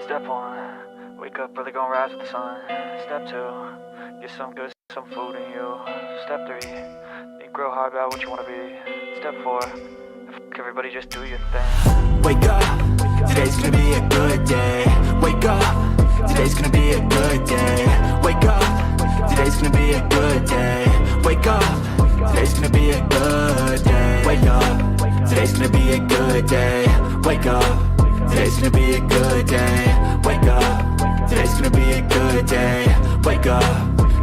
Step 1, wake up early, gonna rise with the sun. Step 2, get some good, some food in you. Step 3, think real hard about what you wanna be. Step 4, everybody just do your thing. Wake up, today's gonna be a good day. Wake up, today's gonna be a good day. Wake up, today's gonna be a good day. Wake up, today's gonna be a good day. Wake up, today's gonna be a good day. Wake up, today's gonna be a good day. Wake up, today's gonna be a good day. Wake up,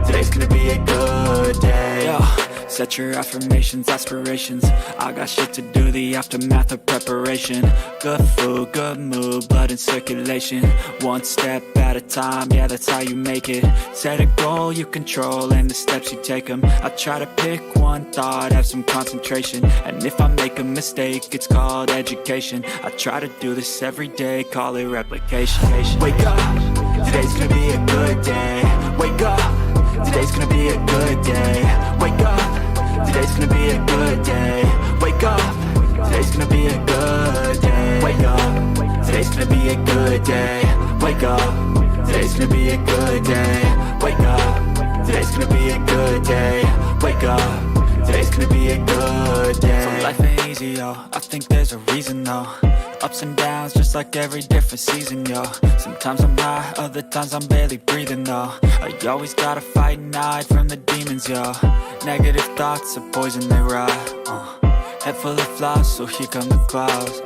today's gonna be a good day. Yo, set your affirmations, aspirations. I got shit to do, the aftermath of preparation. Good food, good mood, blood in circulation. One step at a time, yeah, that's how you make it. Set a goal you control and the steps you take them. I try to pick one thought, have some concentration. And if I make a mistake, it's called education. I try to do this every day, call it replication. Wake up, today's gonna be a good day. Wake up, today's gonna be a good day. Wake up, today's gonna be a good day. Wake up, today's gonna be a good day. Wake up, today's gonna be a good day. Wake up, today's gonna be a good day. Wake up, today's gonna be a good day. Wake up, today's gonna be a good day. So life ain't easy, yo, I think there's a reason though. Ups and downs, just like every different season, yo. Sometimes I'm high, other times I'm barely breathing, though. I always gotta fight and hide from the demons, yo. Negative thoughts are poison, they rot. Head full of flaws, so here come the clouds.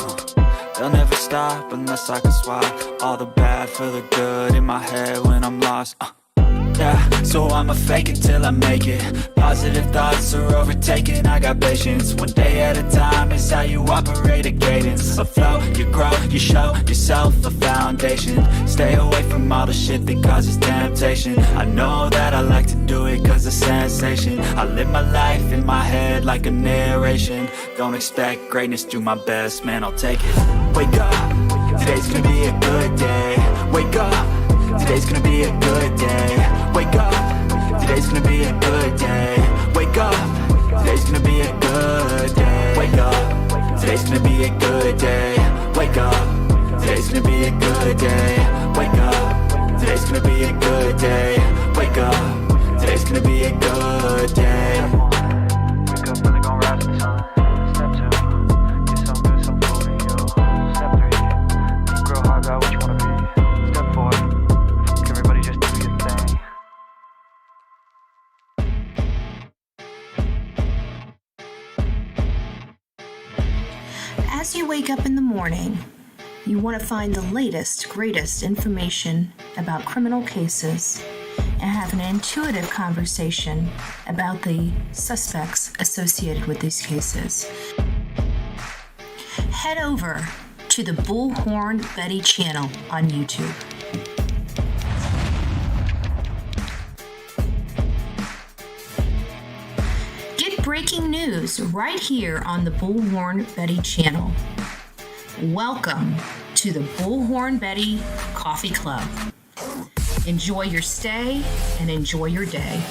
They'll never stop unless I can swap all the bad for the good in my head when I'm lost. Yeah, so I'ma fake it till I make it. Positive thoughts are overtaken, I got patience. One day at a time is how you operate a cadence. A flow, you grow, you show yourself a foundation. Stay away from all the shit that causes temptation. I know that I like to do it cause it's sensation. I live my life in my head like a narration. Don't expect greatness, do my best, man, I'll take it. Wake up, today's gonna be a good day. Wake up, today's gonna be a good day. Wake up, today's gonna be a good day. Wake up, today's gonna be a good day. Wake up, today's gonna be a good day. Wake up, today's gonna be a good day. Wake up, today's gonna be a good day. Wake up, today's gonna be a good day. Wake up early, gonna rise with the sun. Step 2, get some good, some food in you. Step 3, think real hard about what you wanna be. Step 4, everybody just do your thing. As you wake up in the morning, you want to find the latest, greatest information about criminal cases and have an intuitive conversation about the suspects associated with these cases. Head over to the Bullhorn Betty channel on YouTube. Get breaking news right here on the Bullhorn Betty channel. Welcome to the Bullhorn Betty Coffee Club. Enjoy your stay and enjoy your day.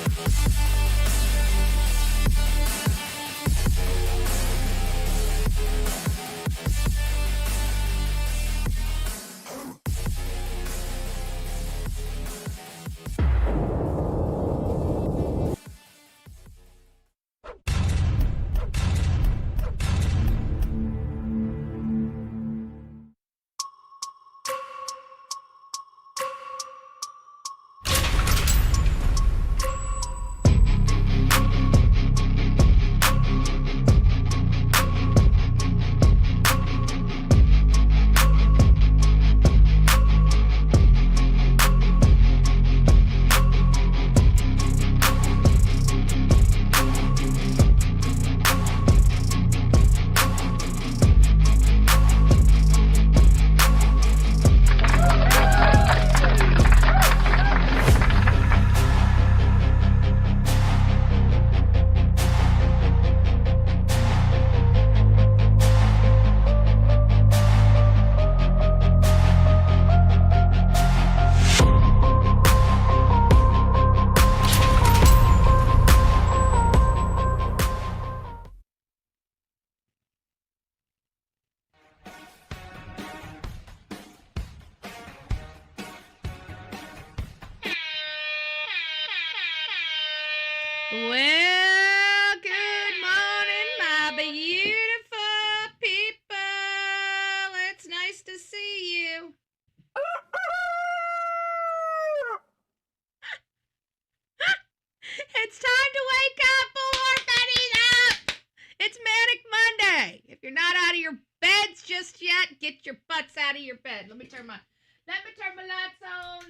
You're not out of your beds just yet. Get your butts out of your bed. Let me turn my lights on.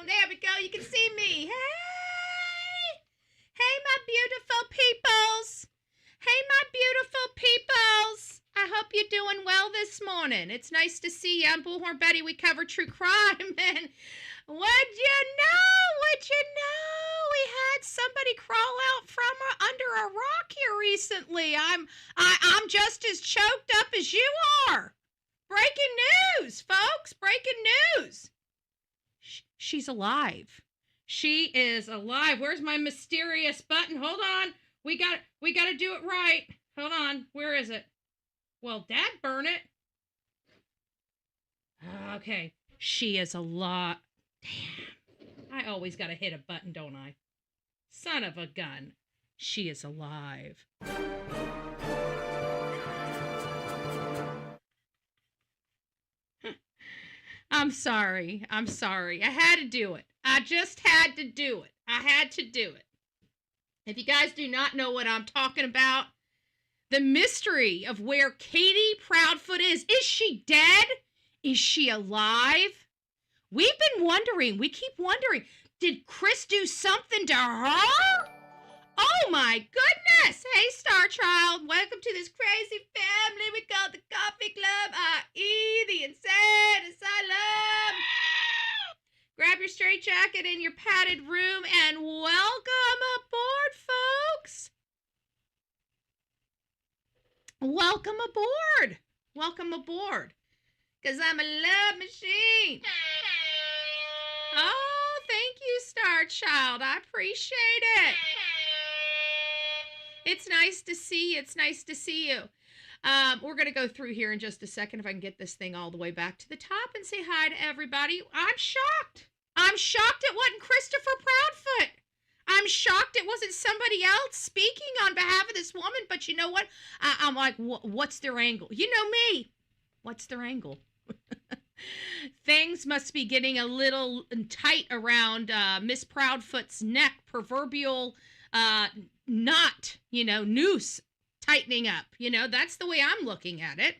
There we go. You can see me. Hey, my beautiful peoples. I hope you're doing well this morning. It's nice to see you. I'm Bullhorn Betty. We cover true crime. And would you know? We had somebody crawl out from under a rock here recently. I'm just as choked up as you are. Breaking news, folks. Breaking news. She's alive. She is alive. Where's my mysterious button? Hold on. We got to do it right. Hold on. Where is it? Well, dad burn it. Okay. She is alive. Damn. I always got to hit a button, don't I? Son of a gun. She is alive. I'm sorry. I had to do it. I just had to do it. If you guys do not know what I'm talking about, the mystery of where Katie Proudfoot is she dead? Is she alive? We keep wondering, did Chris do something to her? Oh my goodness! Hey, Star Child, welcome to this crazy family we call the Coffee Club, i.e. the Insane Asylum. Grab your straitjacket in your padded room and welcome aboard, folks. Welcome aboard. Because I'm a love machine. Oh, thank you, Star Child. I appreciate it. It's nice to see you. We're going to go through here in just a second if I can get this thing all the way back to the top and say hi to everybody. I'm shocked it wasn't Christopher Proudfoot. I'm shocked it wasn't somebody else speaking on behalf of this woman. But you know what? I'm like, what's their angle? You know me. What's their angle? Things must be getting a little tight around Miss Proudfoot's neck. Proverbial knot, noose tightening up. That's the way I'm looking at it.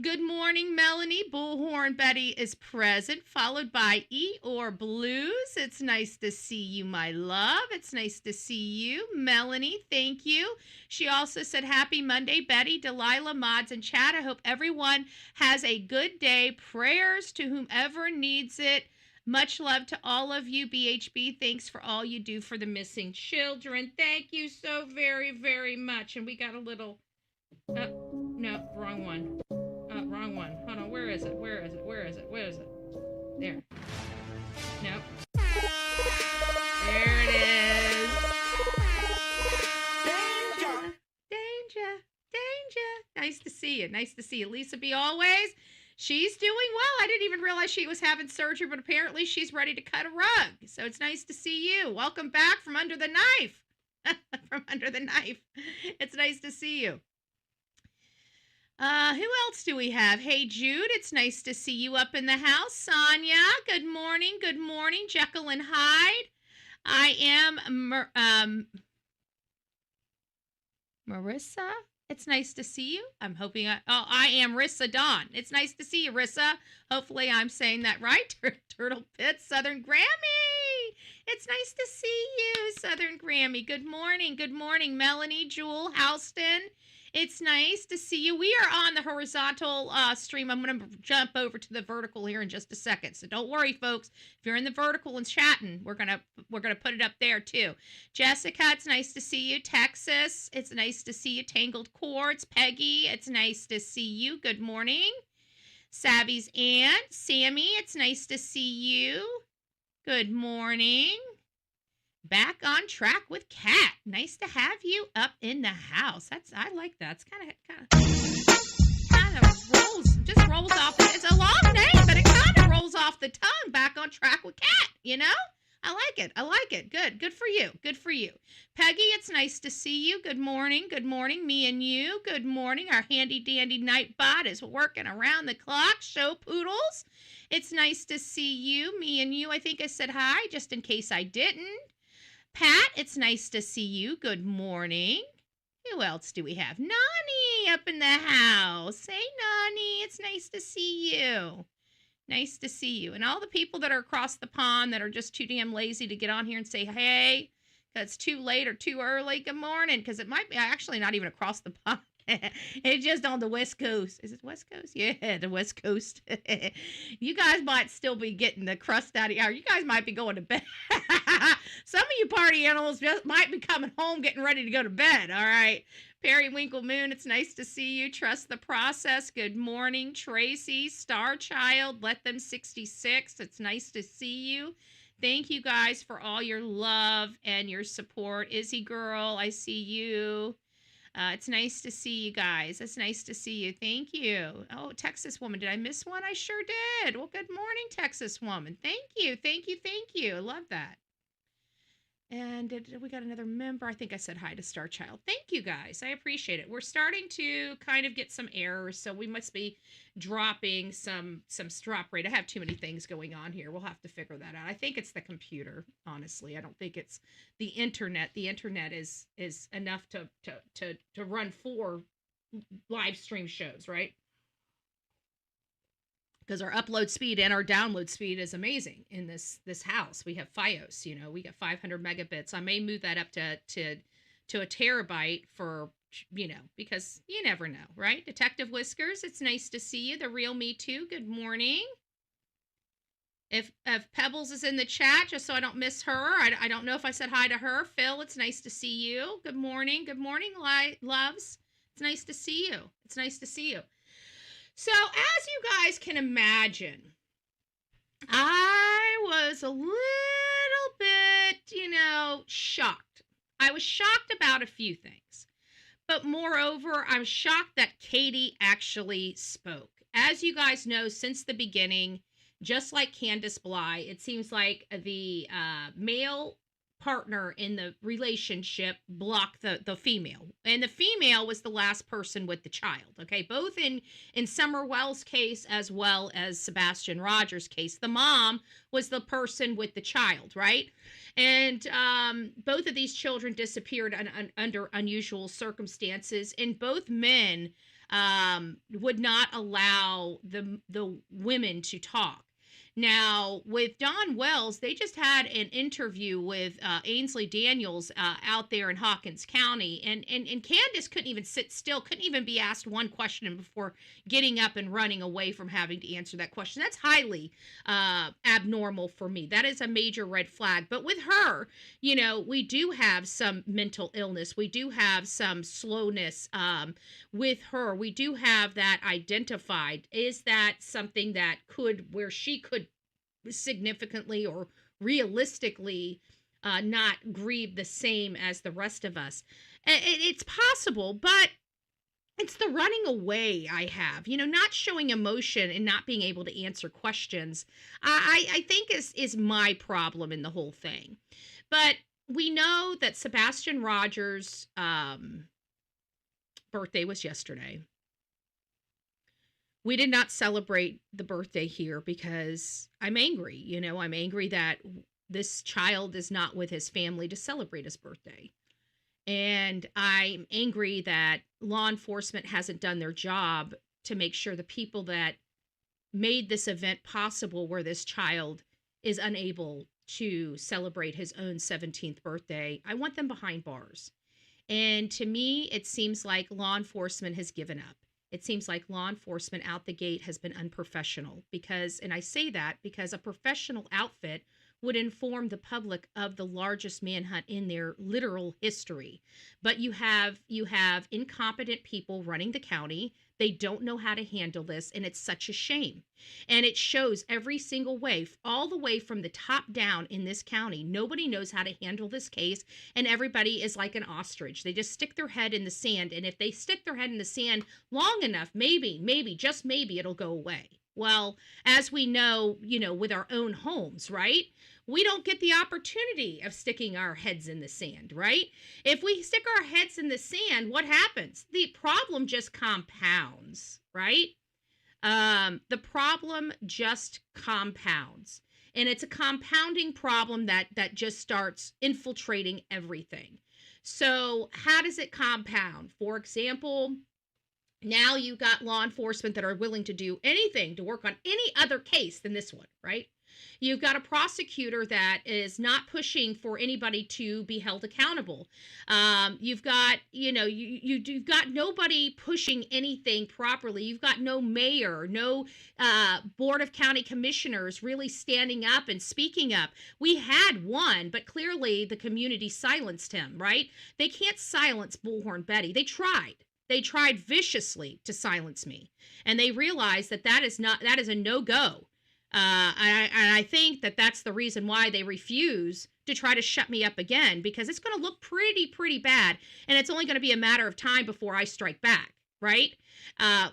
Good morning, Melanie. Bullhorn Betty is present, followed by Eeyore Blues. It's nice to see you, my love. It's nice to see you. Melanie, thank you. She also said, happy Monday, Betty, Delilah, Mods, and Chat. I hope everyone has a good day. Prayers to whomever needs it. Much love to all of you, BHB. Thanks for all you do for the missing children. Thank you so very, very much. And we got a little... no, wrong one. Wrong one. Hold on. Where is it? There. Nope. There it is. Danger. Nice to see you. Lisa B. Always. She's doing well. I didn't even realize she was having surgery, but apparently she's ready to cut a rug. So it's nice to see you. Welcome back from under the knife. It's nice to see you. Who else do we have? Hey, Jude, it's nice to see you up in the house. Sonia, good morning. Jekyll and Hyde. I am Marissa. It's nice to see you. I'm hoping I am Rissa Dawn. It's nice to see you, Rissa. Hopefully I'm saying that right. Turtle Pit, Southern Grammy. It's nice to see you, Southern Grammy. Good morning, Melanie, Jewel, Houston. It's nice to see you. We are on the horizontal stream. I'm going to jump over to the vertical here in just a second. So don't worry, folks. If you're in the vertical and chatting, we're gonna put it up there too. Jessica, it's nice to see you. Texas, it's nice to see you. Tangled Cords, Peggy, it's nice to see you. Good morning. Savvy's aunt, Sammy, it's nice to see you. Good morning. Back on track with Kat. Nice to have you up in the house. I like that. It's kind of rolls off. It's a long name, but it kind of rolls off the tongue. Back on track with Kat, I like it. Good for you. Peggy, it's nice to see you. Good morning. Me and you. Good morning. Our handy dandy Nightbot is working around the clock. Show Poodles, it's nice to see you. Me and you. I think I said hi just in case I didn't. Pat, it's nice to see you. Good morning. Who else do we have? Nani up in the house. Hey, Nani, it's nice to see you. Nice to see you. And all the people that are across the pond that are just too damn lazy to get on here and say, hey, because it's too late or too early, good morning, because it might be actually not even across the pond. It's just on the West Coast. Is it West Coast? Yeah, the West Coast. You guys might still be getting the crust out of your. You guys might be going to bed. Some of you party animals just might be coming home getting ready to go to bed. All right. Periwinkle Moon, it's nice to see you. Trust the process. Good morning. Tracy, Star Child, Let Them 66. It's nice to see you. Thank you guys for all your love and your support. Izzy Girl, I see you. It's nice to see you guys. It's nice to see you. Thank you. Oh, Texas Woman. Did I miss one? I sure did. Well, good morning, Texas Woman. Thank you. Thank you. Thank you. I love that. And we got another member. I think I said hi to Star Child. Thank you, guys. I appreciate it. We're starting to kind of get some errors, so we must be dropping some drop rate. I have too many things going on here. We'll have to figure that out. I think it's the computer, honestly. I don't think it's the internet. The internet is enough to run 4 live stream shows, right? Because our upload speed and our download speed is amazing in this house. We have FiOS, we got 500 megabits. I may move that up to a terabyte for, because you never know, right? Detective Whiskers, it's nice to see you. The real me too. Good morning. If Pebbles is in the chat, just so I don't miss her. I don't know if I said hi to her. Phil, it's nice to see you. Good morning. Good morning, loves. It's nice to see you. It's nice to see you. So, as you guys can imagine, I was a little bit, shocked. I was shocked about a few things. But moreover, I'm shocked that Katie actually spoke. As you guys know, since the beginning, just like Candace Bly, it seems like the male partner in the relationship blocked the female, and the female was the last person with the child. Okay, both in Summer Wells' case as well as Sebastian Rogers' case, the mom was the person with the child, right? And both of these children disappeared under unusual circumstances, and both men would not allow the women to talk. Now, with Don Wells, they just had an interview with Ainsley Daniels out there in Hawkins County, and Candace couldn't even sit still, couldn't even be asked one question before getting up and running away from having to answer that question. That's highly abnormal for me. That is a major red flag. But with her, we do have some mental illness. We do have some slowness with her. We do have that identified. Is that something that where she could significantly or realistically not grieve the same as the rest of us? It's possible, but it's the running away I have, not showing emotion and not being able to answer questions. I think is my problem in the whole thing. But we know that Sebastian Rogers' birthday was yesterday. We did not celebrate the birthday here because I'm angry. I'm angry that this child is not with his family to celebrate his birthday. And I'm angry that law enforcement hasn't done their job to make sure the people that made this event possible, where this child is unable to celebrate his own 17th birthday, I want them behind bars. And to me, it seems like law enforcement has given up. It seems like law enforcement out the gate has been unprofessional and I say that because a professional outfit would inform the public of the largest manhunt in their literal history. But you have incompetent people running the county. They don't know how to handle this, and it's such a shame. And it shows every single way, all the way from the top down in this county. Nobody knows how to handle this case, and everybody is like an ostrich. They just stick their head in the sand, and if they stick their head in the sand long enough, maybe, just maybe it'll go away. Well, as we know, with our own homes, right? We don't get the opportunity of sticking our heads in the sand, right? If we stick our heads in the sand, what happens? The problem just compounds, right? The problem just compounds. And it's a compounding problem that just starts infiltrating everything. So how does it compound? For example, now you've got law enforcement that are willing to do anything to work on any other case than this one, right? You've got a prosecutor that is not pushing for anybody to be held accountable. You've got, you've got nobody pushing anything properly. You've got no mayor, no board of county commissioners really standing up and speaking up. We had one, but clearly the community silenced him, right? They can't silence Bullhorn Betty. They tried. They tried viciously to silence me, and they realized that is a no-go. And I think that that's the reason why they refuse to try to shut me up again, because it's going to look pretty bad, and it's only going to be a matter of time before I strike back, right?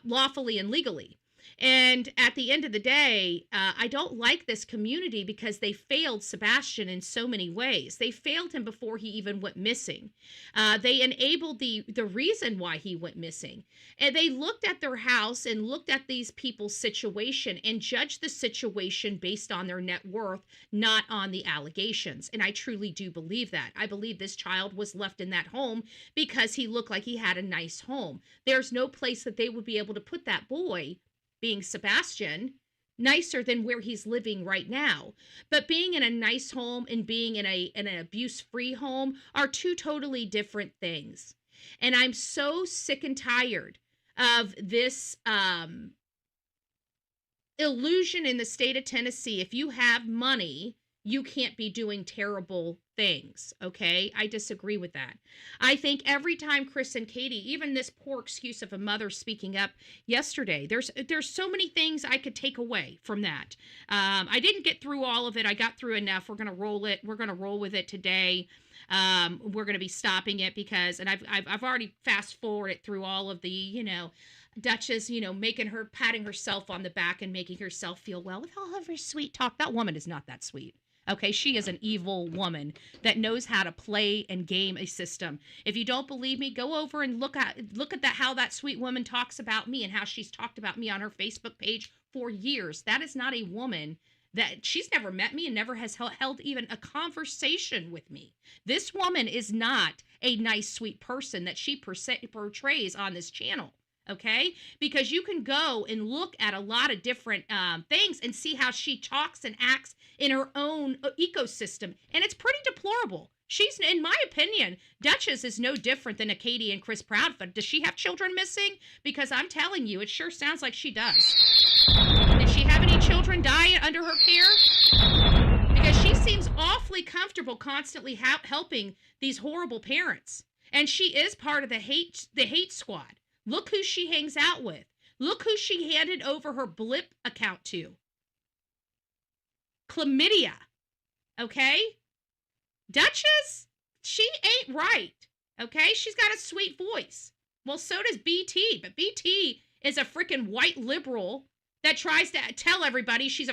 Lawfully and legally. And at the end of the day, I don't like this community because they failed Sebastian in so many ways. They failed him before he even went missing. They enabled the reason why he went missing. And they looked at their house and looked at these people's situation and judged the situation based on their net worth, not on the allegations. And I truly do believe that. I believe this child was left in that home because he looked like he had a nice home. There's no place that they would be able to put that boy, being Sebastian, nicer than where he's living right now. But being in a nice home and being in an abuse-free home are two totally different things. And I'm so sick and tired of this illusion in the state of Tennessee. If you have money, you can't be doing terrible things, okay? I disagree with that. I think every time Chris and Katie, even this poor excuse of a mother speaking up yesterday, there's so many things I could take away from that. I didn't get through all of it. I got through enough. We're going to roll it. We're going to roll with it today. We're going to be stopping it because, and I've already fast forwarded through all of the, Duchess, patting herself on the back and making herself feel well with all of her sweet talk. That woman is not that sweet. Okay, she is an evil woman that knows how to play and game a system. If you don't believe me, go over and look at that, how that sweet woman talks about me and how she's talked about me on her Facebook page for years. That is not a woman that, she's never met me and never has held even a conversation with me. This woman is not a nice, sweet person that she portrays on this channel. Okay, because you can go and look at a lot of different things and see how she talks and acts in her own ecosystem, and it's pretty deplorable. She's, in my opinion, Duchess is no different than a Katie and Chris Proudfoot. Does she have children missing? Because I'm telling you, it sure sounds like she does. Did she have any children die under her care? Because she seems awfully comfortable constantly helping these horrible parents, and she is part of the hate squad. Look who she hangs out with. Look who she handed over her blip account to. Chlamydia. Okay? Duchess, she ain't right. Okay? She's got a sweet voice. Well, so does BT. But BT is a freaking white liberal that tries to tell everybody she's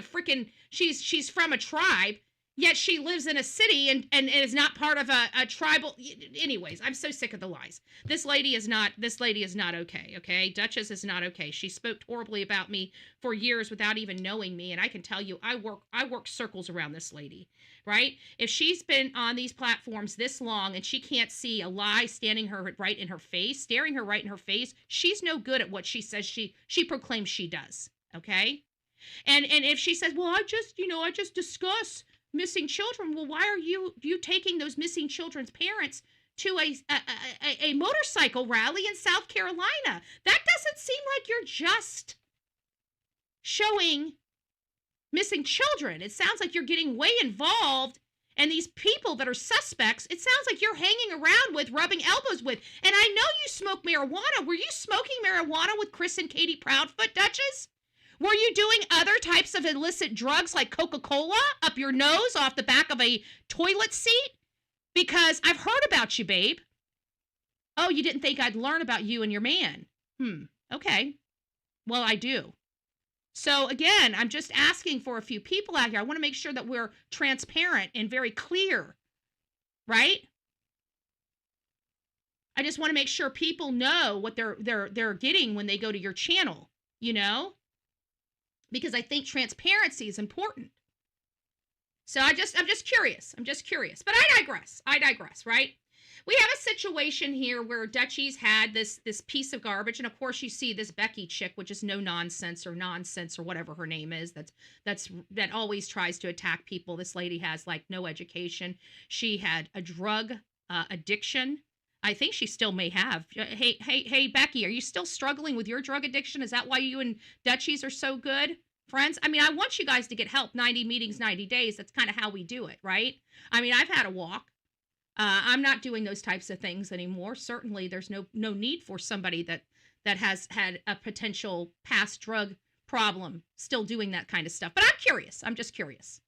she's from a tribe, yet she lives in a city and is not part of a tribal. Anyways, I'm so sick of the lies. This lady is not okay, okay? Duchess is not okay. She spoke horribly about me for years without even knowing me, and I can tell you, I work circles around this lady, right? If she's been on these platforms this long and she can't see a lie staring her right in her face, she's no good at what she says she proclaims she does, okay? And if she says, well, I just discuss missing children. Well, why are you taking those missing children's parents to a motorcycle rally in South Carolina? That doesn't seem like you're just showing missing children. It sounds like you're getting way involved, and these people that are suspects, it sounds like you're hanging around with, rubbing elbows with. And I know you smoke marijuana. Were you smoking marijuana with Chris and Katie Proudfoot, Duchess? Were you doing other types of illicit drugs like Coca-Cola up your nose off the back of a toilet seat? Because I've heard about you, babe. Oh, you didn't think I'd learn about you and your man. Okay. Well, I do. So again, I'm just asking for a few people out here. I want to make sure that we're transparent and very clear, right? I just want to make sure people know what they're getting when they go to your channel, because I think transparency is important. So I'm just curious. But I digress, right? We have a situation here where Dutchie's had this piece of garbage, and of course you see this Becky chick, which is no nonsense or whatever her name is. That always tries to attack people. This lady has like no education. She had a drug addiction. I think she still may have. Hey, Becky, are you still struggling with your drug addiction? Is that why you and Dutchie's are so good friends? I mean, I want you guys to get help. 90 meetings, 90 days. That's kind of how we do it, right? I mean, I've had a walk. I'm not doing those types of things anymore. Certainly, there's no need for somebody that has had a potential past drug problem still doing that kind of stuff. But I'm curious. I'm just curious.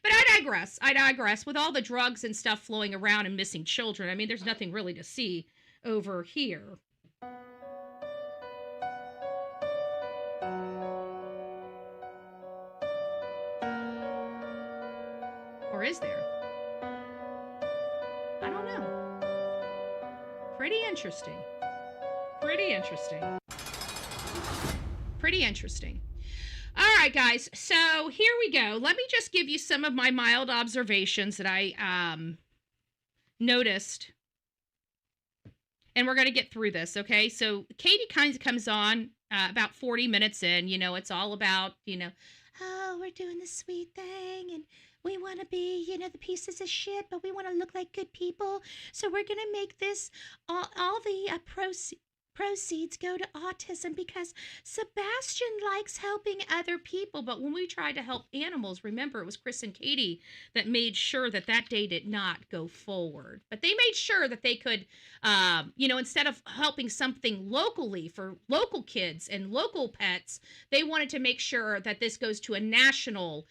But I digress. With all the drugs and stuff flowing around and missing children, I mean, there's nothing really to see over here. Or is there? I don't know. Pretty interesting. All right, guys. So here we go. Let me just give you some of my mild observations that I noticed. And we're going to get through this, okay? So Katie kind of comes on about 40 minutes in. You know, it's all about, oh, we're doing the sweet thing, and we want to be, the pieces of shit, but we want to look like good people. So we're going to make this, all the proceeds go to autism because Sebastian likes helping other people. But when we tried to help animals, remember, it was Chris and Katie that made sure that day did not go forward. But they made sure that they could, instead of helping something locally for local kids and local pets, they wanted to make sure that this goes to a national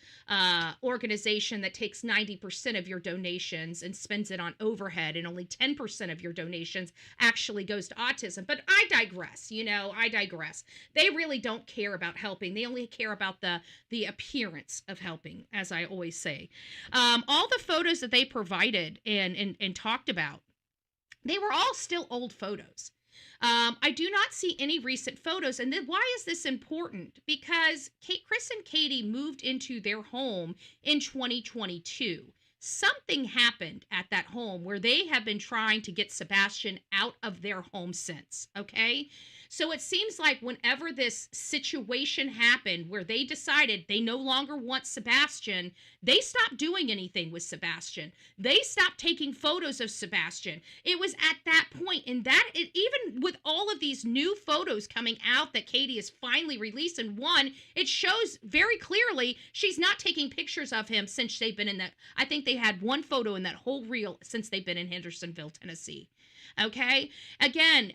organization that takes 90% of your donations and spends it on overhead, and only 10% of your donations actually goes to autism. But I digress, I digress. They really don't care about helping. They only care about the appearance of helping, as I always say. All the photos that they provided and talked about, they were all still old photos. I do not see any recent photos. And then why is this important? Because Chris and Katie moved into their home in 2022. Something happened at that home where they have been trying to get Sebastian out of their home since, okay? So it seems like whenever this situation happened where they decided they no longer want Sebastian, they stopped doing anything with Sebastian. They stopped taking photos of Sebastian. It was at that point, and even with all of these new photos coming out that Katie is finally releasing, one, it shows very clearly she's not taking pictures of him since they've been in that. I think they had one photo in that whole reel since they've been in Hendersonville, Tennessee. Okay. Again,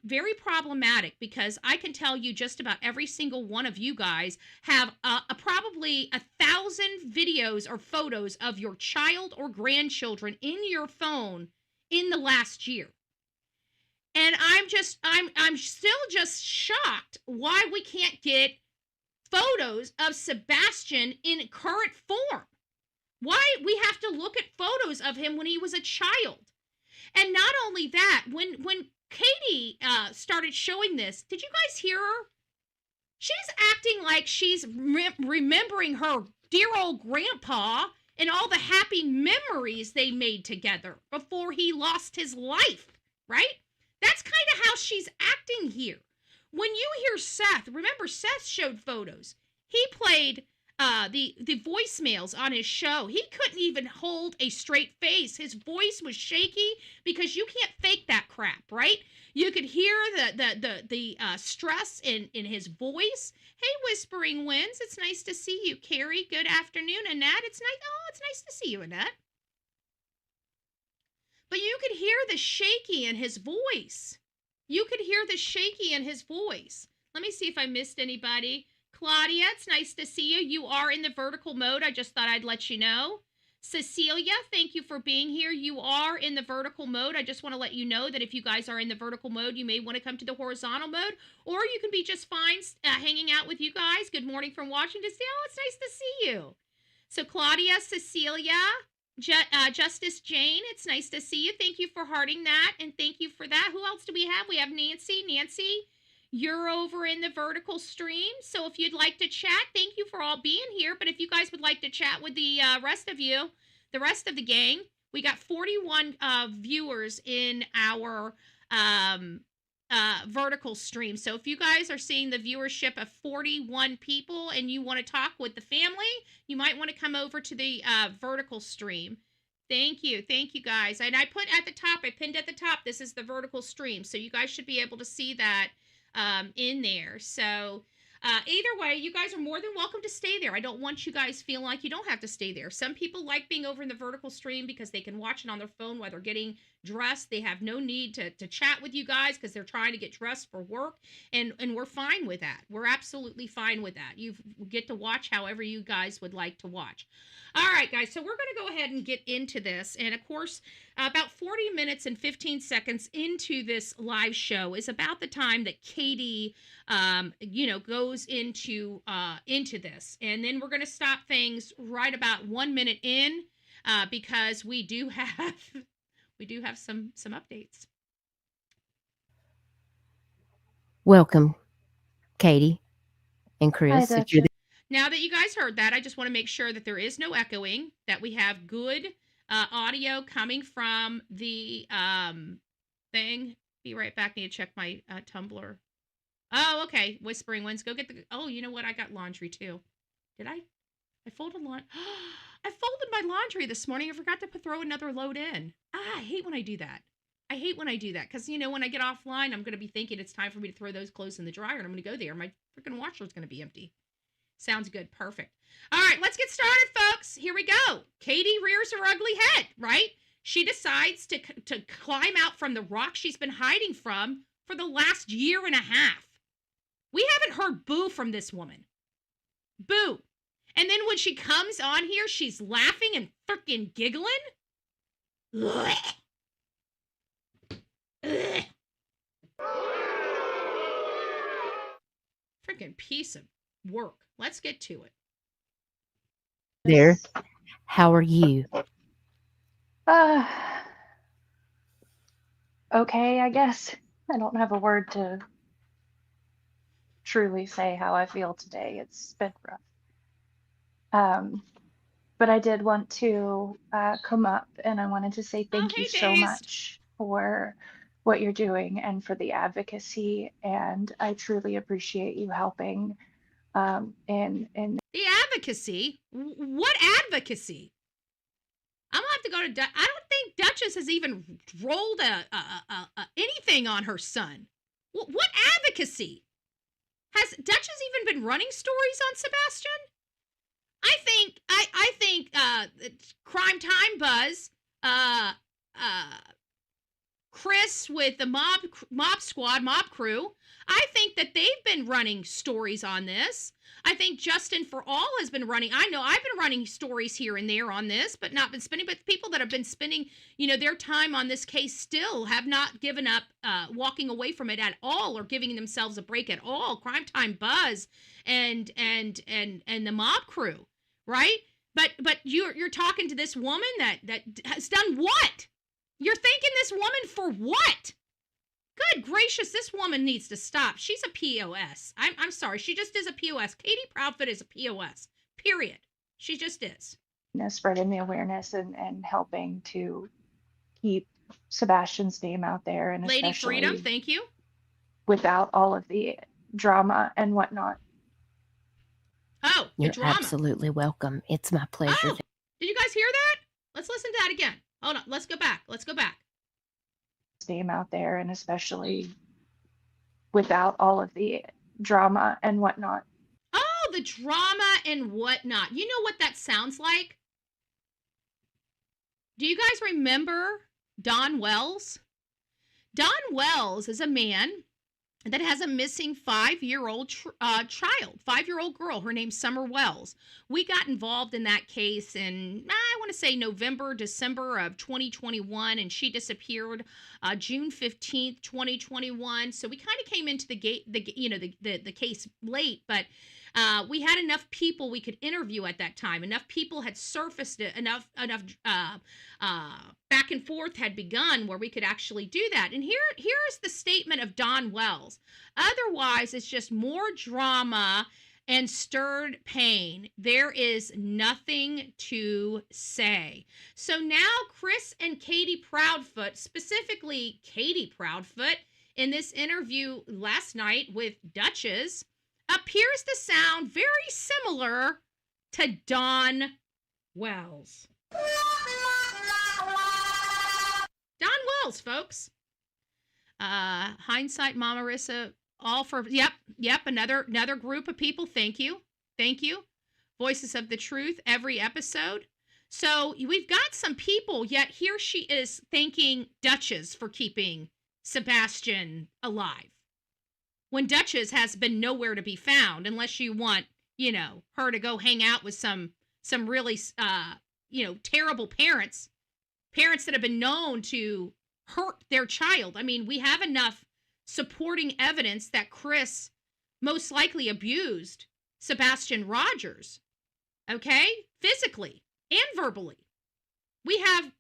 very problematic, because I can tell you just about every single one of you guys have probably 1,000 videos or photos of your child or grandchildren in your phone in the last year. And I'm still just shocked why we can't get photos of Sebastian in current form. Why we have to look at photos of him when he was a child. And not only that, when Katie started showing this, did you guys hear her? She's acting like she's remembering her dear old grandpa and all the happy memories they made together before he lost his life, right? That's kind of how she's acting here. When you hear Seth, remember Seth showed photos. He played the voicemails on his show. He couldn't even hold a straight face. His voice was shaky because you can't fake that crap, right? You could hear the stress in his voice. Hey, Whispering Winds, it's nice to see you. Carrie, good afternoon. Annette, it's nice to see you, Annette. But you could hear the shaky in his voice. Let me see if I missed anybody. Claudia, it's nice to see you. You are in the vertical mode. I just thought I'd let you know. Cecilia, thank you for being here. You are in the vertical mode. I just want to let you know that if you guys are in the vertical mode, you may want to come to the horizontal mode, or you can be just fine hanging out with you guys. Good morning from Washington. Oh, it's nice to see you. So Claudia, Cecilia, Justice Jane, it's nice to see you. Thank you for hearting that, and thank you for that. Who else do we have? We have Nancy. Nancy, you're over in the vertical stream, so if you'd like to chat, thank you for all being here. But if you guys would like to chat with the rest of the gang, We got 41 viewers in our vertical stream. So if you guys are seeing the viewership of 41 people and you want to talk with the family, you might want to come over to the vertical stream. Thank you guys. And I put at the top, I pinned at the top, this is the vertical stream. So you guys should be able to see that in there. So either way, you guys are more than welcome to stay there. I don't want you guys feeling like you don't have to stay there. Some people like being over in the vertical stream because they can watch it on their phone while they're getting dressed. They have no need to chat with you guys because they're trying to get dressed for work, and we're fine with that. We're absolutely fine with that. You get to watch however you guys would like to watch. All right, guys, so we're going to go ahead and get into this. And of course, about 40 minutes and 15 seconds into this live show is about the time that Katie goes into this. And then we're going to stop things right about 1 minute in because we do have some updates. Welcome, Katie and Chris. Now that you guys heard that, I just want to make sure that there is no echoing, that we have good audio coming from the thing. Be right back. Need to check my Tumblr. Oh, okay. Whispering Winds. Go get the... Oh, you know what? I got laundry, too. Did I? I folded laundry. I folded my laundry this morning. I forgot to throw another load in. I hate when I do that. Because, when I get offline, I'm going to be thinking it's time for me to throw those clothes in the dryer, and I'm going to go there. My freaking washer's going to be empty. Sounds good. Perfect. All right, let's get started, folks. Here we go. Katie rears her ugly head, right? She decides to climb out from the rock she's been hiding from for the last year and a half. We haven't heard boo from this woman. Boo. And then when she comes on here, she's laughing and freaking giggling. Ugh. Ugh. Freaking piece of work. Let's get to it. There. How are you? Okay, I guess. I don't have a word to truly say how I feel today. It's been rough. But I did want to come up, and I wanted to say thank you so much for what you're doing and for the advocacy. And I truly appreciate you helping in the advocacy. What advocacy? I'm gonna have to go to I don't think Duchess has even rolled anything on her son. What advocacy? Has Duchess even been running stories on Sebastian? I think Crime Time Buzz, Chris with the mob squad, mob crew, I think that they've been running stories on this. I think Justin for All has been running. I know I've been running stories here and there on this, but not been spending. But people that have been spending, their time on this case still have not given up walking away from it at all or giving themselves a break at all. Crime Time Buzz and the mob crew, right? But you're talking to this woman that has done what? You're thanking this woman for what? Good gracious, this woman needs to stop. She's a POS. I'm sorry. She just is a POS. Katie Proudfoot is a POS. Period. She just is. Spreading the awareness and helping to keep Sebastian's name out there. And Lady Freedom, thank you. Without all of the drama and whatnot. Oh, you're drama. Absolutely welcome. It's my pleasure. Oh, did you guys hear that? Let's listen to that again. Hold on. Let's go back. Name out there, and especially without all of the drama and whatnot. Oh, the drama and whatnot. You know what that sounds like? Do you guys remember Don Wells? Don Wells is a man that has a missing 5-year-old child, 5-year-old girl. Her name's Summer Wells. We got involved in that case in, I want to say November, December of 2021, and she disappeared June 15th, 2021. So we kind of came into the case late, but we had enough people we could interview at that time. Enough people had surfaced it. Enough back and forth had begun where we could actually do that. And here's the statement of Don Wells. Otherwise, it's just more drama and stirred pain, there is nothing to say. So now Chris and Katie Proudfoot, specifically Katie Proudfoot, in this interview last night with Duchess, appears to sound very similar to Dawn Wells. Dawn Wells, folks. Hindsight, Mama Marissa, all for, yep, another group of people. Thank you. Voices of the Truth, every episode. So we've got some people, yet here she is thanking Duchess for keeping Sebastian alive, when Duchess has been nowhere to be found, unless you want, her to go hang out with some really, terrible parents that have been known to hurt their child. I mean, we have enough supporting evidence that Chris most likely abused Sebastian Rogers, okay, physically and verbally. We have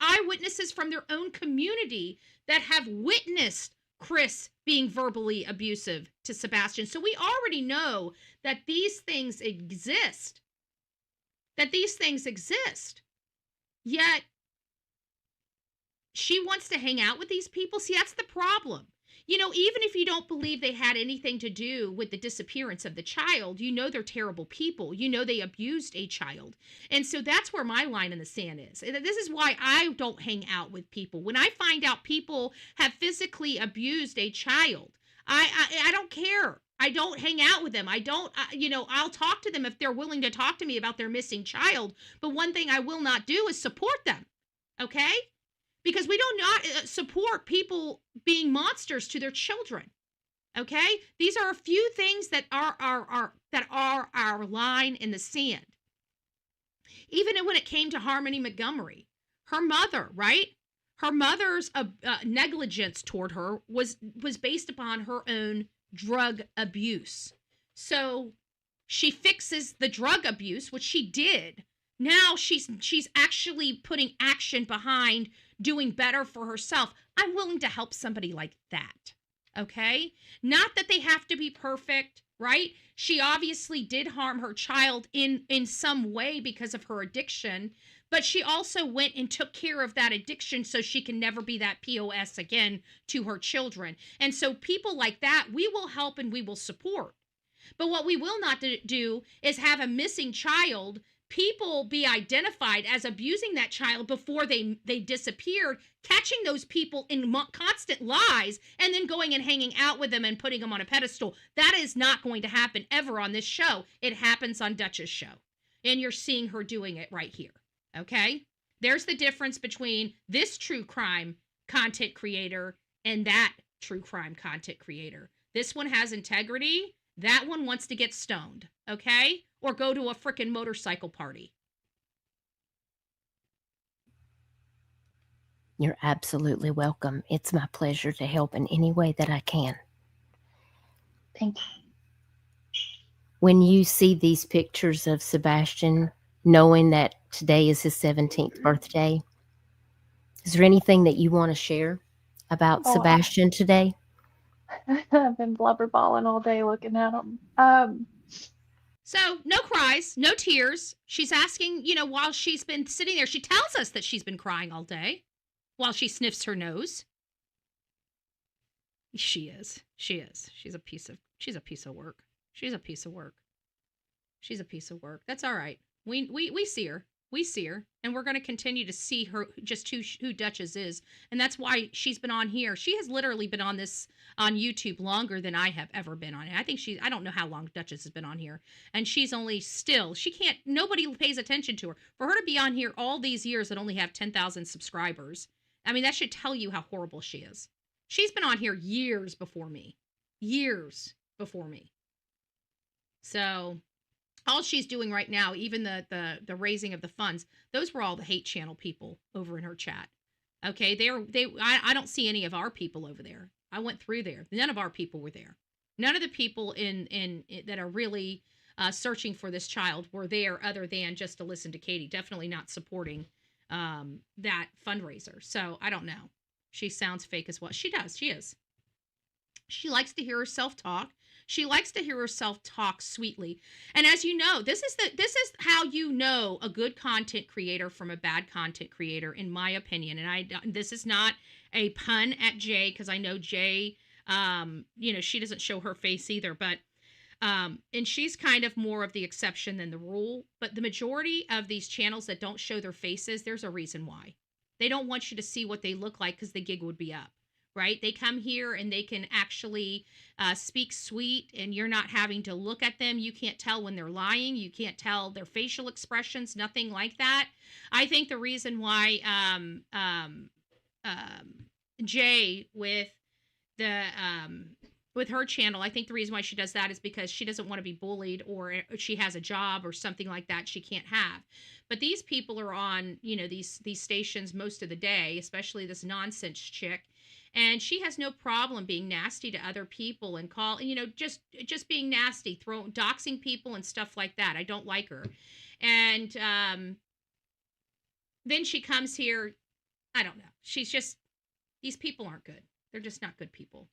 eyewitnesses from their own community that have witnessed Chris being verbally abusive to Sebastian. So we already know that these things exist. Yet she wants to hang out with these people. See, that's the problem. Even if you don't believe they had anything to do with the disappearance of the child, they're terrible people. They abused a child. And so that's where my line in the sand is. And this is why I don't hang out with people. When I find out people have physically abused a child, I don't care. I don't hang out with them. I'll talk to them if they're willing to talk to me about their missing child. But one thing I will not do is support them. Okay? Because we do not support people being monsters to their children. Okay? These are a few things that are our line in the sand. Even when it came to Harmony Montgomery, her mother, right? Her mother's negligence toward her was based upon her own drug abuse. So she fixes the drug abuse, which she did. Now she's actually putting action behind doing better for herself. I'm willing to help somebody like that. Okay? Not that they have to be perfect, right? She obviously did harm her child in some way because of her addiction, but she also went and took care of that addiction so she can never be that POS again to her children. And so people like that, we will help and we will support. But what we will not do is have a missing child, people be identified as abusing that child before they disappeared, catching those people in constant lies, and then going and hanging out with them and putting them on a pedestal. That is not going to happen ever on this show. It happens on Duchess' show. And you're seeing her doing it right here. Okay? There's the difference between this true crime content creator and that true crime content creator. This one has integrity. That one wants to get stoned. Okay? Or go to a frickin' motorcycle party. You're absolutely welcome. It's my pleasure to help in any way that I can. Thank you. When you see these pictures of Sebastian, knowing that today is his 17th birthday, is there anything that you want to share about Sebastian today? I've been blubberballing all day looking at him. So no cries, no tears. She's asking, while she's been sitting there, she tells us that she's been crying all day while she sniffs her nose. She is. She's a piece of work. She's a piece of work. That's all right. We see her. We see her, and we're going to continue to see her, just who Duchess is. And that's why she's been on here. She has literally been on YouTube longer than I have ever been on it. I don't know how long Duchess has been on here. And she's nobody pays attention to her. For her to be on here all these years and only have 10,000 subscribers, I mean, that should tell you how horrible she is. She's been on here years before me. So all she's doing right now, even the raising of the funds, those were all the hate channel people over in her chat. Okay, I don't see any of our people over there. I went through there. None of our people were there. None of the people in that are really searching for this child were there, other than just to listen to Katie. Definitely not supporting that fundraiser. So I don't know. She sounds fake as well. She does. She is. She likes to hear herself talk. She likes to hear herself talk sweetly. And as you know, this is how you know a good content creator from a bad content creator, in my opinion. And this is not a pun at Jay, because I know Jay, she doesn't show her face either, but and she's kind of more of the exception than the rule. But the majority of these channels that don't show their faces, there's a reason why. They don't want you to see what they look like, because the gig would be up, right? They come here and they can actually speak sweet, and you're not having to look at them. You can't tell when they're lying. You can't tell their facial expressions, nothing like that. I think the reason why Jay with her channel, I think the reason why she does that is because she doesn't want to be bullied, or she has a job or something like that she can't have. But these people are on, these stations most of the day, especially this nonsense chick. And she has no problem being nasty to other people and just being nasty, doxing people and stuff like that. I don't like her. And then she comes here. I don't know. These people aren't good. They're just not good people.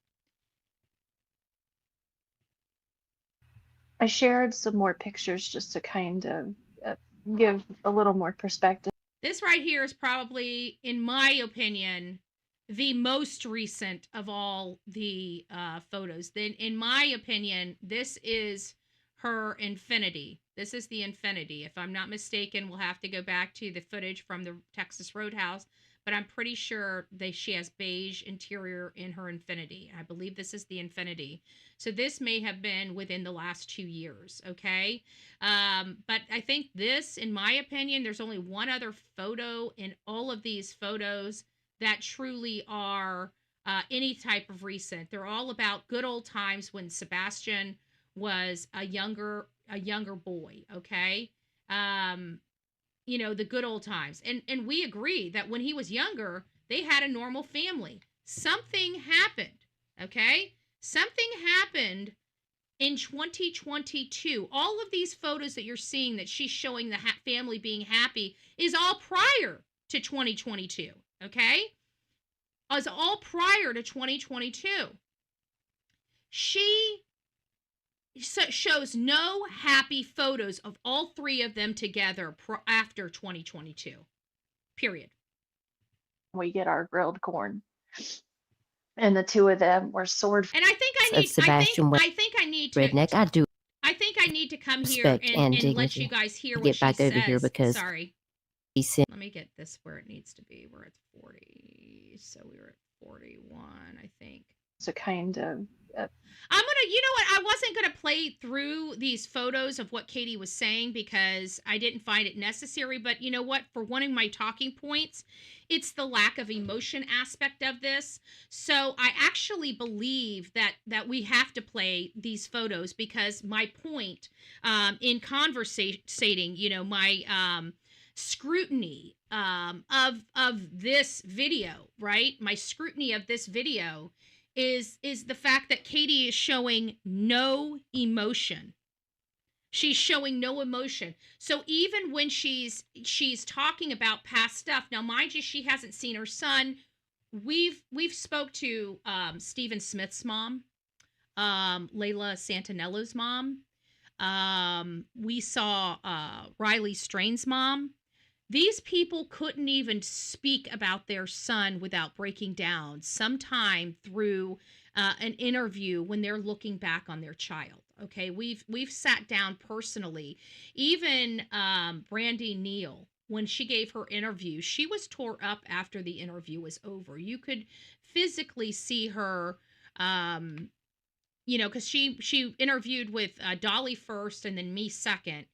I shared some more pictures just to kind of give a little more perspective. This right here is probably, in my opinion, the most recent of all the photos. Then, in my opinion, this is her infinity. This is the infinity. If I'm not mistaken, we'll have to go back to the footage from the Texas Roadhouse, but I'm pretty sure she has beige interior in her infinity. I believe this is the infinity. So this may have been within the last 2 years, okay? But I think this, in my opinion, there's only one other photo in all of these photos that truly are any type of recent. They're all about good old times when Sebastian was a younger boy, okay? The good old times. And we agree that when he was younger, they had a normal family. Something happened, okay? Something happened in 2022. All of these photos that you're seeing that she's showing the family being happy is all prior to 2022, okay? Is all prior to 2022. She shows no happy photos of all three of them together after 2022. Period. We get our grilled corn, and the two of them were sword. And I think I need. I think I need to. Redneck, I do. I think I need to come here and let you guys hear what she says. Over here because sorry. Let me get this where it needs to be. We're at 40, so we were at 41, I think. So kind of. I'm gonna, I wasn't gonna play through these photos of what Katie was saying because I didn't find it necessary. But you know what? For one of my talking points, it's the lack of emotion aspect of this. So I actually believe that we have to play these photos because my point in conversating, my scrutiny of this video, right? My scrutiny of this video is the fact that Katie is showing no emotion. She's showing no emotion. So even when she's talking about past stuff, now mind you, she hasn't seen her son. We've spoke to Stephen Smith's mom, Layla Santinello's mom. We saw Riley Strain's mom. These people couldn't even speak about their son without breaking down sometime through an interview when they're looking back on their child. Okay, we've sat down personally. Even Brandy Neal, when she gave her interview, she was tore up after the interview was over. You could physically see her, because she interviewed with Dolly first and then me second.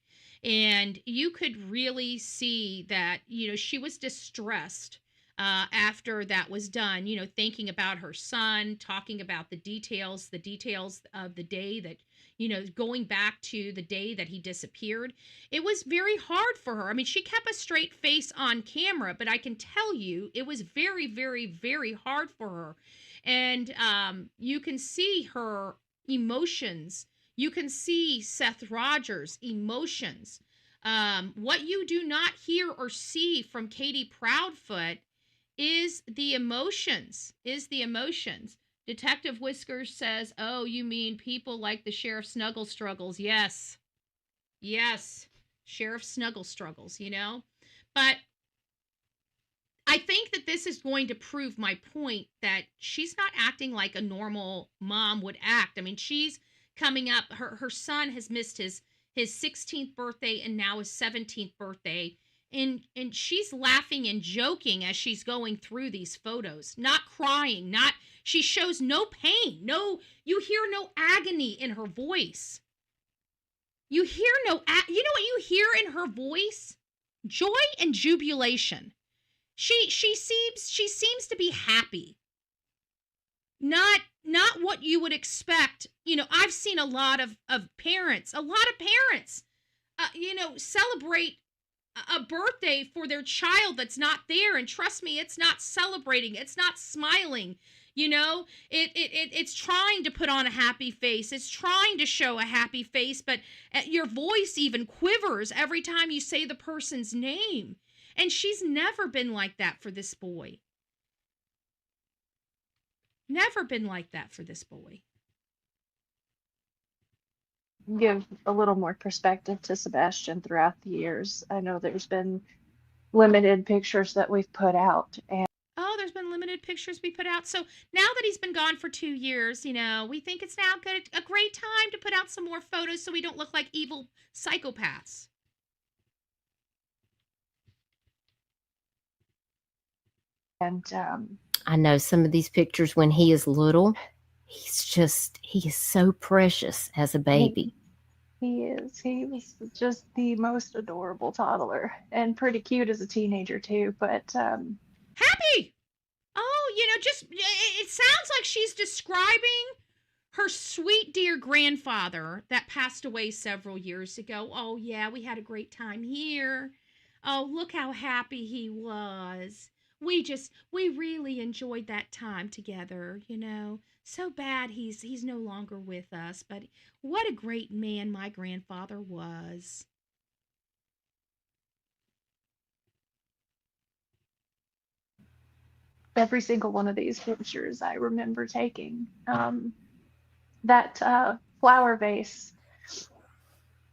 And you could really see that, she was distressed after that was done, thinking about her son, talking about the details of the day that, going back to the day that he disappeared. It was very hard for her. I mean, she kept a straight face on camera, but I can tell you it was very, very, very hard for her. And you can see her emotions. You can see Seth Rogers' emotions. What you do not hear or see from Katie Proudfoot is the emotions. Detective Whiskers says, oh, you mean people like the Sheriff Snuggle Struggles. Yes. Yes. Sheriff Snuggle Struggles, you know? But I think that this is going to prove my point that she's not acting like a normal mom would act. I mean, she's coming up. Her son has missed his 16th birthday and now his 17th birthday. And she's laughing and joking as she's going through these photos, not crying, she shows no pain. You hear no agony in her voice. You hear you know what you hear in her voice? Joy and jubilation. She seems to be happy. Not what you would expect. You know, I've seen a lot of parents, celebrate a birthday for their child that's not there, and trust me, it's not celebrating, it's not smiling. You know, it's trying to put on a happy face. It's trying to show a happy face, but your voice even quivers every time you say the person's name. And she's never been like that for this boy. Never been like that for this boy. Give a little more perspective to Sebastian throughout the years. I know there's been limited pictures that we've put out, and there's been limited pictures we put out. So now that he's been gone for 2 years, you know, we think it's now a great time to put out some more photos so we don't look like evil psychopaths. And I know some of these pictures when he is little, he is so precious as a baby. He was just the most adorable toddler and pretty cute as a teenager too, but happy. Oh, you know, just it sounds like she's describing her sweet dear grandfather that passed away several years ago. Oh yeah, we had a great time here. Oh, look how happy he was. We really enjoyed that time together, you know. So bad he's no longer with us, but what a great man my grandfather was. every single one of these pictures I remember taking. That flower vase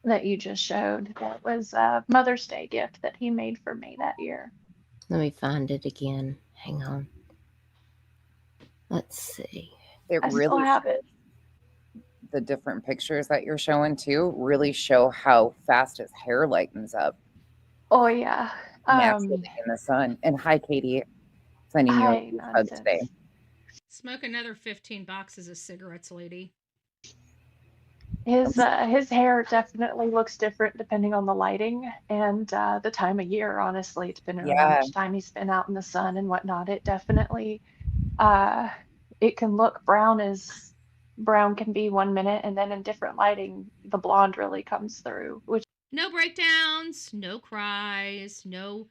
that you just showed, that was a Mother's Day gift that he made for me that year. Let me find it again. Hang on. Let's see. I still have it. The different pictures that you're showing too really show how fast his hair lightens up. Oh yeah. Naturally in the sun. And hi, Katie. Sending you a hug today. Smoke another 15 boxes of cigarettes, lady. His hair definitely looks different depending on the lighting and the time of year, honestly, depending on how much time he's been out in the sun and whatnot. It definitely it can look brown as brown can be 1 minute, and then in different lighting the blonde really comes through. Which no breakdowns, no cries, no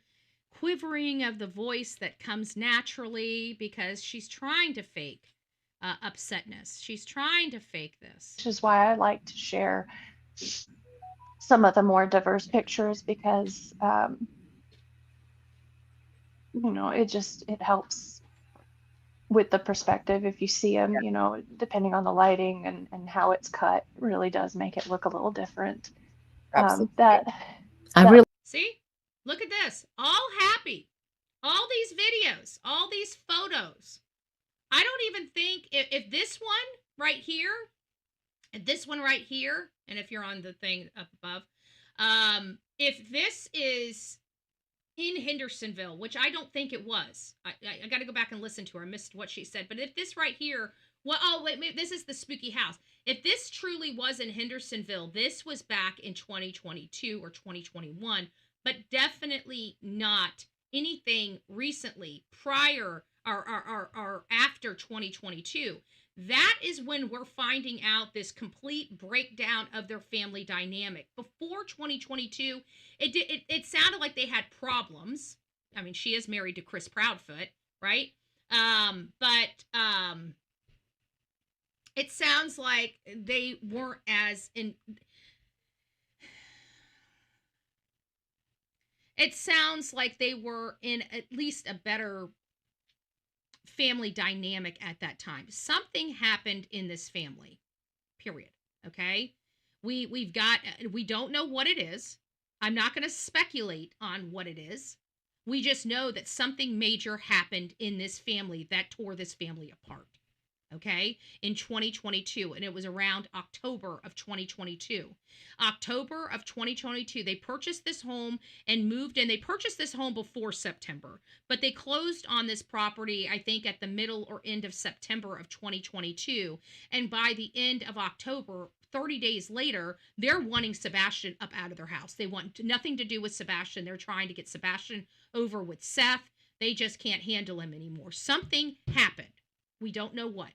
quivering of the voice that comes naturally, because she's trying to fake upsetness. She's trying to fake this. Which is why I like to share some of the more diverse pictures, because you know, it helps with the perspective. If you see them, you know, depending on the lighting and how it's cut, really does make it look a little different. See, look at this, all happy, all these videos, all these photos. I don't even think if this one right here, and this one right here, and if you're on the thing up above, if this is in Hendersonville, which I don't think it was, I got to go back and listen to her. I missed what she said. But if this right here, this is the spooky house. If this truly was in Hendersonville, this was back in 2022 or 2021, but definitely not anything recently prior or after 2022. That is when we're finding out this complete breakdown of their family dynamic. Before 2022, it sounded like they had problems. I mean, she is married to Chris Proudfoot, right? But it sounds like they weren't as in. It sounds like they were in at least a better family dynamic at that time. Something happened in this family, period. Okay. We don't know what it is. I'm not going to speculate on what it is. We just know that something major happened in this family that tore this family apart. Okay, in 2022, and it was around October of 2022. October of 2022, they purchased this home and moved in. They purchased this home before September, but they closed on this property, I think, at the middle or end of September of 2022. And by the end of October, 30 days later, they're wanting Sebastian up out of their house. They want nothing to do with Sebastian. They're trying to get Sebastian over with Seth. They just can't handle him anymore. Something happened. We don't know what.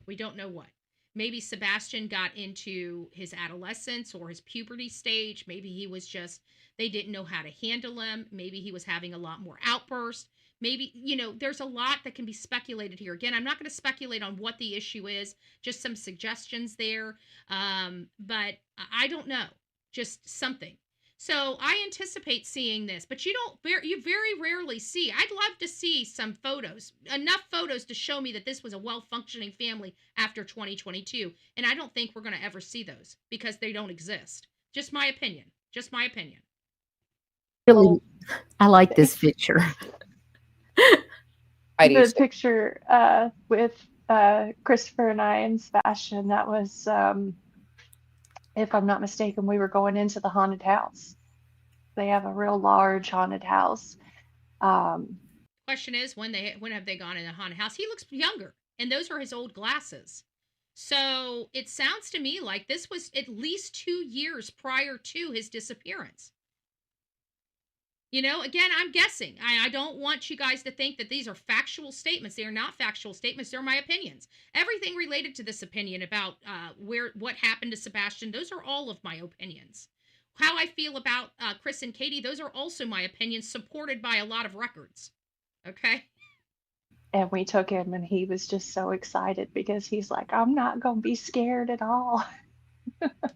We don't know what. Maybe Sebastian got into his adolescence or his puberty stage. Maybe he was just, they didn't know how to handle him. Maybe he was having a lot more outbursts. Maybe, there's a lot that can be speculated here. Again, I'm not going to speculate on what the issue is, just some suggestions there. But I don't know, just something. So I anticipate seeing this, but you very rarely see. I'd love to see some photos, enough photos to show me that this was a well-functioning family after 2022. And I don't think we're going to ever see those because they don't exist. Just my opinion. Just my opinion. Really, I like this picture. The picture with Christopher and I and Sebastian, that was, if I'm not mistaken, we were going into the haunted house. They have a real large haunted house. Question is, when have they gone in the haunted house? He looks younger, and those are his old glasses. So it sounds to me like this was at least 2 years prior to his disappearance. Again, I'm guessing. I don't want you guys to think that these are factual statements. They are not factual statements. They're my opinions. Everything related to this opinion about what happened to Sebastian, those are all of my opinions. How I feel about Chris and Katie, those are also my opinions, supported by a lot of records. Okay? And we took him, and he was just so excited because he's like, I'm not going to be scared at all.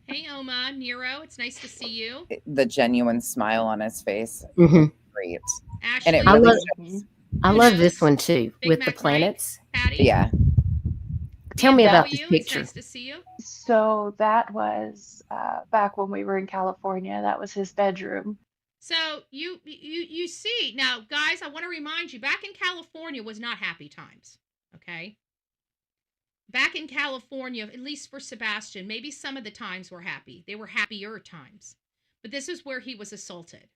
Hey, Oma, Nero, it's nice to see you. The genuine smile on his face. Mm-hmm. Great. Ashley, And it really I love this one too, Big with Mac the planets. Patty? Yeah. Tell me about this picture. It's nice to see you. So that was back when we were in California. That was his bedroom. So you see, now, guys, I want to remind you, back in California was not happy times, okay? Back in California, at least for Sebastian, maybe some of the times were happy. They were happier times. But this is where he was assaulted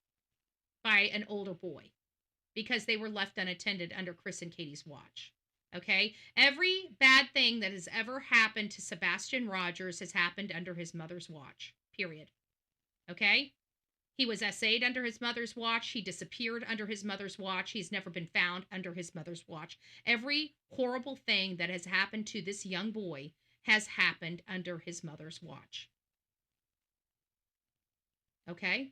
by an older boy because they were left unattended under Chris and Katie's watch. Okay? Every bad thing that has ever happened to Sebastian Rogers has happened under his mother's watch. Period. Okay? He was essayed under his mother's watch. He disappeared under his mother's watch. He's never been found under his mother's watch. Every horrible thing that has happened to this young boy has happened under his mother's watch. Okay?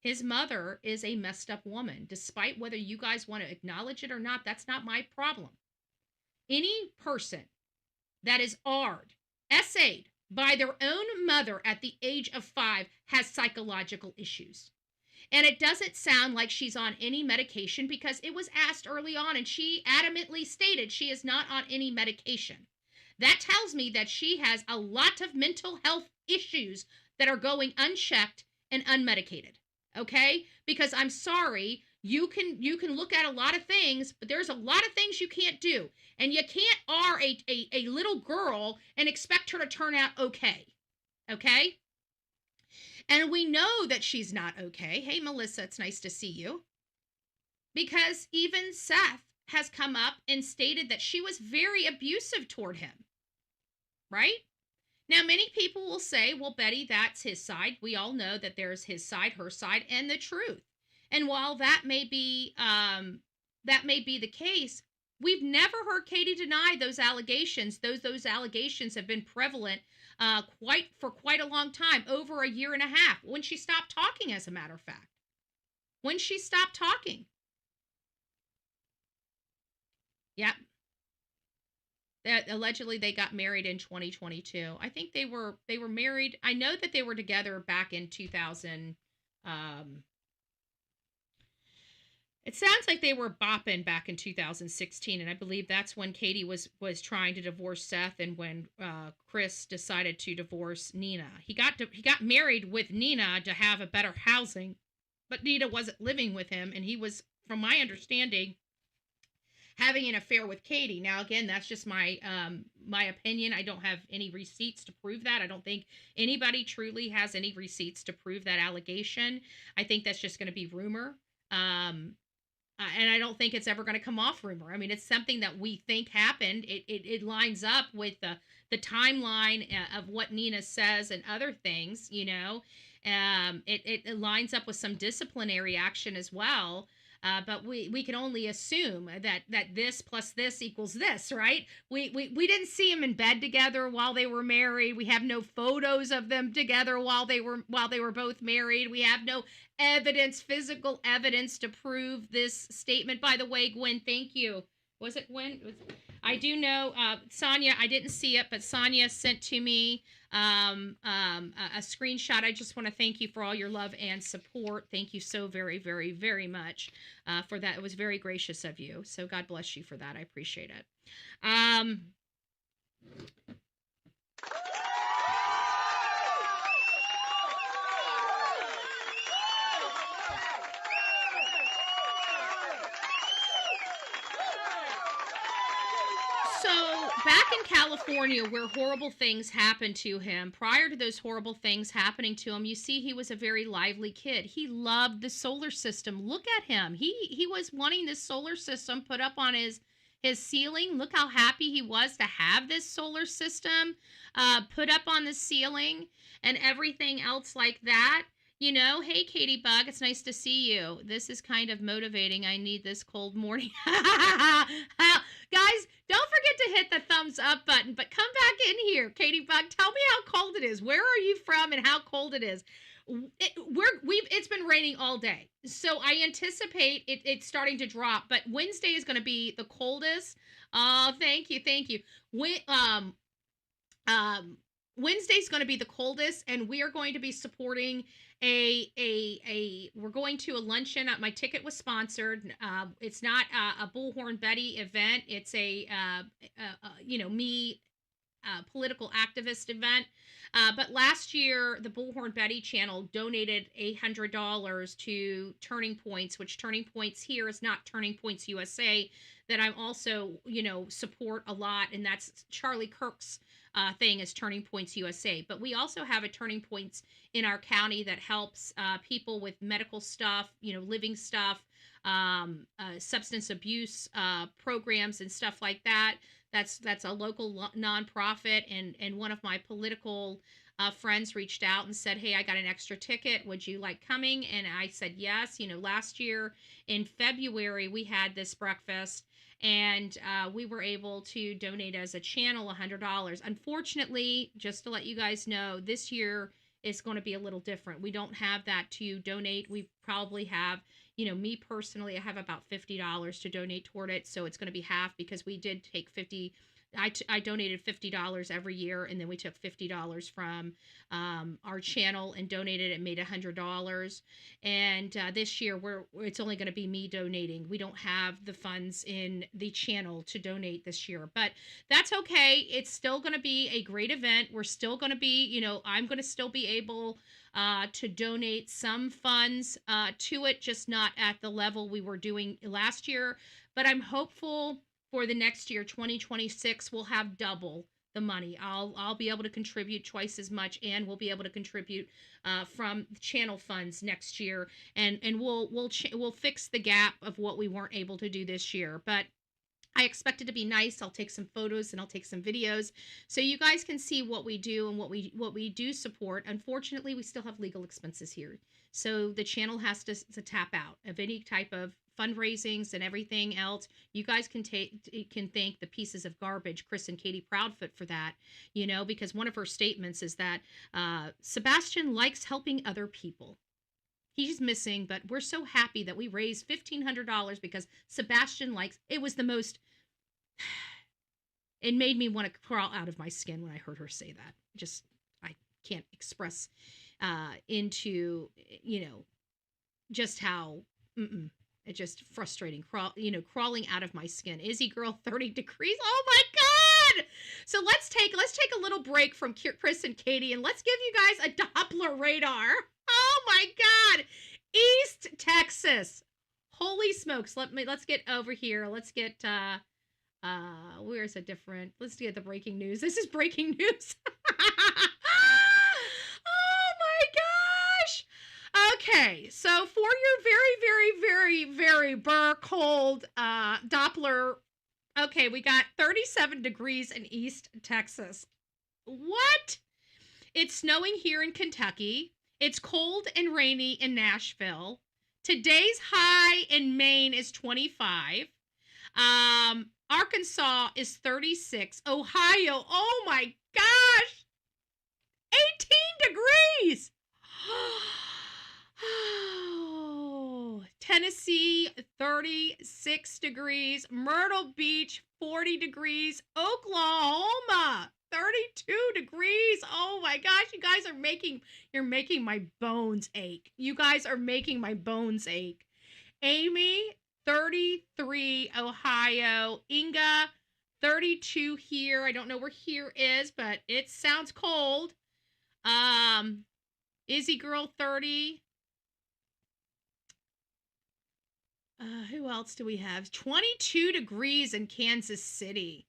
His mother is a messed up woman. Despite whether you guys want to acknowledge it or not, that's not my problem. Any person that is essayed by their own mother at the age of 5 has psychological issues. And it doesn't sound like she's on any medication because it was asked early on and she adamantly stated she is not on any medication. That tells me that she has a lot of mental health issues that are going unchecked and unmedicated. Okay? Because I'm sorry, you can look at a lot of things, but there's a lot of things you can't do. And you can't are a little girl and expect her to turn out okay. Okay? And we know that she's not okay. Hey, Melissa, it's nice to see you. Because even Seth has come up and stated that she was very abusive toward him. Right? Now, many people will say, well, Betty, that's his side. We all know that there's his side, her side, and the truth. And while that may be the case, we've never heard Katie deny those allegations. Those allegations have been prevalent for quite a long time, over a year and a half, when she stopped talking, as a matter of fact. When she stopped talking. Yep. That allegedly they got married in 2022. I think they were married. I know that they were together back in 2000. It sounds like they were bopping back in 2016, and I believe that's when Katie was trying to divorce Seth, and when Chris decided to divorce Nina. He got married with Nina to have a better housing, but Nina wasn't living with him, and he was, from my understanding, having an affair with Katie. Now, again, that's just my my opinion. I don't have any receipts to prove that. I don't think anybody truly has any receipts to prove that allegation. I think that's just going to be rumor. And I don't think it's ever going to come off rumor. I mean, it's something that we think happened. It lines up with the timeline of what Nina says and other things, you know. It lines up with some disciplinary action as well. But we can only assume that this plus this equals this, right? We didn't see them in bed together while they were married. We have no photos of them together while they were both married. We have no evidence, physical evidence to prove this statement. By the way, Gwen, thank you. Was it Gwen? I do know, Sonia, I didn't see it, but Sonia sent to me a screenshot. I just want to thank you for all your love and support. Thank you so very, very, very much for that. It was very gracious of you. So God bless you for that. I appreciate it. So back in California, where horrible things happened to him, prior to those horrible things happening to him, you see he was a very lively kid. He loved the solar system. Look at him. He was wanting this solar system put up on his ceiling. Look how happy he was to have this solar system put up on the ceiling and everything else like that. You know, hey, Katie Bug, it's nice to see you. This is kind of motivating. I need this cold morning. Guys, don't forget to hit the thumbs up button, but come back in here. Katie Bug, tell me how cold it is. Where are you from and how cold it is? It's been raining all day. So I anticipate it's starting to drop, but Wednesday is going to be the coldest. Oh, thank you. Wednesday's going to be the coldest, and we are going to be supporting we're going to a luncheon. My ticket was sponsored. It's not a Bullhorn Betty event. It's a political activist event. But last year, the Bullhorn Betty channel donated $800 to Turning Points, which Turning Points here is not Turning Points USA, that I'm also, support a lot. And that's Charlie Kirk's thing is Turning Points USA. But we also have a Turning Points in our county that helps people with medical stuff, living stuff, substance abuse programs and stuff like that. That's a local nonprofit, and one of my political friends reached out and said, hey, I got an extra ticket. Would you like coming? And I said, yes. Last year in February, we had this breakfast, and we were able to donate as a channel $100. Unfortunately, just to let you guys know, this year is going to be a little different. We don't have that to donate. We probably have, me personally, I have about $50 to donate toward it. So it's going to be half, because we did take I donated $50 every year, and then we took $50 from our channel and donated it, made $100. And this year it's only going to be me donating. We don't have the funds in the channel to donate this year, but that's okay. It's still going to be a great event. We're still going to be, I'm going to still be able to donate some funds to it, just not at the level we were doing last year. But I'm hopeful for the next year, 2026, we'll have double the money. I'll be able to contribute twice as much, and we'll be able to contribute from channel funds next year, and we'll fix the gap of what we weren't able to do this year. But I expect it to be nice. I'll take some photos and I'll take some videos so you guys can see what we do and what we do support. Unfortunately, we still have legal expenses here, so the channel has to tap out of any type of fundraisings and everything else. You guys can thank the pieces of garbage, Chris and Katie Proudfoot, for that, because one of her statements is that Sebastian likes helping other people. He's missing, but we're so happy that we raised $1,500 because Sebastian likes. It was the most. It made me want to crawl out of my skin when I heard her say that. I can't express into, just how. It's just frustrating, crawling out of my skin. Izzy girl, 30 degrees. Oh my God. So let's take a little break from Chris and Katie, and let's give you guys a Doppler radar. Oh my God. East Texas. Holy smokes. Let's get over here. Let's get where's a different, let's get the breaking news. This is breaking news. Oh my gosh. Okay, so for your very, very, very, very burr cold Doppler, okay, we got 37 degrees in East Texas. What? It's snowing here in Kentucky. It's cold and rainy in Nashville. Today's high in Maine is 25. Arkansas is 36. Ohio, oh my gosh, 18 degrees. Oh, Tennessee, 36 degrees. Myrtle Beach, 40 degrees. Oklahoma, 32 degrees. Oh my gosh, you guys you're making my bones ache. You guys are making my bones ache. Amy, 33, Ohio. Inga, 32 here. I don't know where here is, but it sounds cold. Izzy girl, 30. Who else do we have? 22 degrees in Kansas City.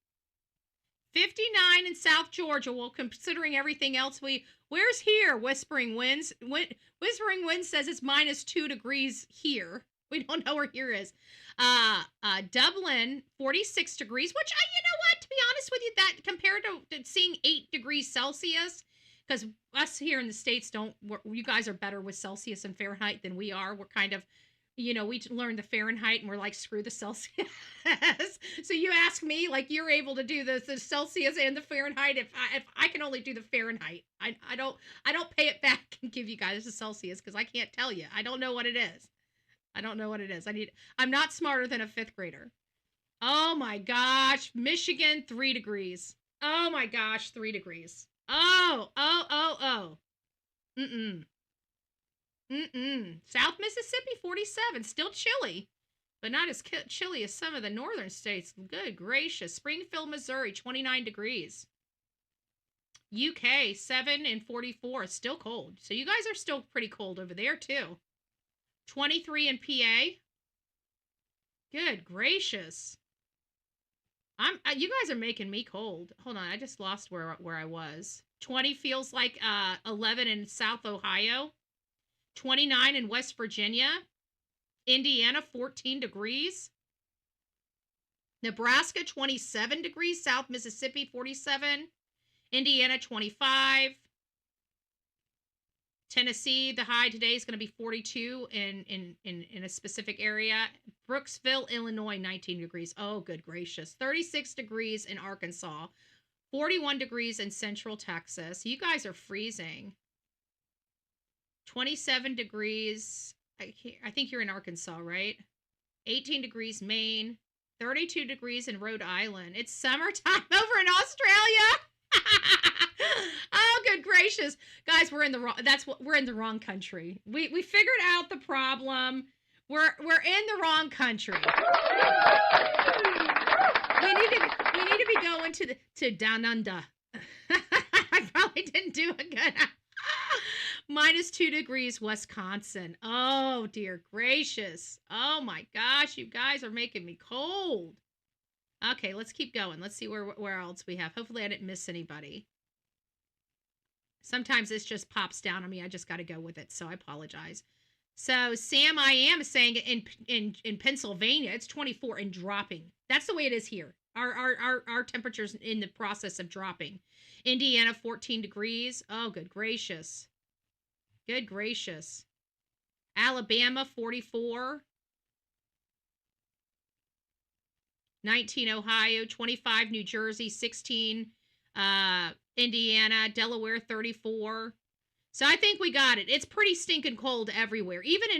59 in South Georgia. Well, considering everything else, where's here? Whispering Winds. Whispering Winds says it's -2 degrees here. We don't know where here is. Dublin, 46 degrees, which, you know what, to be honest with you, that compared to seeing 8 degrees Celsius, because us here in the States you guys are better with Celsius and Fahrenheit than we are. We're kind of, we learned the Fahrenheit and we're like, screw the Celsius. So you ask me, like, you're able to do the Celsius and the Fahrenheit. If I can only do the Fahrenheit, I don't pay it back and give you guys the Celsius because I can't tell you. I don't know what it is. I'm not smarter than a 5th grader. Oh my gosh. Michigan, 3 degrees. Oh my gosh, 3 degrees. Oh. South Mississippi, 47. Still chilly, but not as chilly as some of the northern states. Good gracious. Springfield, Missouri, 29 degrees. UK, 7 and 44. Still cold. So you guys are still pretty cold over there too. 23 in PA. Good gracious. You guys are making me cold. Hold on, I just lost where I was. 20 feels like 11 in South Ohio. 29 in West Virginia. Indiana, 14 degrees. Nebraska, 27 degrees. South Mississippi, 47. Indiana, 25. Tennessee, the high today is going to be 42 in a specific area. Brooksville, Illinois, 19 degrees. Oh, good gracious. 36 degrees in Arkansas. 41 degrees in Central Texas. You guys are freezing. 27 degrees. I think you're in Arkansas, right? 18 degrees Maine. 32 degrees in Rhode Island. It's summertime over in Australia. Oh, good gracious. Guys, we're in the wrong country. We figured out the problem. We're in the wrong country. We need to be going to down under. I probably didn't do a good. -2 degrees Wisconsin. Oh dear gracious. Oh my gosh, you guys are making me cold. Okay, let's keep going. Let's see where else we have. Hopefully I didn't miss anybody. Sometimes this just pops down on me. I just got to go with it, so I apologize. So Sam I am saying in Pennsylvania, it's 24 and dropping. That's the way it is here. Our temperature's in the process of dropping. Indiana, 14 degrees. Oh, good gracious. Good gracious. Alabama, 44. 19 Ohio, 25 New Jersey, 16 Indiana, Delaware, 34. So I think we got it. It's pretty stinking cold everywhere. Even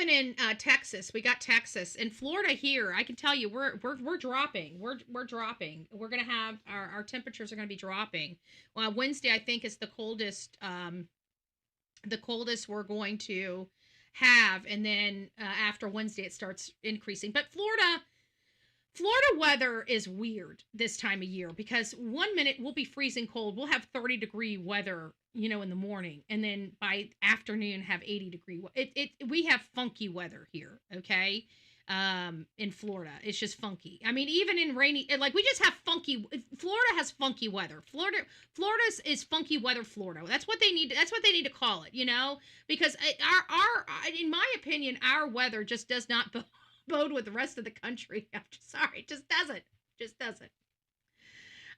in Texas, we got Texas. In Florida here, I can tell you we're dropping. We're dropping. We're gonna have our temperatures are gonna be dropping. Wednesday I think is the coldest. The coldest we're going to have, and then after Wednesday it starts increasing. But Florida weather is weird this time of year, because 1 minute we'll be freezing cold. We'll have 30-degree weather, in the morning, and then by afternoon have 80-degree. We have funky weather here, okay? In Florida, it's just funky. I mean, even in rainy, like, we just have funky. Florida has funky weather. Florida's is funky weather. Florida. That's what they need. That's what they need to call it. Because our in my opinion, our weather just does not bode with the rest of the country. I'm sorry, it just doesn't.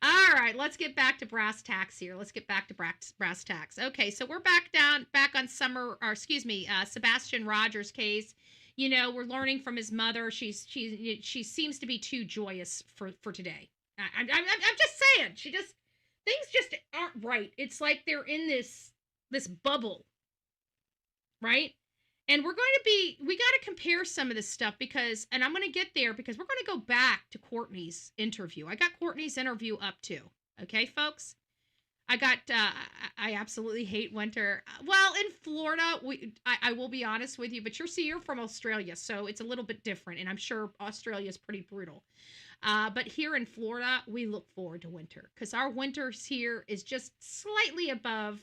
All right, let's get back to brass tacks here. Let's get back to brass tacks. Okay, so we're back on Sebastian Rogers' case. We're learning from his mother. She seems to be too joyous for today. I'm just saying. Things just aren't right. It's like they're in this bubble, right? And we got to compare some of this stuff and I'm going to get there, because we're going to go back to Courtney's interview. I got Courtney's interview up too. Okay, folks? I absolutely hate winter. Well, in Florida, I will be honest with you, but you're from Australia, so it's a little bit different, and I'm sure Australia is pretty brutal. But here in Florida, we look forward to winter, because our winters here is just slightly above,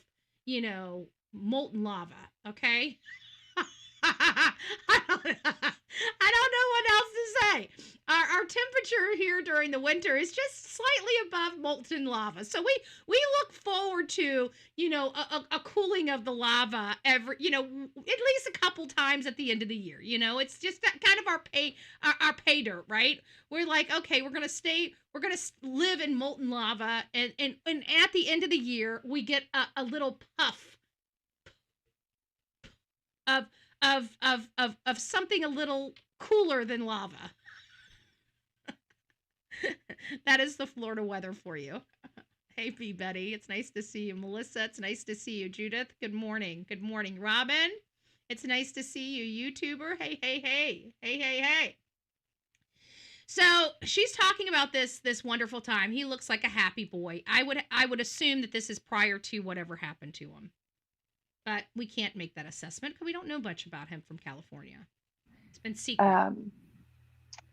molten lava, okay? I don't know what else to say. Our temperature here during the winter is just slightly above molten lava. So we look forward to, a cooling of the lava every, at least a couple times at the end of the year. It's just that kind of our pay dirt, right? We're like, okay, we're going to live in molten lava. And at the end of the year, we get a little puff of something a little cooler than lava. That is the Florida weather for you. Hey, B. Betty, it's nice to see you. Melissa, it's nice to see you. Judith, good morning. Good morning. Robin, it's nice to see you. YouTuber, hey. So she's talking about this wonderful time. He looks like a happy boy. I would assume that this is prior to whatever happened to him. But we can't make that assessment because we don't know much about him from California. It's been secret.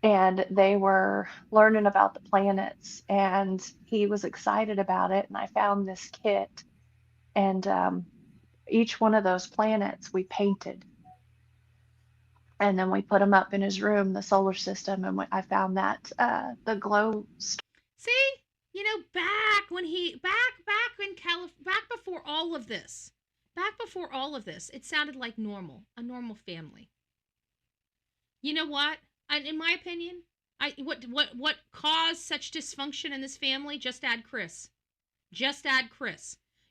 And they were learning about the planets, and he was excited about it. And I found this kit, and each one of those planets we painted. And then we put them up in his room, the solar system, and I found that the glow. See, back before all of this. Back before all of this, it sounded like a normal family. You know what? In my opinion, what caused such dysfunction in this family? Just add Chris.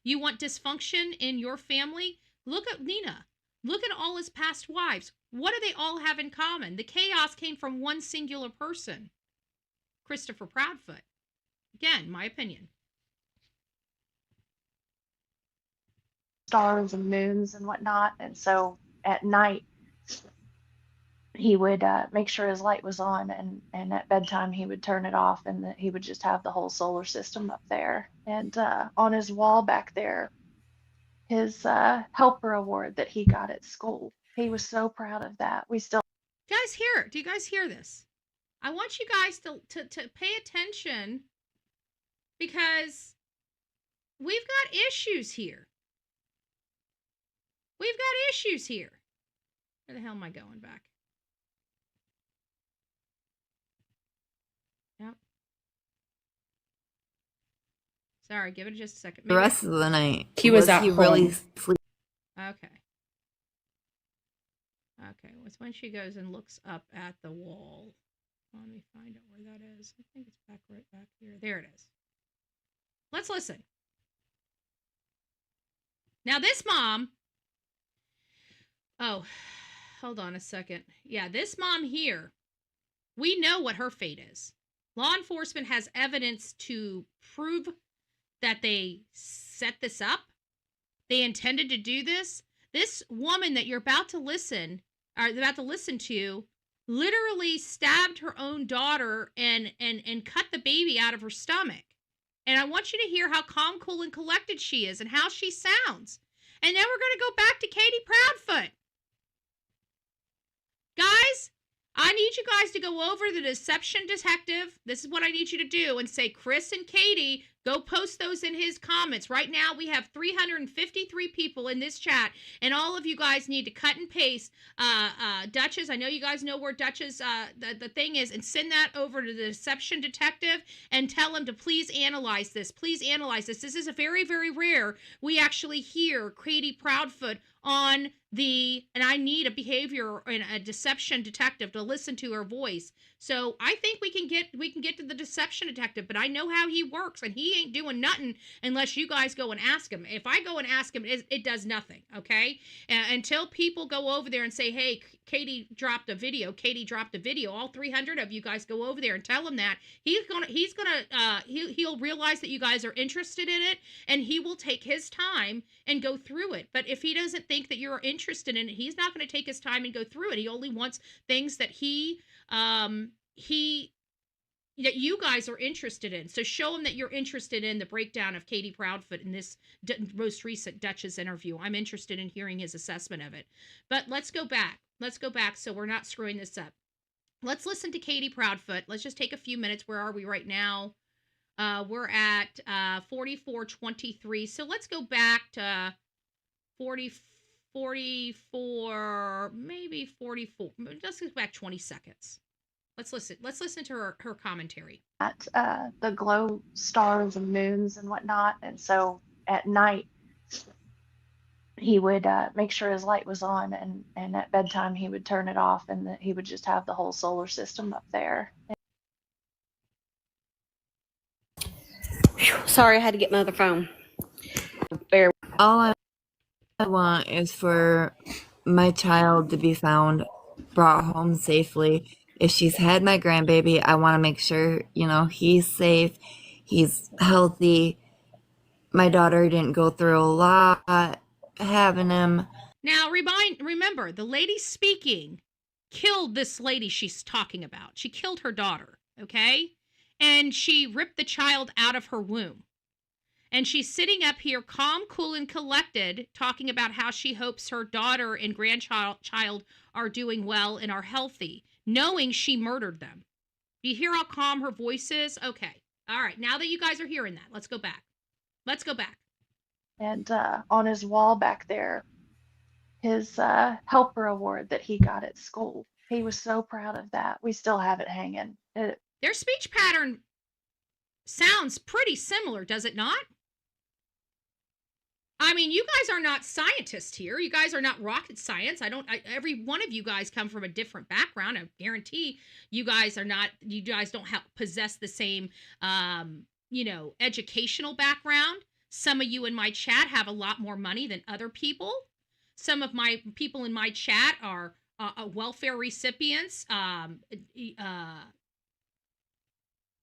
You want dysfunction in your family? Look at Nina. Look at all his past wives. What do they all have in common? The chaos came from one singular person, Christopher Proudfoot. Again, my opinion. Stars and moons and whatnot. And so at night, he would make sure his light was on, and at bedtime he would turn it off, and he would just have the whole solar system up there. And on his wall back there, his helper award that he got at school. He was so proud of that. Do you guys hear this? I want you guys to pay attention, because we've got issues here. Where the hell am I going back? Yep. Sorry, give it just a second. The rest of the night, he was at home. Really sleep? Okay. It's when she goes and looks up at the wall. Let me find out where that is. I think it's right back here. There it is. Let's listen. Now this mom. Oh, hold on a second. Yeah, this mom here, we know what her fate is. Law enforcement has evidence to prove that they set this up. They intended to do this. This woman that you're about to listen to literally stabbed her own daughter and cut the baby out of her stomach. And I want you to hear how calm, cool, and collected she is and how she sounds. And then we're going to go back to Katie Proudfoot. Guys, I need you guys to go over to the deception detective. This is what I need you to do, and say, Chris and Katie, go post those in his comments. Right now, we have 353 people in this chat, and all of you guys need to cut and paste Duchess. I know you guys know where Duchess, the thing is, and send that over to the deception detective and tell him to please analyze this. Please analyze this. This is a very, very rare. We actually hear Katie Proudfoot on and I need a behavior and a deception detective to listen to her voice. So I think we can get to the deception detective, but I know how he works, and he ain't doing nothing unless you guys go and ask him. If I go and ask him, it does nothing. Okay, until people go over there and say, hey, Katie dropped a video. All 300 of you guys go over there and tell him that he'll realize that you guys are interested in it, and he will take his time and go through it. But if he doesn't think that you're interested in it, he's not going to take his time and go through it. He only wants things that that you guys are interested in. So show him that you're interested in the breakdown of Katie Proudfoot in this most recent Duchess interview. I'm interested in hearing his assessment of it. But let's go back so we're not screwing this up. Let's listen to Katie Proudfoot. Let's just take a few minutes. Where are we right now? We're at 44:23. So let's go back to 44, maybe 44. Let's go back 20 seconds. Let's listen to her commentary. At the glow stars and moons and whatnot. And so at night, he would make sure his light was on, and at bedtime he would turn it off, and he would just have the whole solar system up there. Sorry, I had to get my other phone. All I want is for my child to be found, brought home safely. If she's had my grandbaby, I want to make sure, he's safe, he's healthy. My daughter didn't go through a lot having him. Now, remember, the lady speaking killed this lady she's talking about. She killed her daughter, okay? And she ripped the child out of her womb. And she's sitting up here calm, cool, and collected, talking about how she hopes her daughter and grandchild are doing well and are healthy, knowing she murdered them. Do you hear how calm her voice is? Okay. All right. Now that you guys are hearing that, let's go back. And on his wall back there, his helper award that he got at school. He was so proud of that. We still have it hanging. Their speech pattern sounds pretty similar, does it not? I mean, you guys are not scientists here. You guys are not rocket science. Every one of you guys come from a different background. I guarantee you guys don't possess the same, educational background. Some of you in my chat have a lot more money than other people. Some of my people in my chat are welfare recipients,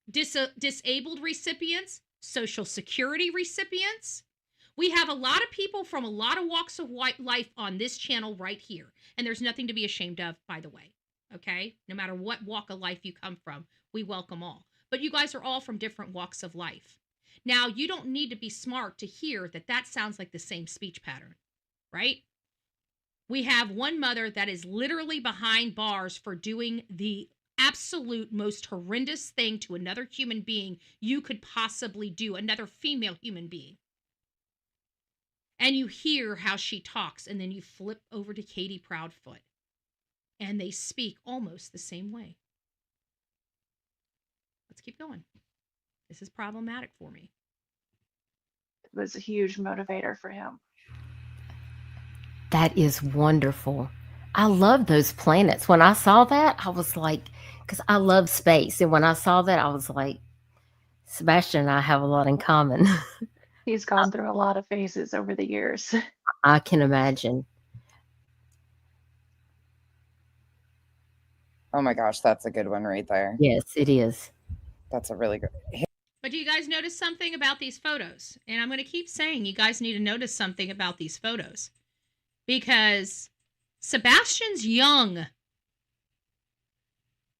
disabled recipients, Social Security recipients. We have a lot of people from a lot of walks of life on this channel right here. And there's nothing to be ashamed of, by the way. Okay? No matter what walk of life you come from, we welcome all. But you guys are all from different walks of life. Now, you don't need to be smart to hear that sounds like the same speech pattern, right? We have one mother that is literally behind bars for doing the absolute most horrendous thing to another human being you could possibly do, another female human being. And you hear how she talks, and then you flip over to Katie Proudfoot, and they speak almost the same way. Let's keep going. This is problematic for me. It was a huge motivator for him. That is wonderful. I love those planets. When I saw that, I was like, because I love space. And when I saw that, I was like, Sebastian and I have a lot in common. He's gone through a lot of phases over the years. I can imagine. Oh my gosh, that's a good one right there. Yes, it is. That's a really good. But do you guys notice something about these photos? And I'm going to keep saying you guys need to notice something about these photos. Because Sebastian's young.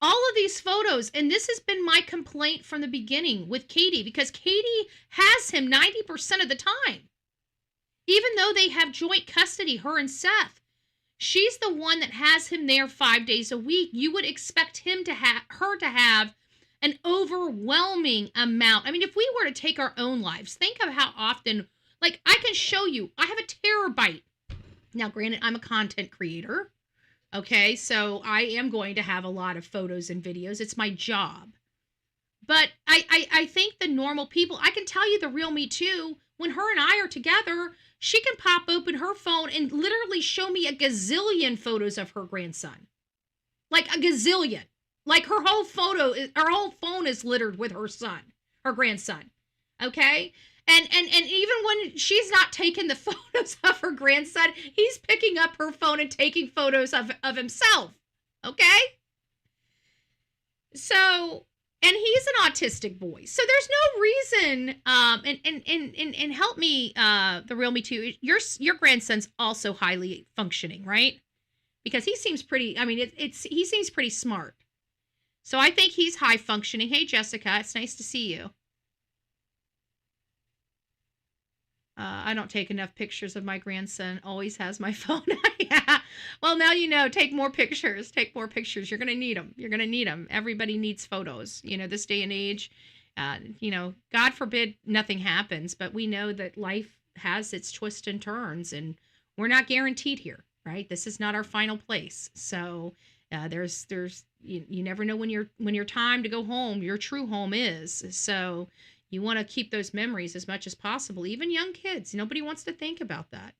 All of these photos, and this has been my complaint from the beginning with Katie, because Katie has him 90% of the time. Even though they have joint custody, her and Seth, She's the one that has him there 5 days a week. You would expect her to have an overwhelming amount. I mean, if we were to take our own lives, think of how often, like, I can show you, I have a terabyte. Now, granted, I'm a content creator. Okay, so I am going to have a lot of photos and videos. It's my job. But I think the normal people, I can tell you the real me too, when her and I are together, she can pop open her phone and literally show me a gazillion photos of her grandson. Like a gazillion. Like her whole phone is littered with her grandson. Okay? And even when she's not taking the photos of her grandson, he's picking up her phone and taking photos of himself. Okay? So, and he's an autistic boy. So there's no reason, and help me, the real me too. Your grandson's also highly functioning, right? Because he seems pretty, I mean, he seems pretty smart. So I think he's high functioning. Hey, Jessica, it's nice to see you. I don't take enough pictures of my grandson. Always has my phone. Yeah. Well, now you know. Take more pictures. Take more pictures. You're going to need them. You're going to need them. Everybody needs photos. You know, this day and age, you know, God forbid nothing happens, but we know that life has its twists and turns, and we're not guaranteed here, right? This is not our final place. So there's you never know when your time to go home, your true home is. So you want to keep those memories as much as possible. Even young kids, nobody wants to think about that.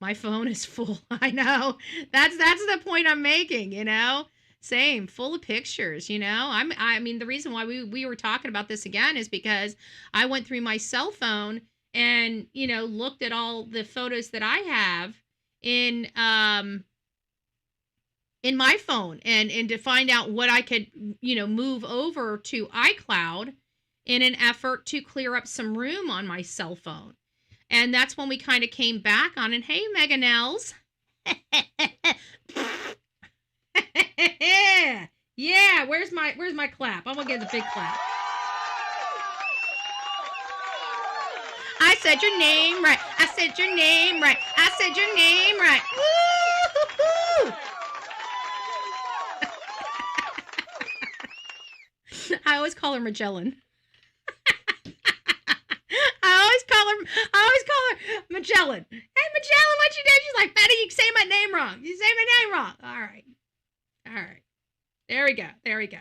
My phone is full. I know. That's the point I'm making, you know? Same, full of pictures, you know? I mean, the reason why we were talking about this again is because I went through my cell phone and, you know, looked at all the photos that I have in my phone and to find out what I could, you know, move over to iCloud in an effort to clear up some room on my cell phone. And that's when we kind of came back on, and hey, Meganels. Yeah, where's my clap? I'm gonna get the big clap. I said your name right. I said your name right. I said your name right. Woo! I always call her Magellan. I always call her Magellan. Hey, Magellan, what you did? She's like, Betty, you say my name wrong. You say my name wrong. All right. There we go.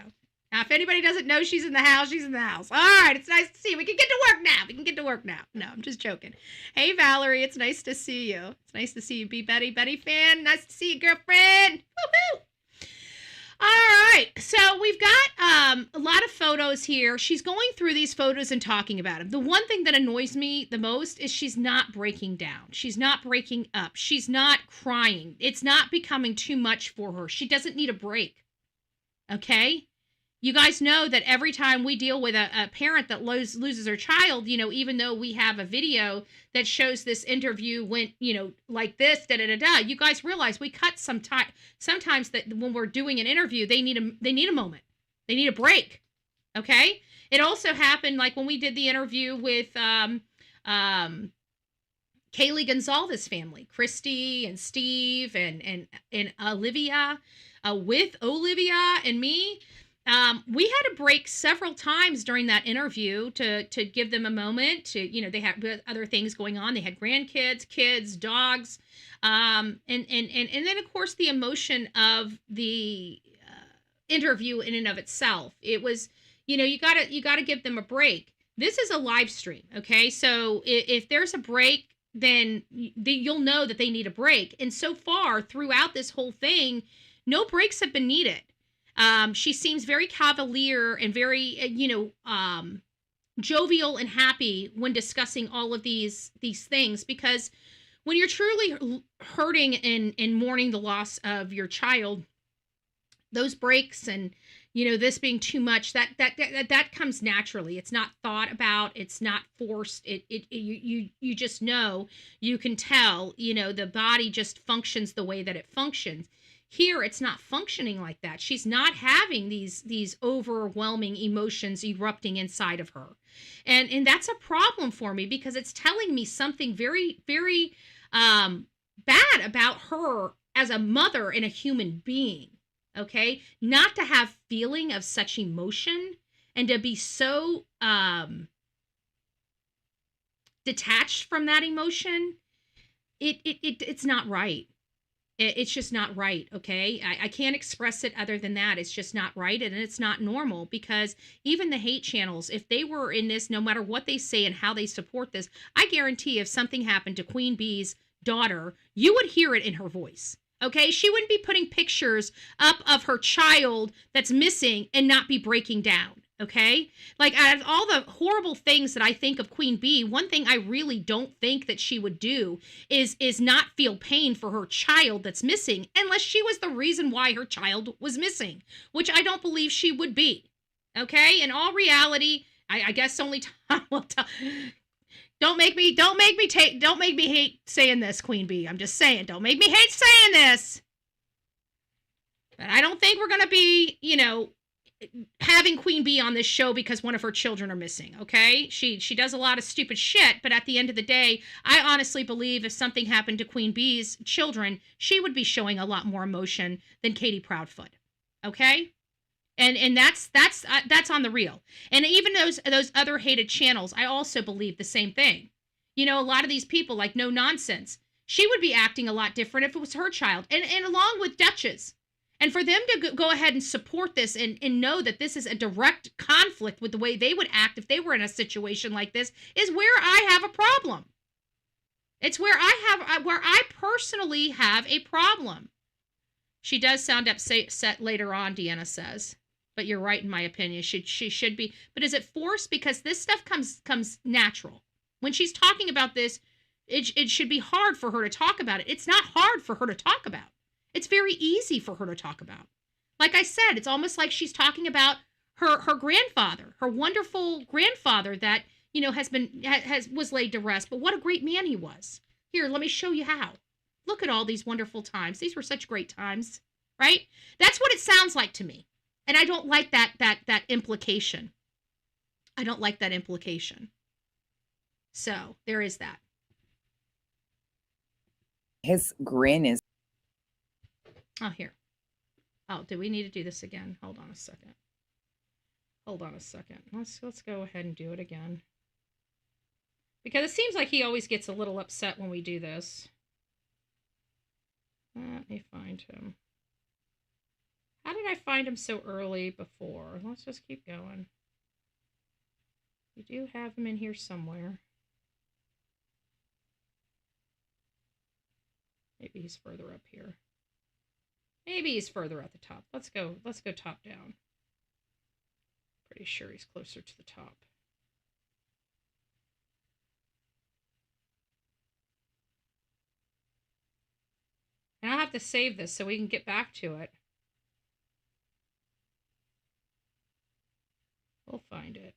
Now, if anybody doesn't know she's in the house, she's in the house. All right, it's nice to see you. We can get to work now. No, I'm just joking. Hey, Valerie, it's nice to see you. It's nice to see you. Be Betty fan. Nice to see you, girlfriend. Woo-hoo. All right, so we've got a lot of photos here. She's going through these photos and talking about them. The one thing that annoys me the most is she's not breaking down. She's not breaking up. She's not crying. It's not becoming too much for her. She doesn't need a break, okay? You guys know that every time we deal with a parent that loses her child, you know, even though we have a video that shows this interview went, you know, like this, you guys realize we cut sometimes that when we're doing an interview, they need a moment. They need a break. Okay. It also happened like when we did the interview with Kaylee Gonzalez's family, Christy and Steve and Olivia, with Olivia and me. We had to break several times during that interview to give them a moment to, you know, they had other things going on. They had grandkids, kids, dogs. And then of course the emotion of the interview in and of itself. It was, you know, you gotta give them a break. This is a live stream. Okay. So if there's a break, then you'll know that they need a break. And so far throughout this whole thing, no breaks have been needed. She seems very cavalier and very, jovial and happy when discussing all of these things, because when you're truly hurting and mourning the loss of your child, those breaks and, you know, this being too much, that comes naturally. It's not thought about. It's not forced. You just know, you can tell, you know, the body just functions the way that it functions. Here, it's not functioning like that. She's not having these overwhelming emotions erupting inside of her. And that's a problem for me, because it's telling me something very, very bad about her as a mother and a human being, okay, not to have feeling of such emotion and to be so detached from that emotion, it's not right. It's just not right, okay? I can't express it other than that. It's just not right, and it's not normal, because even the hate channels, if they were in this, no matter what they say and how they support this, I guarantee if something happened to Queen Bee's daughter, you would hear it in her voice, okay? She wouldn't be putting pictures up of her child that's missing and not be breaking down. Okay, like out of all the horrible things that I think of Queen Bee, one thing I really don't think that she would do is not feel pain for her child that's missing, unless she was the reason why her child was missing, which I don't believe she would be. Okay, in all reality, I guess only time will tell. Don't make me hate saying this, Queen Bee. I'm just saying, don't make me hate saying this. But I don't think we're gonna be, having Queen Bee on this show because one of her children are missing, okay? She does a lot of stupid shit, but at the end of the day, I honestly believe if something happened to Queen Bee's children, she would be showing a lot more emotion than Katie Proudfoot, okay? And that's on the real. And even those other hated channels, I also believe the same thing. A lot of these people, like No Nonsense, she would be acting a lot different if it was her child, and along with Duchess. And for them to go ahead and support this and know that this is a direct conflict with the way they would act if they were in a situation like this is where I have a problem. It's where I personally have a problem. She does sound upset later on, Deanna says. But you're right, in my opinion. She should be. But is it forced? Because this stuff comes natural. When she's talking about this, it should be hard for her to talk about it. It's not hard for her to talk about. It's very easy for her to talk about. Like I said, it's almost like she's talking about her grandfather, her wonderful grandfather that, was laid to rest. But what a great man he was. Here, let me show you how. Look at all these wonderful times. These were such great times, right? That's what it sounds like to me. And I don't like that implication. I don't like that implication. So there is that. His grin is. Oh, here. Oh, do we need to do this again? Hold on a second. Let's go ahead and do it again. Because it seems like he always gets a little upset when we do this. Let me find him. How did I find him so early before? Let's just keep going. We do have him in here somewhere. Maybe he's further up here. Maybe he's further at the top. Let's go top down. Pretty sure he's closer to the top. And I'll have to save this so we can get back to it. We'll find it.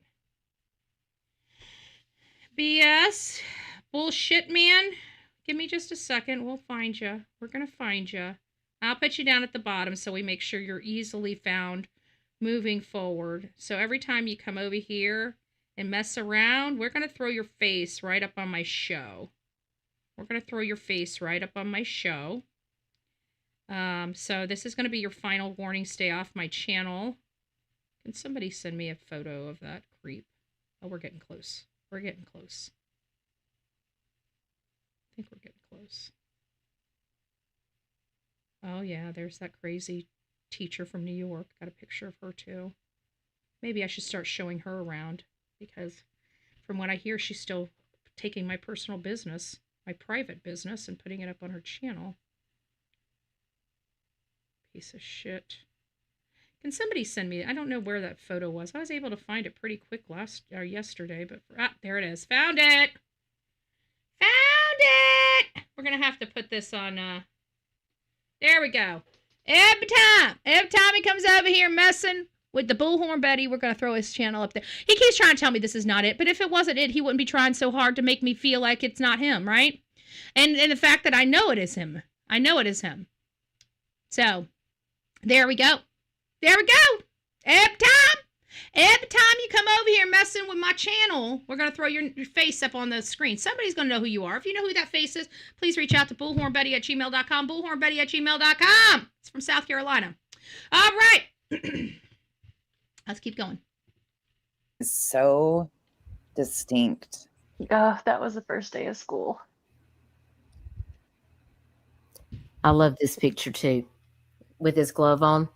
BS. Bullshit, man. Give me just a second. We'll find you. We're going to find you. I'll put you down at the bottom so we make sure you're easily found moving forward. So every time you come over here and mess around, we're going to throw your face right up on my show. So this is going to be your final warning. Stay off my channel. Can somebody send me a photo of that creep? Oh, we're getting close. I think we're getting close. Oh, yeah, there's that crazy teacher from New York. Got a picture of her, too. Maybe I should start showing her around, because from what I hear, she's still taking my personal business, my private business, and putting it up on her channel. Piece of shit. Can somebody send me? I don't know where that photo was. I was able to find it pretty quick yesterday, but there it is. Found it. We're gonna have to put this on. There we go. Every time he comes over here messing with the Bullhorn Betty, we're gonna throw his channel up there. He keeps trying to tell me this is not it, but if it wasn't it, he wouldn't be trying so hard to make me feel like it's not him, right? And the fact that I know it is him. So there we go. Every time Every time you come over here messing with my channel, we're going to throw your face up on the screen. Somebody's going to know who you are. If you know who that face is, please reach out to bullhornbetty@gmail.com. Bullhornbetty@gmail.com. It's from South Carolina. All right. Let's keep going. So distinct. Oh, that was the first day of school. I love this picture too, with his glove on.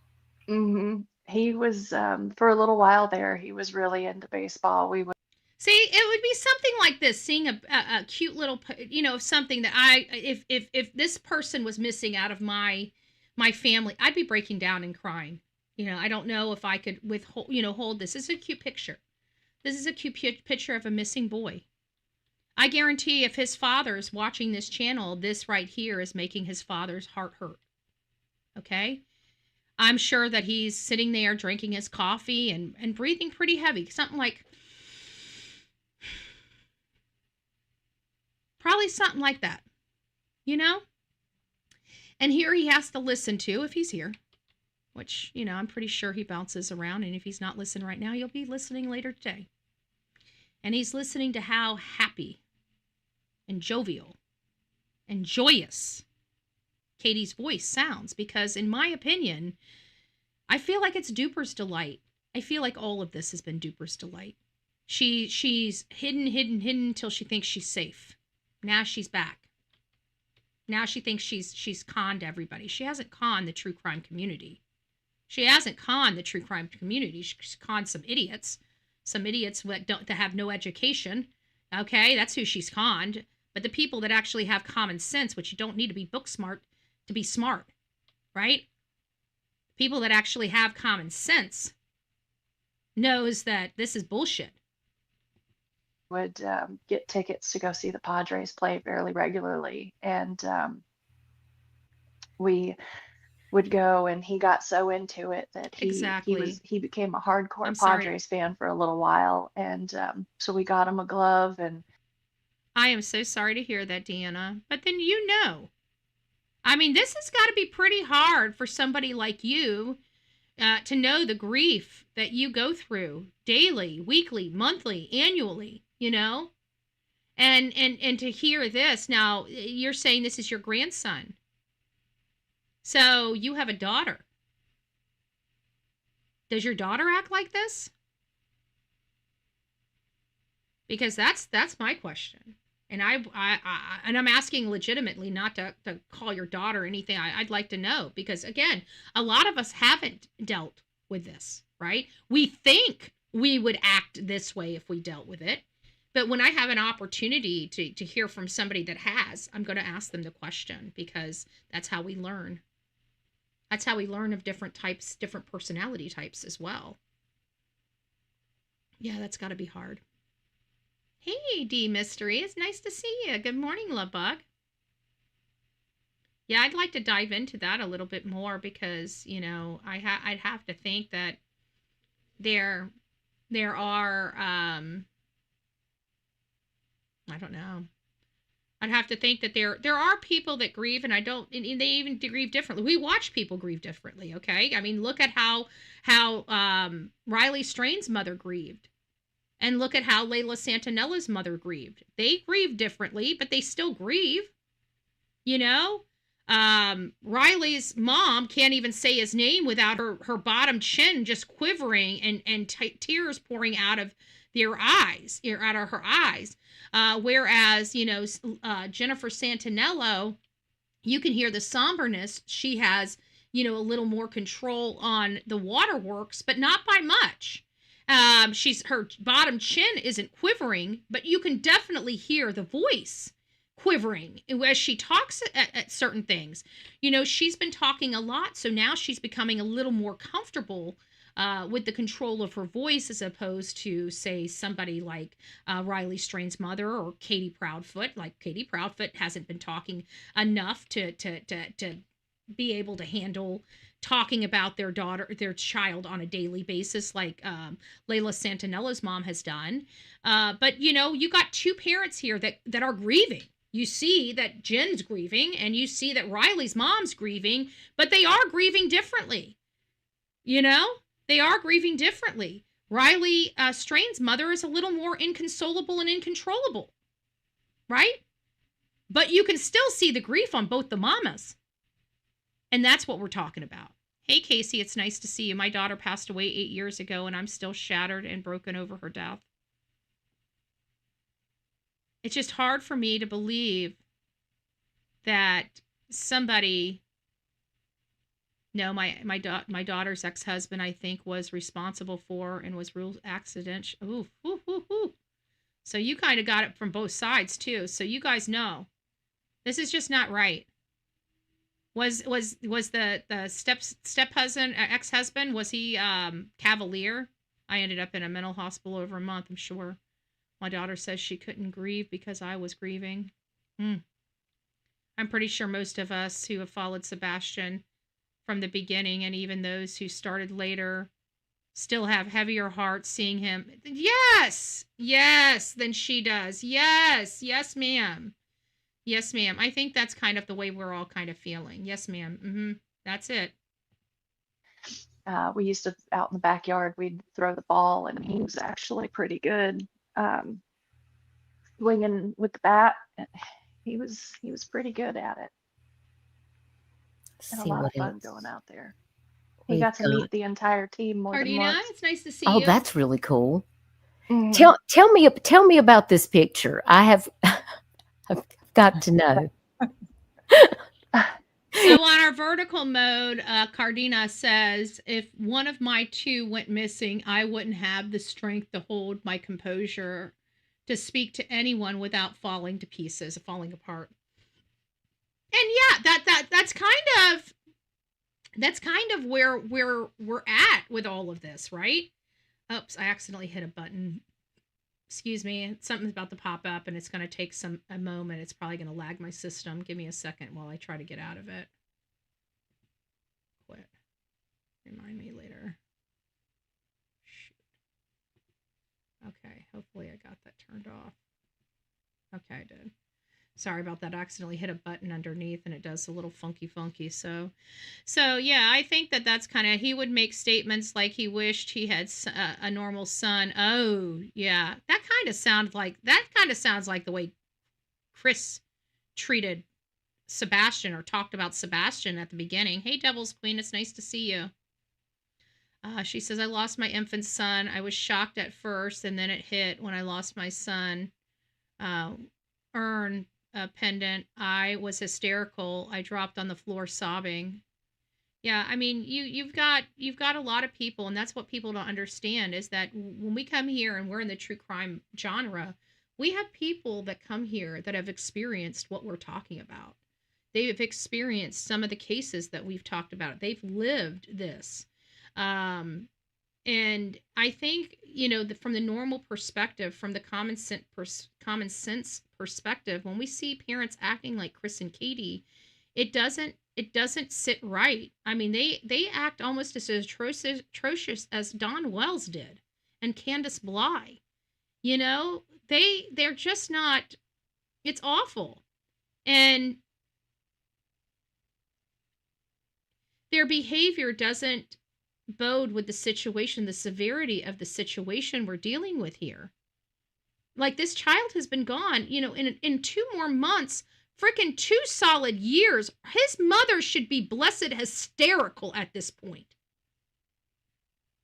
Mm-hmm. He was, for a little while there, he was really into baseball. We would see, it would be something like this, seeing a cute little, something that if this person was missing out of my family, I'd be breaking down and crying. I don't know if I could hold this. This is a cute picture. This is a cute picture of a missing boy. I guarantee if his father's watching this channel, this right here is making his father's heart hurt. Okay? I'm sure that he's sitting there drinking his coffee and breathing pretty heavy. Something like, probably something like that, And here he has to listen to, if he's here, which, I'm pretty sure he bounces around. And if he's not listening right now, you'll be listening later today. And he's listening to how happy and jovial and joyous Katie's voice sounds, because in my opinion, I feel like it's Duper's delight. I feel like all of this has been Duper's delight. She's hidden until she thinks she's safe. Now she's back. Now she thinks she's conned everybody. She hasn't conned the true crime community. She's conned some idiots that have no education. Okay, that's who she's conned. But the people that actually have common sense, which you don't need to be book smart to be smart, right? People that actually have common sense knows that this is bullshit. Would get tickets to go see the Padres play fairly regularly, and we would go, and he got so into it that he became a hardcore Padres fan for a little while, and so we got him a glove. And I am so sorry to hear that, Deanna, but then I mean, this has got to be pretty hard for somebody like you to know the grief that you go through daily, weekly, monthly, annually, and to hear this. Now, you're saying this is your grandson. So you have a daughter. Does your daughter act like this? Because that's my question. And I'm asking legitimately, not to call your daughter anything. I'd like to know, because again, a lot of us haven't dealt with this, right? We think we would act this way if we dealt with it. But when I have an opportunity to hear from somebody that has, I'm going to ask them the question, because that's how we learn. That's how we learn of different types, different personality types as well. Yeah, that's got to be hard. Hey, D Mystery, it's nice to see you. Good morning, Love Bug. Yeah, I'd like to dive into that a little bit more, because I'd have to think that there are I don't know. I'd have to think that there are people that grieve, and they even grieve differently. We watch people grieve differently. Okay, I mean, look at how Riley Strain's mother grieved. And look at how Layla Santanella's mother grieved. They grieve differently, but they still grieve. Riley's mom can't even say his name without her bottom chin just quivering and tears pouring out of her eyes. Whereas, Jennifer Santanello, you can hear the somberness. She has, a little more control on the waterworks, but not by much. Her bottom chin isn't quivering, but you can definitely hear the voice quivering as she talks at certain things. She's been talking a lot, so now she's becoming a little more comfortable with the control of her voice, as opposed to, say, somebody like Riley Strain's mother or Katie Proudfoot. Like, Katie Proudfoot hasn't been talking enough to be able to handle talking about their child on a daily basis, like Layla Santanella's mom has done. But you got two parents here that are grieving. You see that Jen's grieving, and you see that Riley's mom's grieving, but they are grieving differently. They are grieving differently. Riley Strain's mother is a little more inconsolable and incontrollable, right? But you can still see the grief on both the mamas. And that's what we're talking about. Hey, Casey, it's nice to see you. My daughter passed away 8 years ago, and I'm still shattered and broken over her death. It's just hard for me to believe that somebody... No, my daughter's ex-husband, I think, was responsible for and was real accidental. Ooh, ooh, ooh, ooh. So you kind of got it from both sides, too. So you guys know. This is just not right. Was the step-husband, ex-husband, was he cavalier? I ended up in a mental hospital over a month, I'm sure. My daughter says she couldn't grieve because I was grieving. I'm pretty sure most of us who have followed Sebastian from the beginning, and even those who started later, still have heavier hearts seeing him. Yes, than she does. Yes, ma'am. Yes, ma'am. I think that's kind of the way we're all kind of feeling. Yes, ma'am. That's it. We used to, out in the backyard, we'd throw the ball, and he was actually pretty good swinging with the bat. He was pretty good at it. And a lot of fun going out there. He got to meet the entire team more than once. It's nice to see you. Oh, that's really cool. Tell me about this picture. I've got to know. So on our vertical mode, Cardina says, if one of my two went missing, I wouldn't have the strength to hold my composure to speak to anyone without falling to pieces, falling apart. And yeah, that's kind of where we're at with all of this, right? Oops, I accidentally hit a button. Excuse me, something's about to pop up, and it's going to take a moment. It's probably going to lag my system. Give me a second while I try to get out of it. Quit. Remind me later. Shoot. Okay, hopefully I got that turned off. Okay, I did. Sorry about that. I accidentally hit a button underneath, and it does a little funky. So yeah, I think that's kind of, he would make statements like he wished he had a normal son. Oh yeah, that kind of sounds like the way Chris treated Sebastian or talked about Sebastian at the beginning. Hey, Devil's Queen, it's nice to see you. She says, I lost my infant son. I was shocked at first, and then it hit when I lost my son. Urn pendant. I was hysterical. I dropped on the floor sobbing. Yeah, I mean, you've got a lot of people, and that's what people don't understand, is that when we come here and we're in the true crime genre, we have people that come here that have experienced what we're talking about. They've experienced some of the cases that we've talked about. They've lived this. And I think, from the normal perspective, from the common sense perspective, when we see parents acting like Chris and Katie, it doesn't sit right. I mean, they act almost as atrocious as Don Wells did and Candace Bly. They're just not. It's awful, and their behavior doesn't bode with the situation, the severity of the situation we're dealing with here. Like, this child has been gone, in 2 more months, freaking 2 solid years. His mother should be blessed hysterical at this point.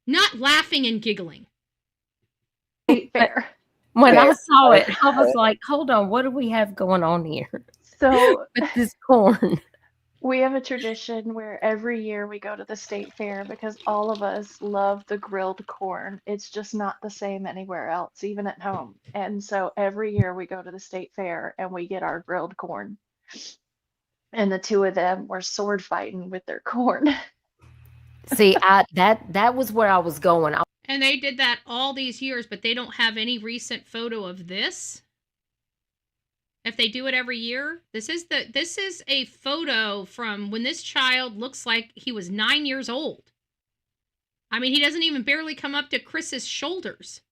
Not laughing and giggling. Fair. When I saw it, I was like, hold on, what do we have going on here? So with this corn. We have a tradition where every year we go to the state fair because all of us love the grilled corn. It's just not the same anywhere else, even at home. And so every year we go to the state fair and we get our grilled corn. And the two of them were sword fighting with their corn. See, that was where I was going. And they did that all these years, but they don't have any recent photo of this. If they do it every year, this is a photo from when this child looks like he was 9 years old. I mean, he doesn't even barely come up to Chris's shoulders.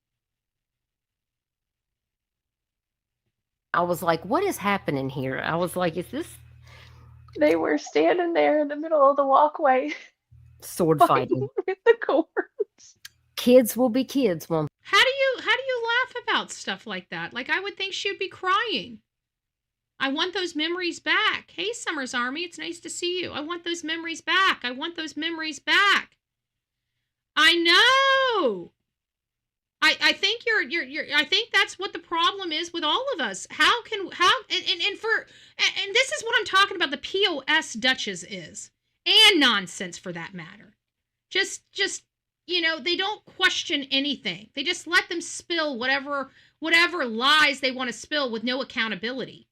I was like, what is happening here? I was like, is this? They were standing there in the middle of the walkway. Sword fighting. With the corns. kids will be kids, won't How do you laugh about stuff like that? Like, I would think she would be crying. I want those memories back. Hey, Summer's Army, it's nice to see you. I want those memories back. I want those memories back. I know. I think I think that's what the problem is with all of us. And this is what I'm talking about, the POS Duchess is, and nonsense for that matter. Just they don't question anything. They just let them spill whatever lies they want to spill with no accountability.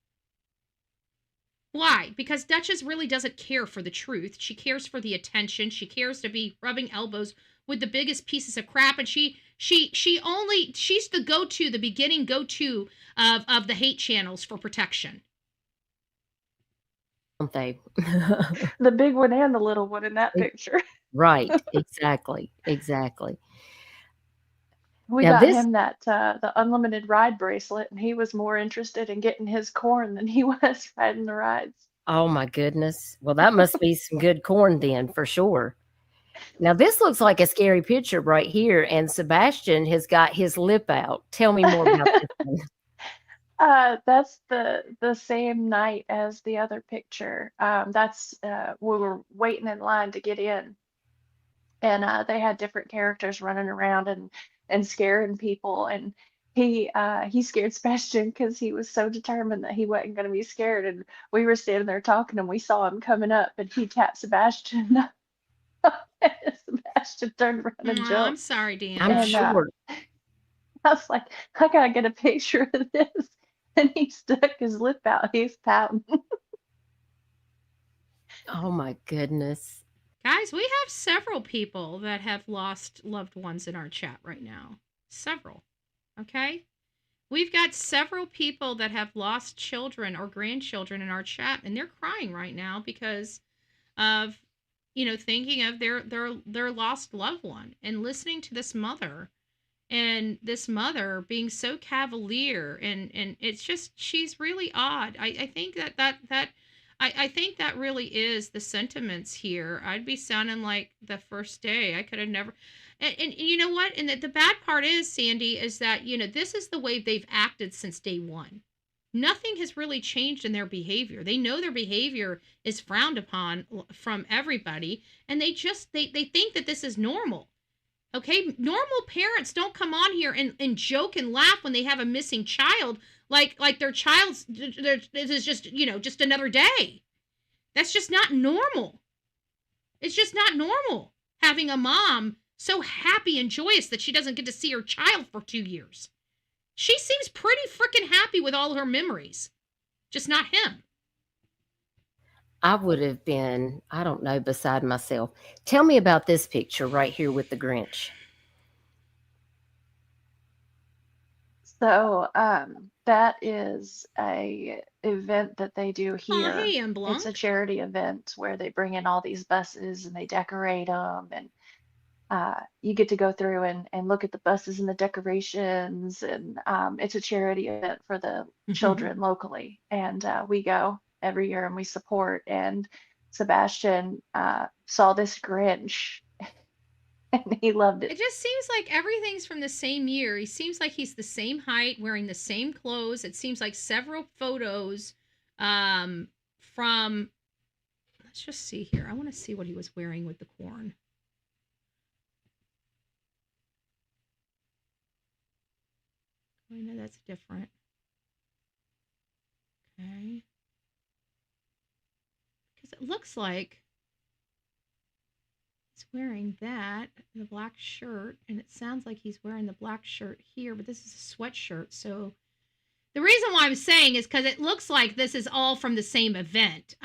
Why? Because Duchess really doesn't care for the truth. She cares for the attention. She cares to be rubbing elbows with the biggest pieces of crap, and she's the beginning go-to of the hate channels for protection. they? The big one and the little one in that picture. Right. Exactly. We Now got this- him that the unlimited ride bracelet, and he was more interested in getting his corn than he was riding the rides. Oh my goodness. Well, that must be some good corn then, for sure. Now this looks like a scary picture right here, and Sebastian has got his lip out. Tell me more about this one. That's the same night as the other picture. That's we were waiting in line to get in, and they had different characters running around and scaring people, and he scared Sebastian because he was so determined that he wasn't going to be scared, and we were standing there talking, and we saw him coming up, and he tapped Sebastian. Sebastian turned around and jumped. I'm sorry, Dan. I'm sure. I was like, I gotta get a picture of this. And he stuck his lip out. He's pouting. Oh my goodness. Guys, we have several people that have lost loved ones in our chat right now. Several. Okay? We've got several people that have lost children or grandchildren in our chat, and they're crying right now because of thinking of their lost loved one, and listening to this mother being so cavalier, and it's just, she's really odd. I think I think that really is the sentiments here. I'd be sounding like the first day. I could have never, and you know what? And the bad part is, Sandy, is that, this is the way they've acted since day one. Nothing has really changed in their behavior. They know their behavior is frowned upon from everybody, and they think that this is normal. Okay, normal parents don't come on here and joke and laugh when they have a missing child, like their child's, this is just, just another day. That's just not normal. It's just not normal having a mom so happy and joyous that she doesn't get to see her child for 2 years. She seems pretty freaking happy with all her memories, just not him. I would have been, I don't know, beside myself. Tell me about this picture right here with the Grinch. So that is a event that they do here. Oh, hey, Emblem. It's a charity event where they bring in all these buses and they decorate them, and you get to go through and look at the buses and the decorations, and it's a charity event for the children locally, and we go every year and we support. And Sebastian saw this Grinch and he loved it. It just seems like everything's from the same year. He seems like he's the same height, wearing the same clothes. It seems like several photos from, let's just see here. I want to see what he was wearing with the corn. I know that's different. Okay. Because it looks like he's wearing that, the black shirt, and it sounds like he's wearing the black shirt here, but this is a sweatshirt. So the reason why I'm saying is because it looks like this is all from the same event.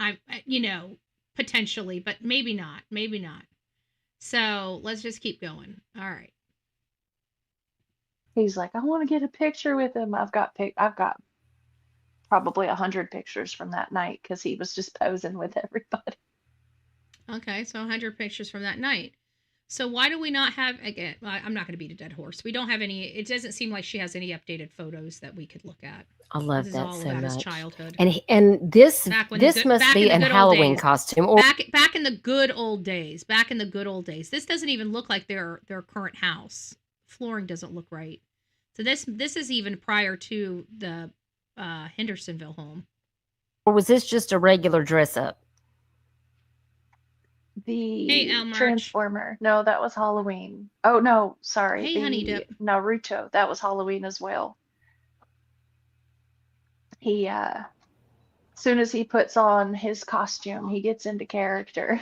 Potentially, but maybe not. Maybe not. So let's just keep going. All right. He's like, I want to get a picture with him. I've got probably 100 pictures from that night because he was just posing with everybody. Okay, so 100 pictures from that night. So why do we not have, again, I'm not going to beat a dead horse. We don't have any, it doesn't seem like she has any updated photos that we could look at. I love This is that all so about his much. childhood. And this Back when this must back be in the an good old Halloween days. costume. Or Back in the good old days. Back in the good old days. This doesn't even look like their current house. flooring doesn't look right. So this is even prior to the Hendersonville home. Or was this just a regular dress up? The Transformer. No, that was Halloween. Oh no, sorry. Hey, the Honey Dip. Naruto. That was Halloween as well. He as soon as he puts on his costume, he gets into character.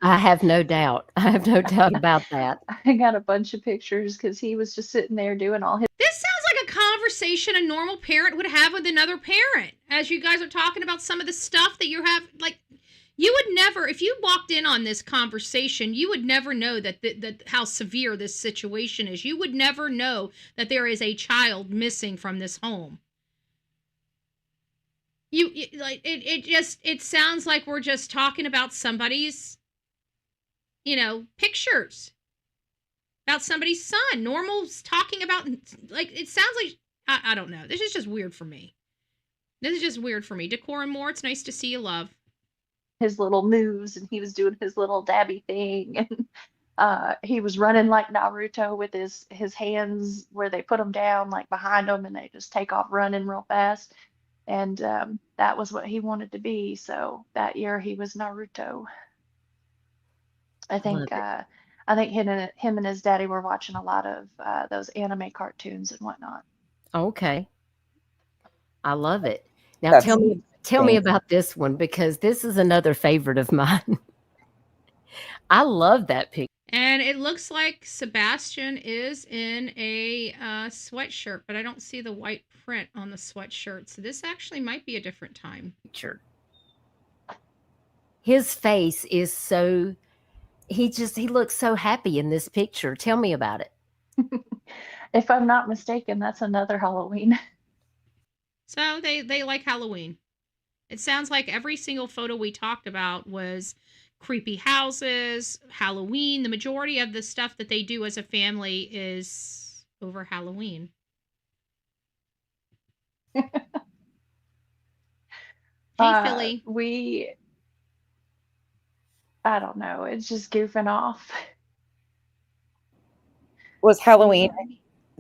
I have no doubt. I have no doubt about that. I got a bunch of pictures because he was just sitting there doing all his. This sounds like a conversation a normal parent would have with another parent as you guys are talking about some of the stuff that you have. Like, you would never, if you walked in on this conversation, you would never know that how severe this situation is. You would never know that there is a child missing from this home. It sounds like we're just talking about somebody's, pictures about somebody's son. Normal's talking about, like, it sounds like, I don't know. This is just weird for me. Decor and more, it's nice to see you, love. His little moves, and he was doing his little dabby thing, and he was running like Naruto with his hands where they put them down like behind him, and they just take off running real fast. And that was what he wanted to be. So that year he was Naruto. I think him and his daddy were watching a lot of those anime cartoons and whatnot. Okay. I love it. Now tell me about this one, because this is another favorite of mine. I love that picture. And it looks like Sebastian is in a sweatshirt, but I don't see the white print on the sweatshirt. So this actually might be a different time. His face is so, he looks so happy in this picture. Tell me about it. If I'm not mistaken, that's another Halloween. So they like Halloween. It sounds like every single photo we talked about was creepy houses, Halloween. The majority of the stuff that they do as a family is over Halloween. Hey, Philly. I don't know. It's just goofing off. Was Halloween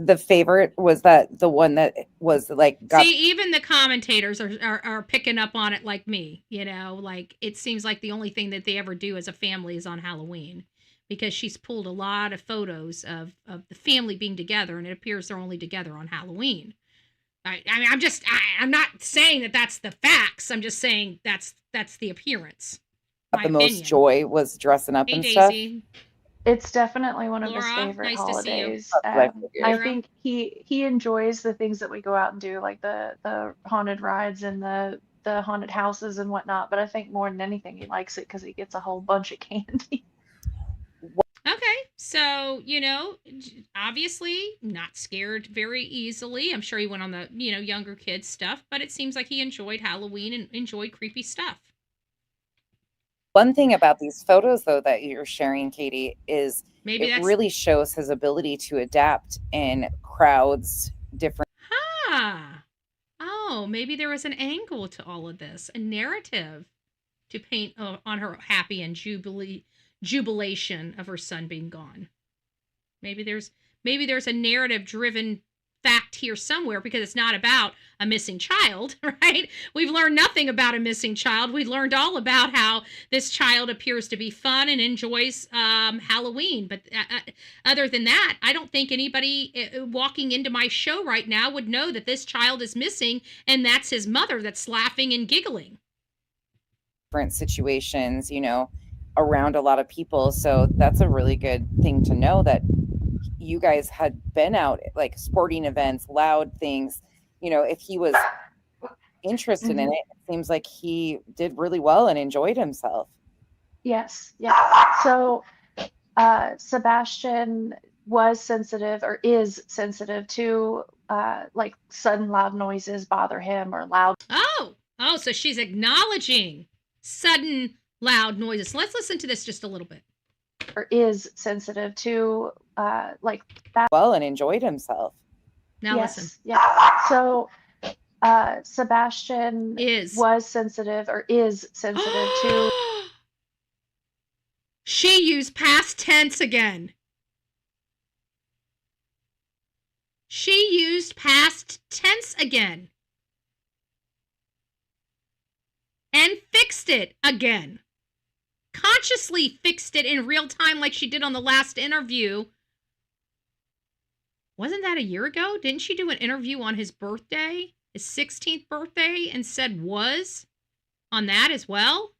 the favorite? Was that the one that was like see, even the commentators are picking up on it like me, like it seems like the only thing that they ever do as a family is on Halloween, because she's pulled a lot of photos of the family being together, and it appears they're only together on Halloween. I mean, I'm not saying that that's the facts. I'm just saying that's the appearance. The most joy was dressing up and Daisy. stuff. It's definitely one of Laura, his favorite nice holidays. I think he enjoys the things that we go out and do, like the haunted rides and the haunted houses and whatnot. But I think more than anything, he likes it because he gets a whole bunch of candy. Okay, so, obviously not scared very easily. I'm sure he went on the, younger kids stuff, but it seems like he enjoyed Halloween and enjoyed creepy stuff. One thing about these photos, though, that you're sharing, Katie, is it really shows his ability to adapt in crowds, different. Oh, maybe there was an angle to all of this, a narrative to paint on her happy and jubilation of her son being gone. Maybe there's a narrative driven fact here somewhere, because it's not about a missing child, right? We've learned nothing about a missing child. We learned all about how this child appears to be fun and enjoys Halloween. But other than that, I don't think anybody walking into my show right now would know that this child is missing, and that's his mother that's laughing and giggling. Different situations, around a lot of people. So that's a really good thing to know, that you guys had been out, like sporting events, loud things. If he was interested in it, it seems like he did really well and enjoyed himself. Yes. Yeah. So Sebastian was sensitive, or is sensitive to like sudden loud noises bother him, or loud. Oh, so she's acknowledging sudden loud noises. Let's listen to this just a little bit. Or is sensitive to like that. Well, and enjoyed himself. Now listen. Yeah. So Sebastian was sensitive, or is sensitive to. She used past tense again. She used past tense again. And fixed it again. Consciously fixed it in real time like she did on the last interview. Wasn't that a year ago? Didn't she do an interview on his birthday, his 16th birthday, and said was on that as well?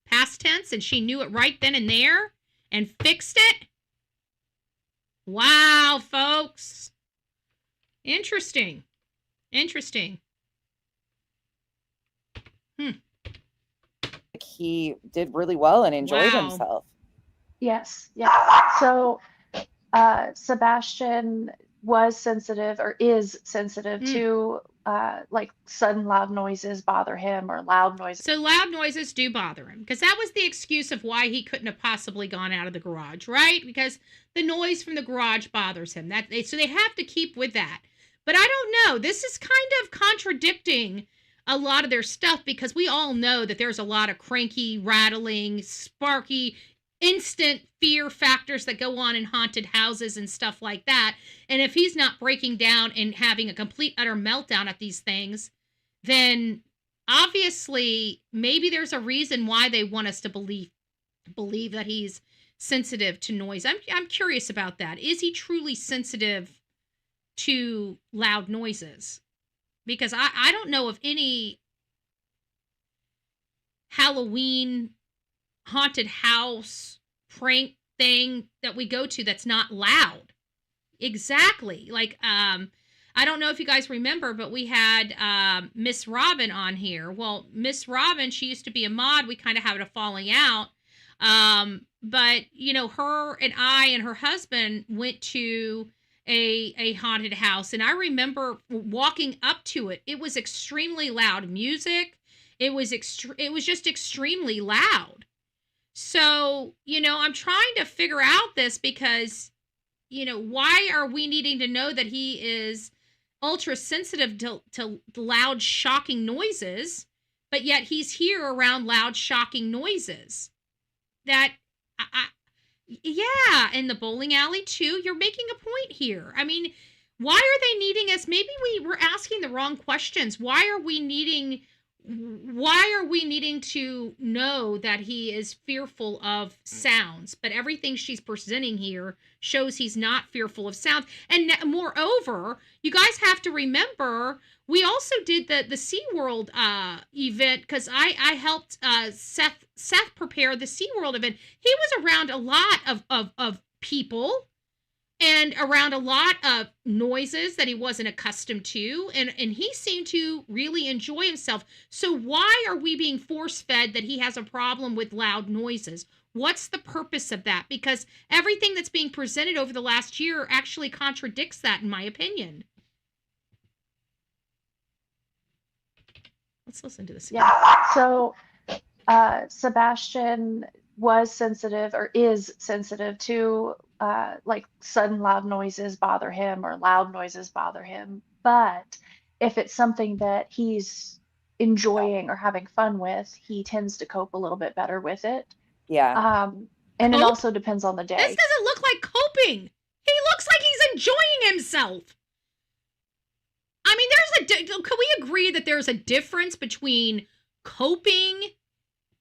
Past tense, and she knew it right then and there and fixed it? Wow, folks. Interesting. Interesting. He did really well and enjoyed himself. Yes. Yeah. So Sebastian was sensitive or is sensitive to like sudden loud noises bother him or loud noises. So loud noises do bother him because that was the excuse of why he couldn't have possibly gone out of the garage, right? Because the noise from the garage bothers him. So they have to keep with that. But I don't know. This is kind of contradicting a lot of their stuff because we all know that there's a lot of cranky, rattling, sparky, instant fear factors that go on in haunted houses and stuff like that. And if he's not breaking down and having a complete utter meltdown at these things, then obviously maybe there's a reason why they want us to believe that he's sensitive to noise. I'm curious about that. Is he truly sensitive to loud noises? Because I don't know of any Halloween haunted house prank thing that we go to that's not loud. Exactly. Like, I don't know if you guys remember, but we had Miss Robin on here. Well, Miss Robin, she used to be a mod. We kind of had a falling out. But, you know, her and I and her husband went to a haunted house. And I remember walking up to it. It was extremely loud music. It was just extremely loud. So, you know, I'm trying to figure out this because, you know, why are we needing to know that he is ultra sensitive to loud, shocking noises, but yet he's here around loud, shocking noises? That, yeah, in the bowling alley too. You're making a point here. I mean, why are they needing us? Maybe we were asking the wrong questions. Why are we needing to know that he is fearful of sounds? But everything she's presenting here shows he's not fearful of sounds. And moreover, you guys have to remember, we also did the SeaWorld event because I helped Seth prepare the SeaWorld event. He was around a lot of people and around a lot of noises that he wasn't accustomed to. And he seemed to really enjoy himself. So why are we being force-fed that he has a problem with loud noises? What's the purpose of that? Because everything that's being presented over the last year actually contradicts that, in my opinion. Let's listen to this. Yeah. So Sebastian was sensitive or is sensitive to like sudden loud noises bother him or loud noises bother him. But if it's something that he's enjoying or having fun with, he tends to cope a little bit better with it. Yeah. And it also depends on the day. This doesn't look like coping. He looks like he's enjoying himself. I mean, can we agree that there's a difference between coping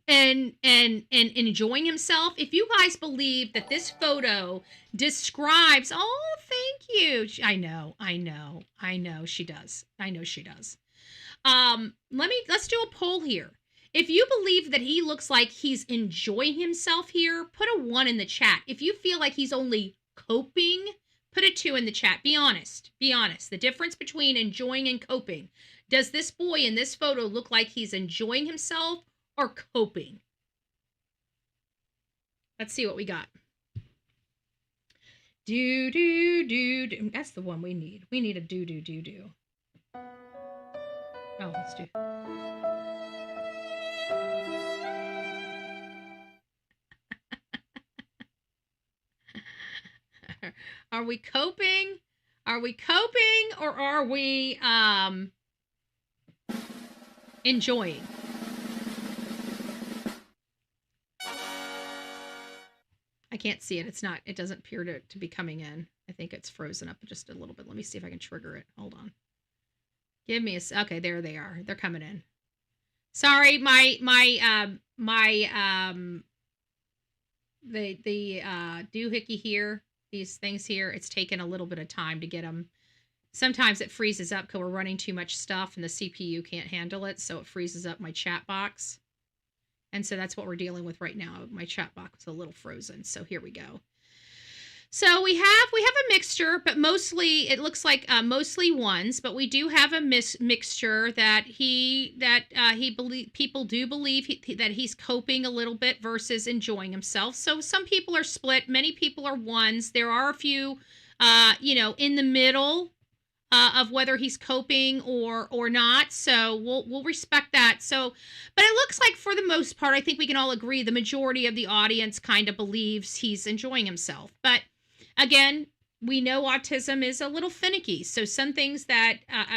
and enjoying himself? If you guys believe that this photo describes, oh, thank you. I know she does. Let's do a poll here. If you believe that he looks like he's enjoying himself here, put a 1 in the chat. If you feel like he's only coping, put a 2 in the chat. Be honest. The difference between enjoying and coping. Does this boy in this photo look like he's enjoying himself or coping? Let's see what we got. Do, do, do, do. That's the one we need. We need a do, do, do, do. Oh, let's do. Are we coping? Or are we enjoying? I can't see it. It doesn't appear to be coming in. I think it's frozen up just a little bit. Let me see if I can trigger it. Hold on. Give me a, okay, there they are. They're coming in. Sorry, the doohickey here, these things here, it's taken a little bit of time to get them. Sometimes it freezes up because we're running too much stuff and the CPU can't handle it, so it freezes up my chat box. And so that's what we're dealing with right now. My chat box is a little frozen, so here we go. So we have a mixture, but mostly it looks like mostly ones, but we do have a mixture that people do believe that he's coping a little bit versus enjoying himself. So some people are split, many people are ones. There are a few, in the middle of whether he's coping or not. So we'll respect that. So, but it looks like for the most part, I think we can all agree the majority of the audience kind of believes he's enjoying himself. But again, we know autism is a little finicky. So some things that,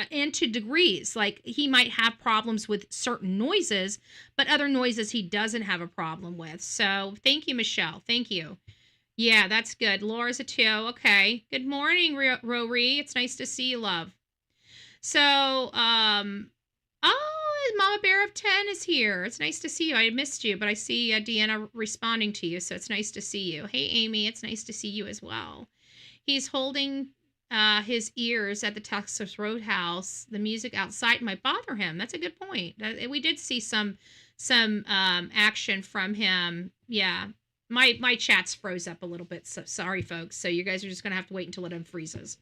and to degrees, like he might have problems with certain noises, but other noises he doesn't have a problem with. So thank you, Michelle. Thank you. Yeah, that's good. Laura's a 2. Okay. Good morning, Rory. It's nice to see you, love. So, Mama Bear of 10 is here. It's nice to see you. I missed you, but I see Deanna responding to you, so it's nice to see you. Hey, Amy, it's nice to see you as well. He's holding his ears at the Texas Roadhouse. The music outside might bother him. That's a good point. We did see some action from him. Yeah. My chat's froze up a little bit, so sorry, folks. So you guys are just going to have to wait until it unfreezes.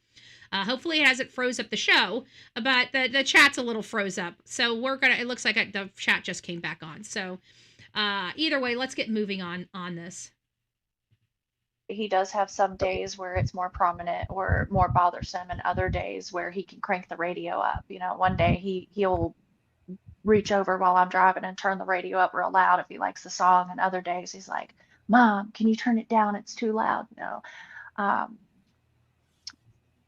Hopefully it hasn't froze up the show, but the chat's a little froze up. So it looks like the chat just came back on. So either way, let's get moving on this. He does have some days where it's more prominent or more bothersome, and other days where he can crank the radio up. One day he'll reach over while I'm driving and turn the radio up real loud if he likes the song, and other days he's like, Mom, can you turn it down? It's too loud.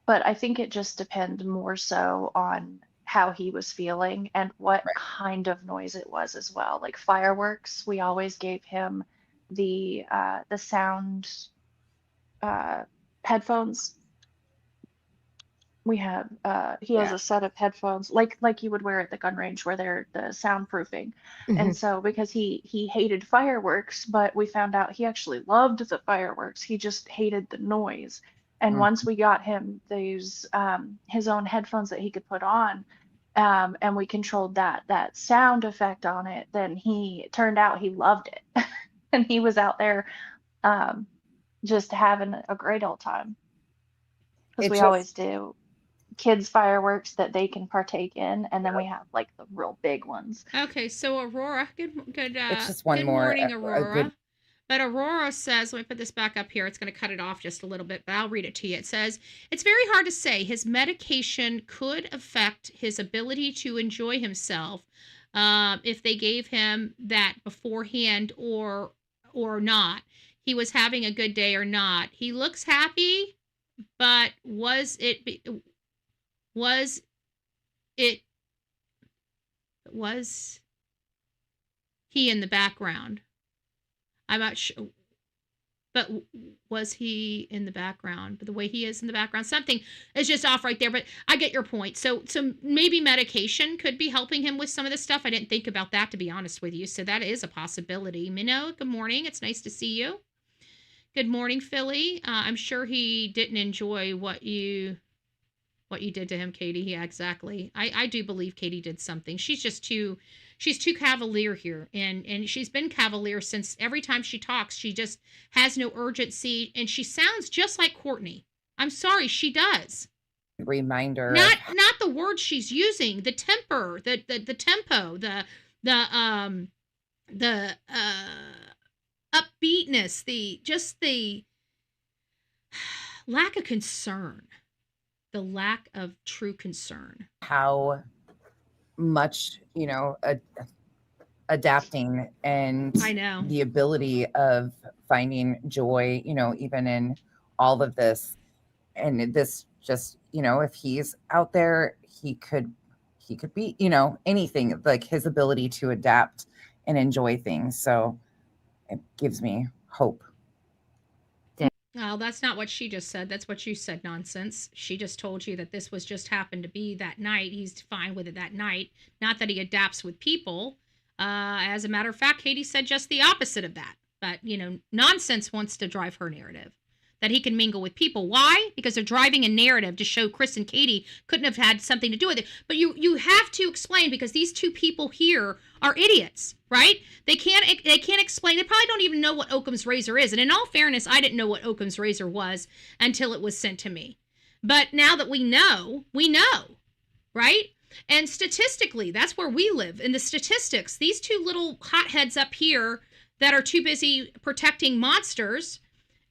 But I think it just depends more so on how he was feeling and what kind of noise it was as well. Like fireworks, we always gave him the sound headphones. We have he has a set of headphones like you would wear at the gun range where they're the soundproofing. Mm-hmm. And so because he hated fireworks, but we found out he actually loved the fireworks. He just hated the noise. And once we got him those his own headphones that he could put on, and we controlled that sound effect on it, then he turned out he loved it. And he was out there just having a great old time. Because we always do kids fireworks that they can partake in, and then we have like the real big ones. Okay, so Aurora, good it's just one good more morning, Aurora. But Aurora says, let me put this back up here. It's going to cut it off just a little bit, but I'll read it to you. It says, it's very hard to say. His medication could affect his ability to enjoy himself if they gave him that beforehand or not. He was having a good day or not. He looks happy, but was he in the background? I'm not sure, but was he in the background? But the way he is in the background, something is just off right there, but I get your point. So maybe medication could be helping him with some of this stuff. I didn't think about that, to be honest with you. So that is a possibility. Minnow, good morning. It's nice to see you. Good morning, Philly. I'm sure he didn't enjoy what you did to him, Katie. Yeah, exactly. I do believe Katie did something. She's too cavalier here. And she's been cavalier since every time she talks, she just has no urgency. And she sounds just like Courtney. I'm sorry, she does. Reminder. Not the words she's using, the temper, the tempo, the upbeatness, the lack of concern. The lack of true concern. How much, adapting and I know the ability of finding joy, even in all of this. And this just, if he's out there, he could be, anything, like his ability to adapt and enjoy things. So it gives me hope. Well, that's not what she just said. That's what you said, nonsense. She just told you that this was just happened to be that night. He's fine with it that night. Not that he adapts with people. As a matter of fact, Katie said just the opposite of that. But, nonsense wants to drive her narrative. That he can mingle with people. Why? Because they're driving a narrative to show Chris and Katie couldn't have had something to do with it. But you have to explain, because these two people here are idiots, right? They can't explain. They probably don't even know what Occam's razor is. And in all fairness, I didn't know what Occam's razor was until it was sent to me. But now that we know, right? And statistically, that's where we live. In the statistics, these two little hotheads up here that are too busy protecting monsters,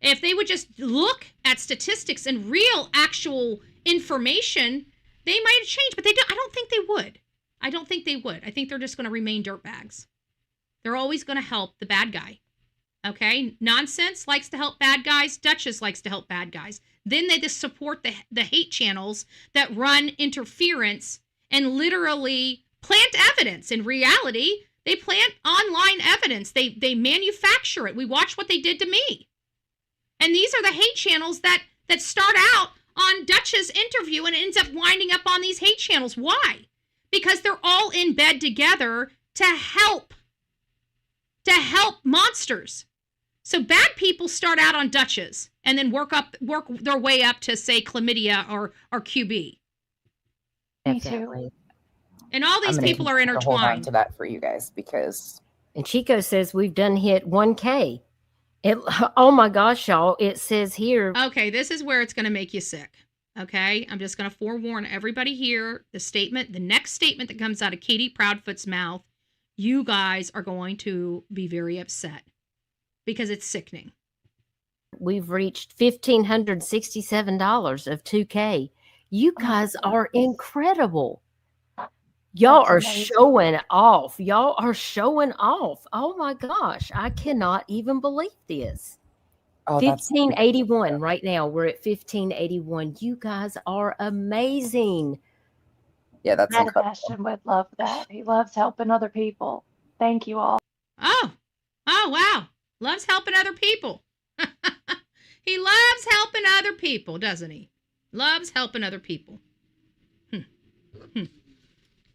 if they would just look at statistics and real actual information, they might have changed. But I don't think they would. I don't think they would. I think they're just going to remain dirtbags. They're always going to help the bad guy. Okay? Nonsense likes to help bad guys. Duchess likes to help bad guys. Then they just support the hate channels that run interference and literally plant evidence. In reality, they plant online evidence. They manufacture it. We watch what they did to me. And these are the hate channels that start out on Dutch's interview and ends up winding up on these hate channels. Why? Because they're all in bed together to help monsters. So bad people start out on Dutch's and then work their way up to, say, chlamydia or QB. Me too. And all these people are intertwined. Hold on to that for you guys, because. And Chico says we've done hit 1K. Oh my gosh, y'all. It says here. Okay, this is where it's going to make you sick. Okay, I'm just going to forewarn everybody here. The next statement that comes out of Katie Proudfoot's mouth, you guys are going to be very upset because it's sickening. We've reached $1,567 of 2K. You guys are incredible. Y'all are showing off. Y'all are showing off. Oh my gosh. I cannot even believe this. 1581 right now. We're at 1581. You guys are amazing. Yeah, that's incredible. Sebastian would love that. He loves helping other people. Thank you all. Oh, wow. Loves helping other people. He loves helping other people, doesn't he? Loves helping other people.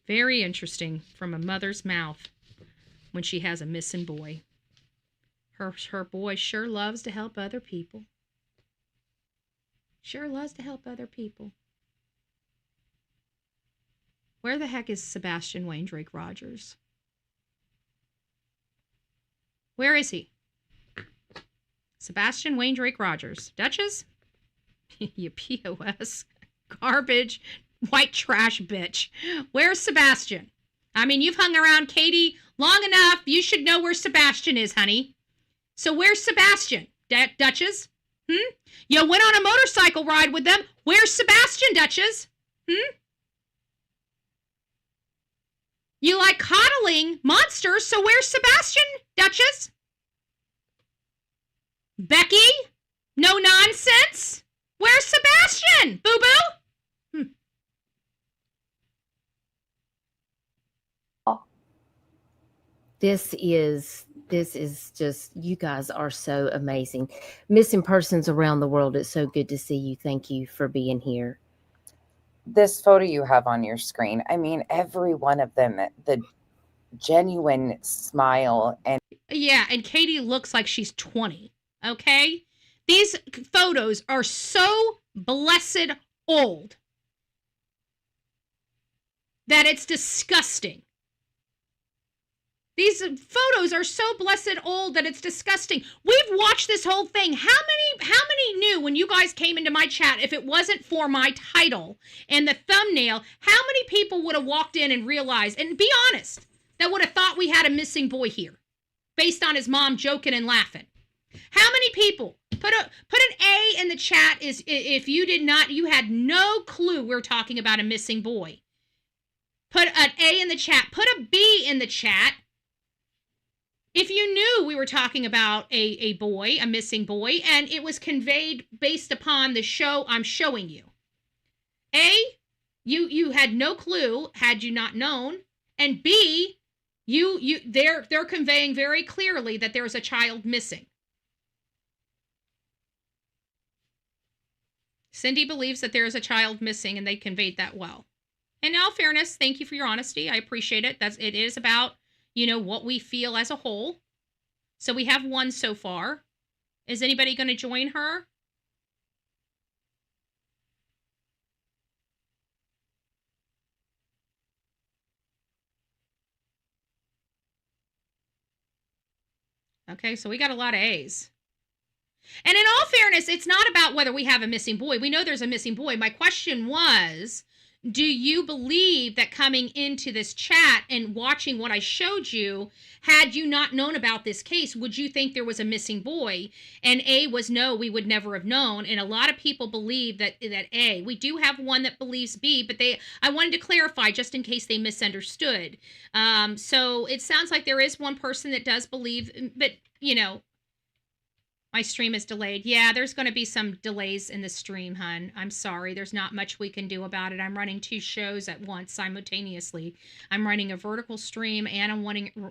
Very interesting from a mother's mouth when she has a missing boy. Her boy sure loves to help other people. Sure loves to help other people. Where the heck is Sebastian Wayne Drake Rogers? Where is he? Sebastian Wayne Drake Rogers. Duchess? You POS. Garbage. White trash bitch. Where's Sebastian? I mean, you've hung around Katie long enough. You should know where Sebastian is, honey. So where's Sebastian? Duchess? You went on a motorcycle ride with them. Where's Sebastian, Duchess? You like coddling monsters, so where's Sebastian, Duchess? Becky? No nonsense? Where's Sebastian, boo-boo? This is just, you guys are so amazing. Missing persons around the world, it's so good to see you. Thank you for being here. This photo you have on your screen, I mean, every one of them, the genuine smile. And yeah, and Katie looks like she's 20, okay? These photos are so blessed old that it's disgusting. These photos are so blessed old that it's disgusting. We've watched this whole thing. How many knew when you guys came into my chat, if it wasn't for my title and the thumbnail, how many people would have walked in and realized, and be honest, that would have thought we had a missing boy here based on his mom joking and laughing? How many people? Put an A in the chat if you did not, you had no clue we're talking about a missing boy. Put an A in the chat. Put a B in the chat if you knew we were talking about a boy, a missing boy, and it was conveyed based upon the show I'm showing you. A, you had no clue had you not known, and B, they're conveying very clearly that there's a child missing. Cindy believes that there is a child missing, and they conveyed that well. And in all fairness, thank you for your honesty. I appreciate it. It is about, what we feel as a whole. So we have one so far. Is anybody going to join her? Okay, so we got a lot of A's. And in all fairness, it's not about whether we have a missing boy. We know there's a missing boy. My question was, do you believe that coming into this chat and watching what I showed you, had you not known about this case, would you think there was a missing boy? And A was no, we would never have known. And a lot of people believe that A. We do have one that believes B, but I wanted to clarify just in case they misunderstood. So it sounds like there is one person that does believe, but my stream is delayed. Yeah, there's going to be some delays in the stream, hun. I'm sorry. There's not much we can do about it. I'm running 2 shows at once simultaneously. I'm running a vertical stream, and I'm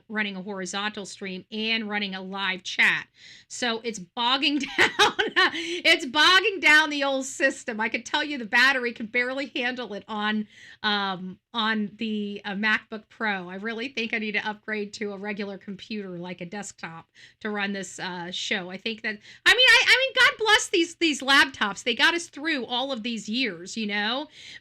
running a horizontal stream, and running a live chat. So it's bogging down. It's bogging down the old system. I can tell you the battery can barely handle it on the MacBook Pro. I really think I need to upgrade to a regular computer, like a desktop, to run this show. I think that, I mean, God bless these laptops. They got us through all of these years,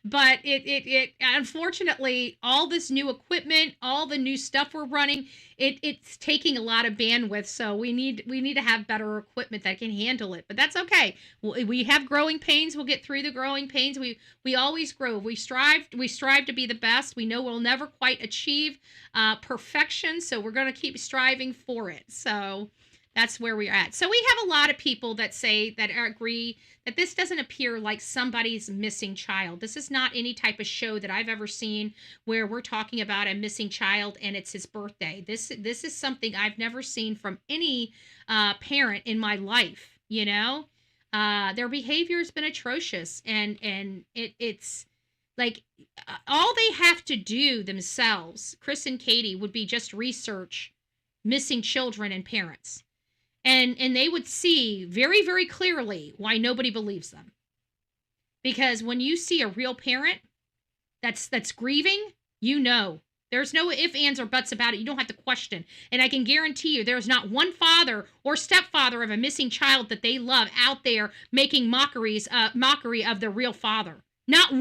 but it unfortunately, all this new equipment, all the new stuff we're running, it's taking a lot of bandwidth. So we need to have better equipment that can handle it, but that's okay. We have growing pains. We'll get through the growing pains. We always grow. We strive to be the best. We know we'll never quite achieve perfection. So we're going to keep striving for it. So that's where we're at. So we have a lot of people that agree that this doesn't appear like somebody's missing child. This is not any type of show that I've ever seen where we're talking about a missing child and it's his birthday. This is something I've never seen from any parent in my life. Their behavior has been atrocious, and it's like all they have to do themselves, Chris and Katie, would be just research missing children and parents. And they would see very, very clearly why nobody believes them. Because when you see a real parent that's grieving, there's no ifs, ands, or buts about it. You don't have to question. And I can guarantee you there's not one father or stepfather of a missing child that they love out there making mockery of their real father. Not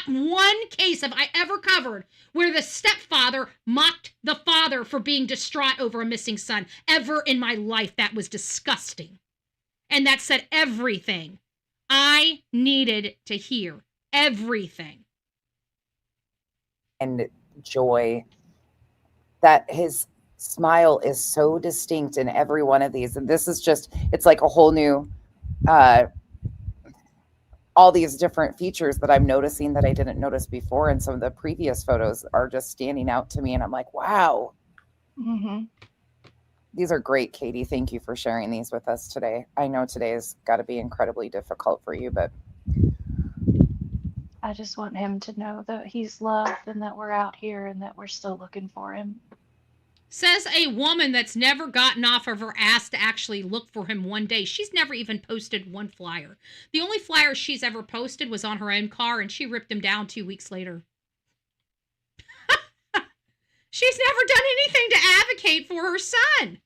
one case have I ever covered where the stepfather mocked the father for being distraught over a missing son. Ever in my life. That was disgusting. And that said everything I needed to hear. Everything. And joy, that his smile is so distinct in every one of these. And this is it's like a whole new all these different features that I'm noticing that I didn't notice before. And some of the previous photos are just standing out to me. And I'm like, wow. Mm-hmm. These are great, Katie. Thank you for sharing these with us today. I know today has got to be incredibly difficult for you, but I just want him to know that he's loved and that we're out here and that we're still looking for him. Says a woman that's never gotten off of her ass to actually look for him one day. She's never even posted one flyer. The only flyer she's ever posted was on her own car, and she ripped him down 2 weeks later. She's never done anything to advocate for her son.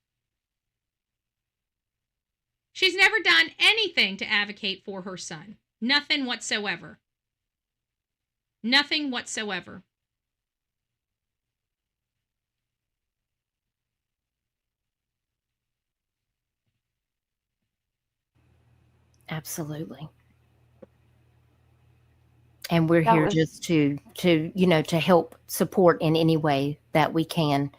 She's never done anything to advocate for her son. Nothing whatsoever. Nothing whatsoever. Absolutely. And we're here just to help support in any way that we can.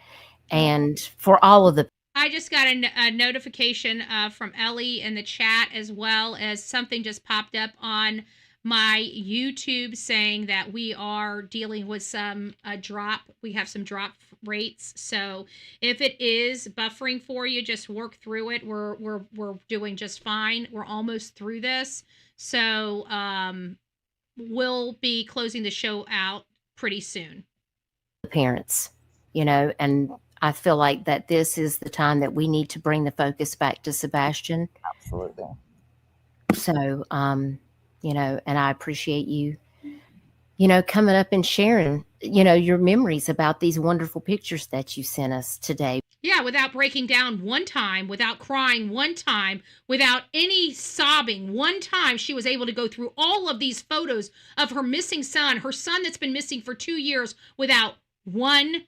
And for all of the I just got a notification from Ellie in the chat, as well as something just popped up on my YouTube saying that we are dealing with some drop. We have some drop rates. So if it is buffering for you, just work through it. We're doing just fine. We're almost through this. So we'll be closing the show out pretty soon. Parents, and I feel like that this is the time that we need to bring the focus back to Sebastian. Absolutely. So, and I appreciate you, coming up and sharing, your memories about these wonderful pictures that you sent us today. Yeah, without breaking down one time, without crying one time, without any sobbing one time, she was able to go through all of these photos of her missing son, her son that's been missing for 2 years, without one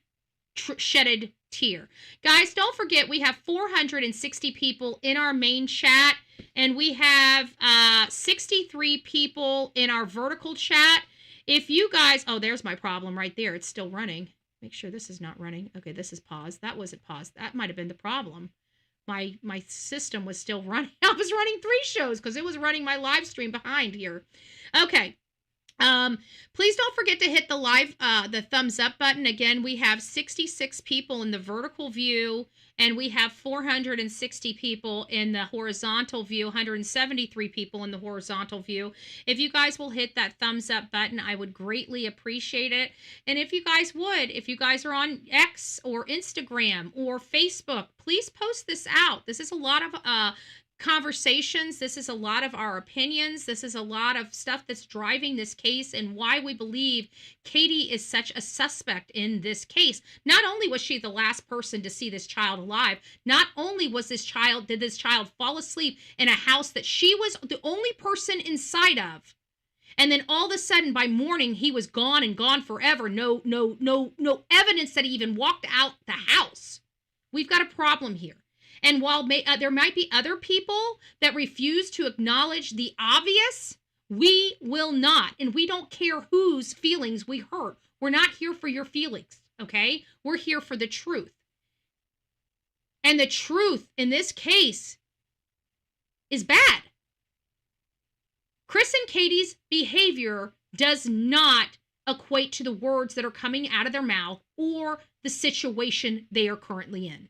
shedded tear. Guys, don't forget we have 460 people in our main chat, and we have 63 people in our vertical chat. If you guys, oh, there's my problem right there. It's still running. Make sure this is not running. Okay, this is paused. That wasn't paused. That might have been the problem. My system was still running. I was running 3 shows because it was running my live stream behind here. Okay. Please don't forget to hit the thumbs up button. Again, we have 66 people in the vertical view, and we have 460 people in the horizontal view, 173 people in the horizontal view. If you guys will hit that thumbs up button, I would greatly appreciate it. And if you guys are on X or Instagram or Facebook, please post this out. This is a lot of conversations. This is a lot of our opinions. This is a lot of stuff that's driving this case and why we believe Katie is such a suspect in this case. Not only was she the last person to see this child alive, not only did this child fall asleep in a house that she was the only person inside of, and then all of a sudden by morning he was gone and gone forever. No evidence that he even walked out the house. We've got a problem here. And while there might be other people that refuse to acknowledge the obvious, we will not. And we don't care whose feelings we hurt. We're not here for your feelings, okay? We're here for the truth. And the truth in this case is bad. Chris and Katie's behavior does not equate to the words that are coming out of their mouth or the situation they are currently in.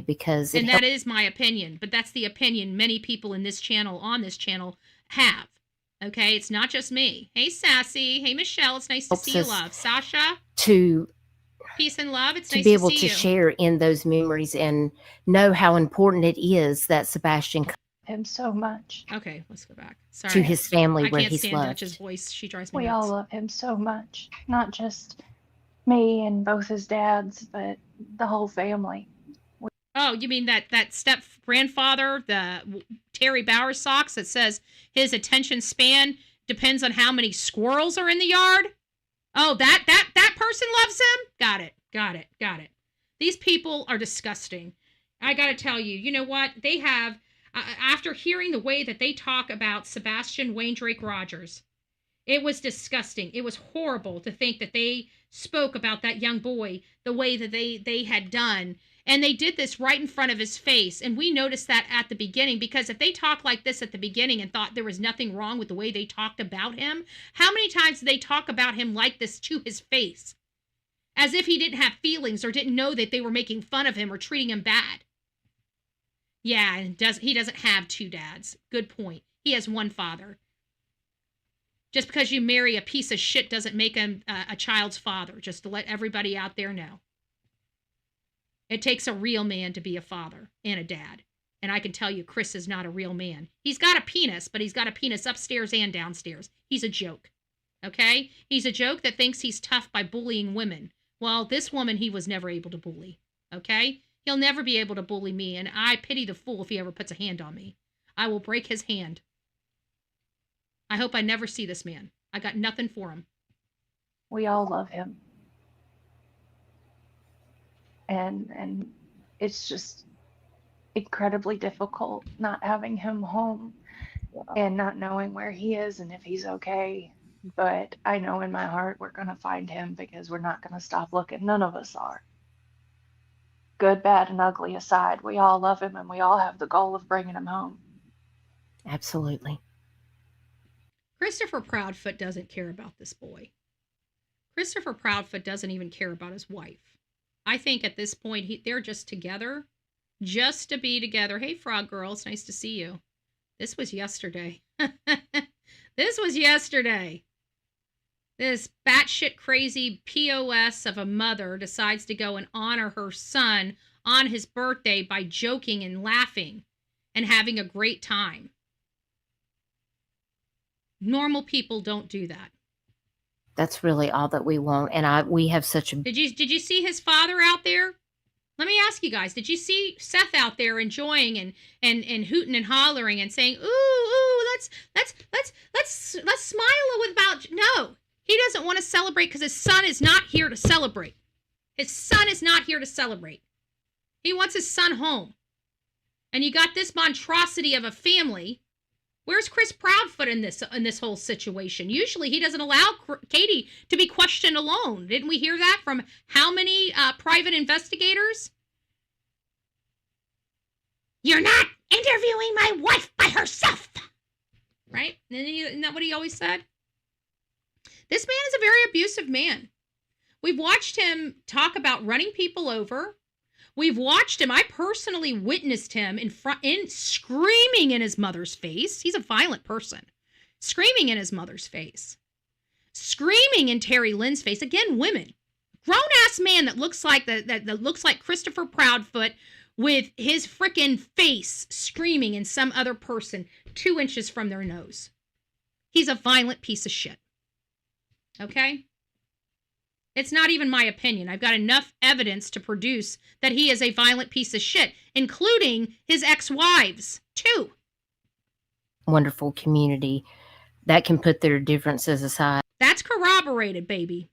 Because that is my opinion, but that's the opinion many people on this channel have. Okay, it's not just me. Hey Sassy, hey Michelle, it's nice to see you, love. Sasha, to peace and love. It's to nice be able to see to you. share in those memories and know how important it is that Sebastian him so much. Okay, let's go back. Sorry, to his family where he's loved. I can't stand loved. Dutch's voice. She drives me nuts. We all love him so much, not just me and both his dads, but the whole family. Oh, you mean that step grandfather, the Terry Bowersox, that says his attention span depends on how many squirrels are in the yard? Oh, that person loves him? Got it. These people are disgusting. I got to tell you, you know what? They have, after hearing the way that they talk about Sebastian Wayne Drake Rogers, it was disgusting. It was horrible to think that they spoke about that young boy the way that they had done. And they did this right in front of his face. And we noticed that at the beginning, because if they talked like this at the beginning and thought there was nothing wrong with the way they talked about him, how many times did they talk about him like this to his face? As if he didn't have feelings or didn't know that they were making fun of him or treating him bad. Yeah, and he doesn't have 2 dads. Good point. He has 1 father. Just because you marry a piece of shit doesn't make him a child's father, just to let everybody out there know. It takes a real man to be a father and a dad. And I can tell you, Chris is not a real man. He's got a penis, but he's got a penis upstairs and downstairs. He's a joke. Okay? He's a joke that thinks he's tough by bullying women. Well, this woman he was never able to bully. Okay? He'll never be able to bully me, and I pity the fool if he ever puts a hand on me. I will break his hand. I hope I never see this man. I got nothing for him. We all love him. And it's just incredibly difficult not having him home and not knowing where he is and if he's okay. But I know in my heart we're going to find him because we're not going to stop looking. None of us are. Good, bad, and ugly aside, we all love him and we all have the goal of bringing him home. Absolutely. Christopher Proudfoot doesn't care about this boy. Christopher Proudfoot doesn't even care about his wife. I think at this point, they're just together, just to be together. Hey, Frog Girl, it's nice to see you. This was yesterday. This was yesterday. This batshit crazy POS of a mother decides to go and honor her son on his birthday by joking and laughing and having a great time. Normal people don't do that. That's really all that we want. And we have such a... Did you see his father out there? Let me ask you guys, did you see Seth out there enjoying and hooting and hollering and saying, ooh, let's smile about... No, he doesn't want to celebrate because his son is not here to celebrate. His son is not here to celebrate. He wants his son home. And you got this monstrosity of a family. Where's Chris Proudfoot in this whole situation? Usually he doesn't allow Katie to be questioned alone. Didn't we hear that from how many private investigators? You're not interviewing my wife by herself. Right? Isn't that what he always said? This man is a very abusive man. We've watched him talk about running people over. We've watched him. I personally witnessed him screaming in his mother's face. He's a violent person. Screaming in his mother's face. Screaming in Terry Lynn's face. Again, women. Grown-ass man that looks like that looks like Christopher Proudfoot with his frickin' face screaming in some other person 2 inches from their nose. He's a violent piece of shit. Okay? It's not even my opinion. I've got enough evidence to produce that he is a violent piece of shit, including his ex-wives, too. Wonderful community that can put their differences aside. That's corroborated, baby.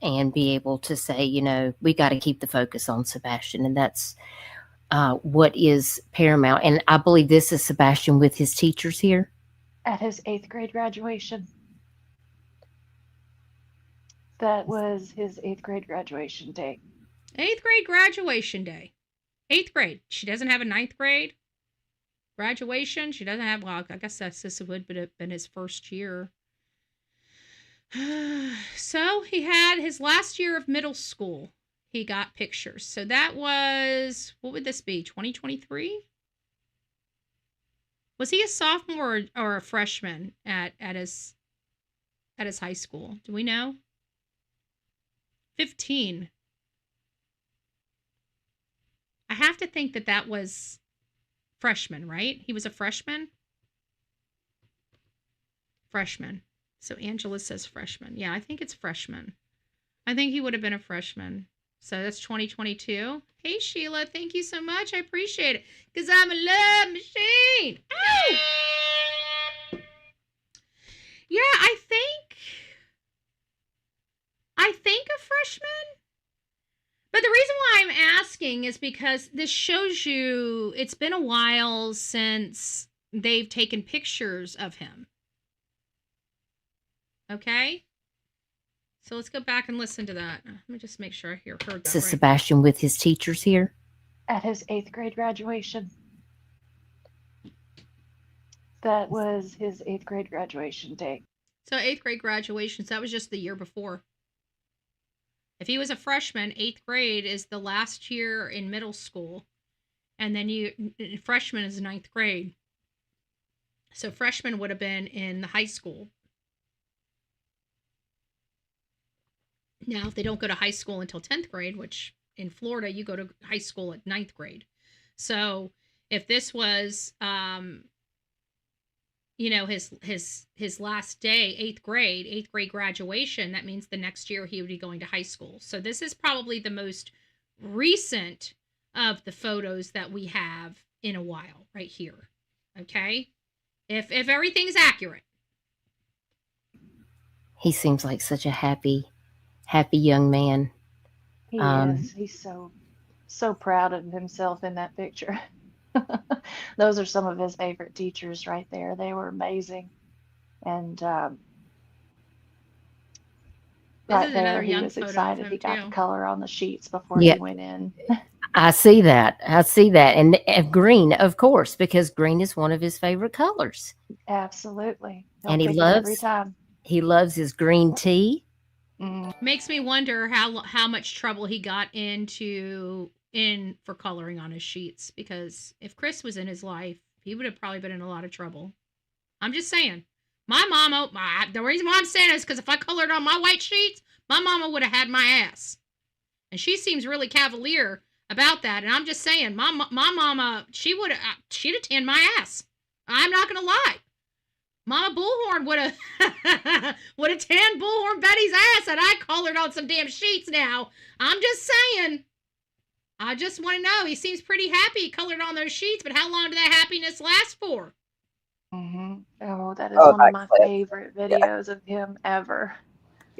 And be able to say, you know, we got to keep the focus on Sebastian. And that's what is paramount. And I believe this is Sebastian with his teachers here. At his 8th grade graduation. That was his 8th grade graduation day. 8th grade graduation day. 8th grade. She doesn't have a 9th grade graduation. She doesn't have, well, I guess this would have been his first year. So he had his last year of middle school. He got pictures. So that was, what would this be, 2023? Was he a sophomore or a freshman at his high school? Do we know? 15. I have to think that was freshman, right? He was a freshman? Freshman. So Angela says freshman. Yeah, I think it's freshman. I think he would have been a freshman. So that's 2022. Hey, Sheila, thank you so much. I appreciate it. Because I'm a love machine. Ow! Yeah, I think a freshman. But the reason why I'm asking is because this shows you it's been a while since they've taken pictures of him. Okay? So let's go back and listen to that. Let me just make sure I heard that This is right. Sebastian with his teachers here. At his 8th grade graduation. That was his 8th grade graduation day. So 8th grade graduation, so that was just the year before. If he was a freshman, 8th grade is the last year in middle school. And then freshman is 9th grade. So freshman would have been in the high school. Now, if they don't go to high school until 10th grade, which in Florida, you go to high school at 9th grade. So if this was, his last day, 8th grade graduation, that means the next year he would be going to high school. So this is probably the most recent of the photos that we have in a while right here. Okay? If everything's accurate. He seems like such a happy young man. He is. He's so proud of himself in that picture. Those are some of his favorite teachers right there. They were amazing. And right there, he was excited. He got the color on the sheets before he went in. I see that. And green, of course, because green is one of his favorite colors. Absolutely. And he loves his green tea. Makes me wonder how much trouble he got in for coloring on his sheets, because if Chris was in his life, he would have probably been in a lot of trouble. I'm just saying. My mama, the reason why I'm saying is because if I colored on my white sheets, my mama would have had my ass. And she seems really cavalier about that. And I'm just saying, my mama, she'd have tanned my ass. I'm not going to lie. Mama Bullhorn would have tanned Bullhorn Betty's ass, and I colored on some damn sheets now. I'm just saying. I just want to know. He seems pretty happy he colored on those sheets, but how long did that happiness last for? Mm-hmm. Oh, that is one of my favorite videos of him ever.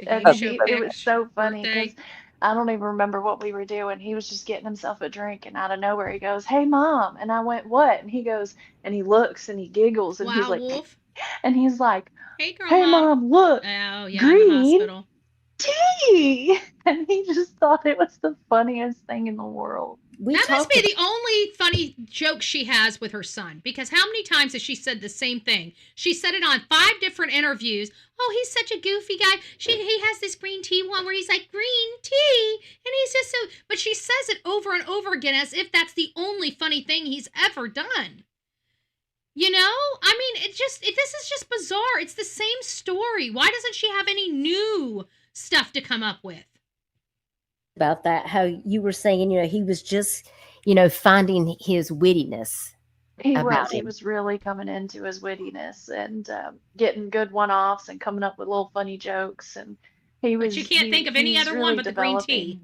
And it was so funny because I don't even remember what we were doing. He was just getting himself a drink, and out of nowhere he goes, "Hey, Mom." And I went, "What?" And he goes, and he looks and he giggles, and he's like, Wolf. And he's like, "Hey, girl, hey, Mom, look. Oh, yeah, green tea." And he just thought it was the funniest thing in the world. That must be the only funny joke she has with her son, because how many times has she said the same thing? She said it on 5 different interviews. Oh, he's such a goofy guy. He has this green tea one where he's like, green tea, and he's just so, but she says it over and over again as if that's the only funny thing he's ever done. You know, I mean, this is just bizarre. It's the same story. Why doesn't she have any new stuff to come up with? About that, how you were saying, he was just, finding his wittiness. He was really coming into his wittiness and getting good one-offs and coming up with little funny jokes. And but you can't think of any other one but the green tea.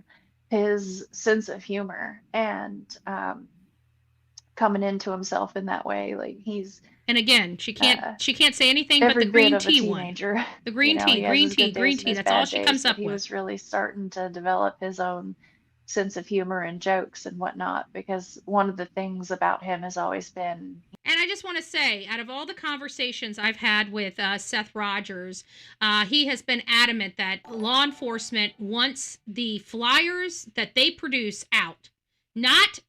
His sense of humor and coming into himself in that way, like he's. And again, she can't say anything but the green tea one. The green tea. That's all she comes up with. He was really starting to develop his own sense of humor and jokes and whatnot, because one of the things about him has always been. And I just want to say, out of all the conversations I've had with Seth Rogers, he has been adamant that law enforcement wants the flyers that they produce out. Not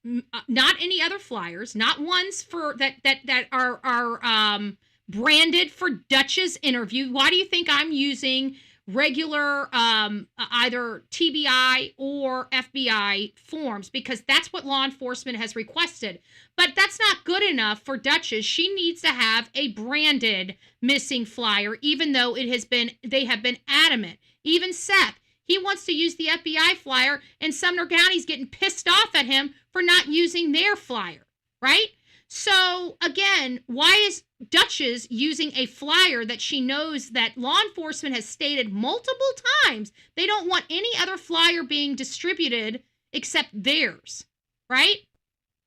any other flyers, not ones for that are branded for Dutch's interview. Why do you think I'm using regular either TBI or FBI forms? Because that's what law enforcement has requested. But that's not good enough for Dutch's. She needs to have a branded missing flyer, even though they have been adamant. Even Seth. He wants to use the FBI flyer, and Sumner County's getting pissed off at him for not using their flyer, right? So, again, why is Dutch's using a flyer that she knows that law enforcement has stated multiple times they don't want any other flyer being distributed except theirs, right?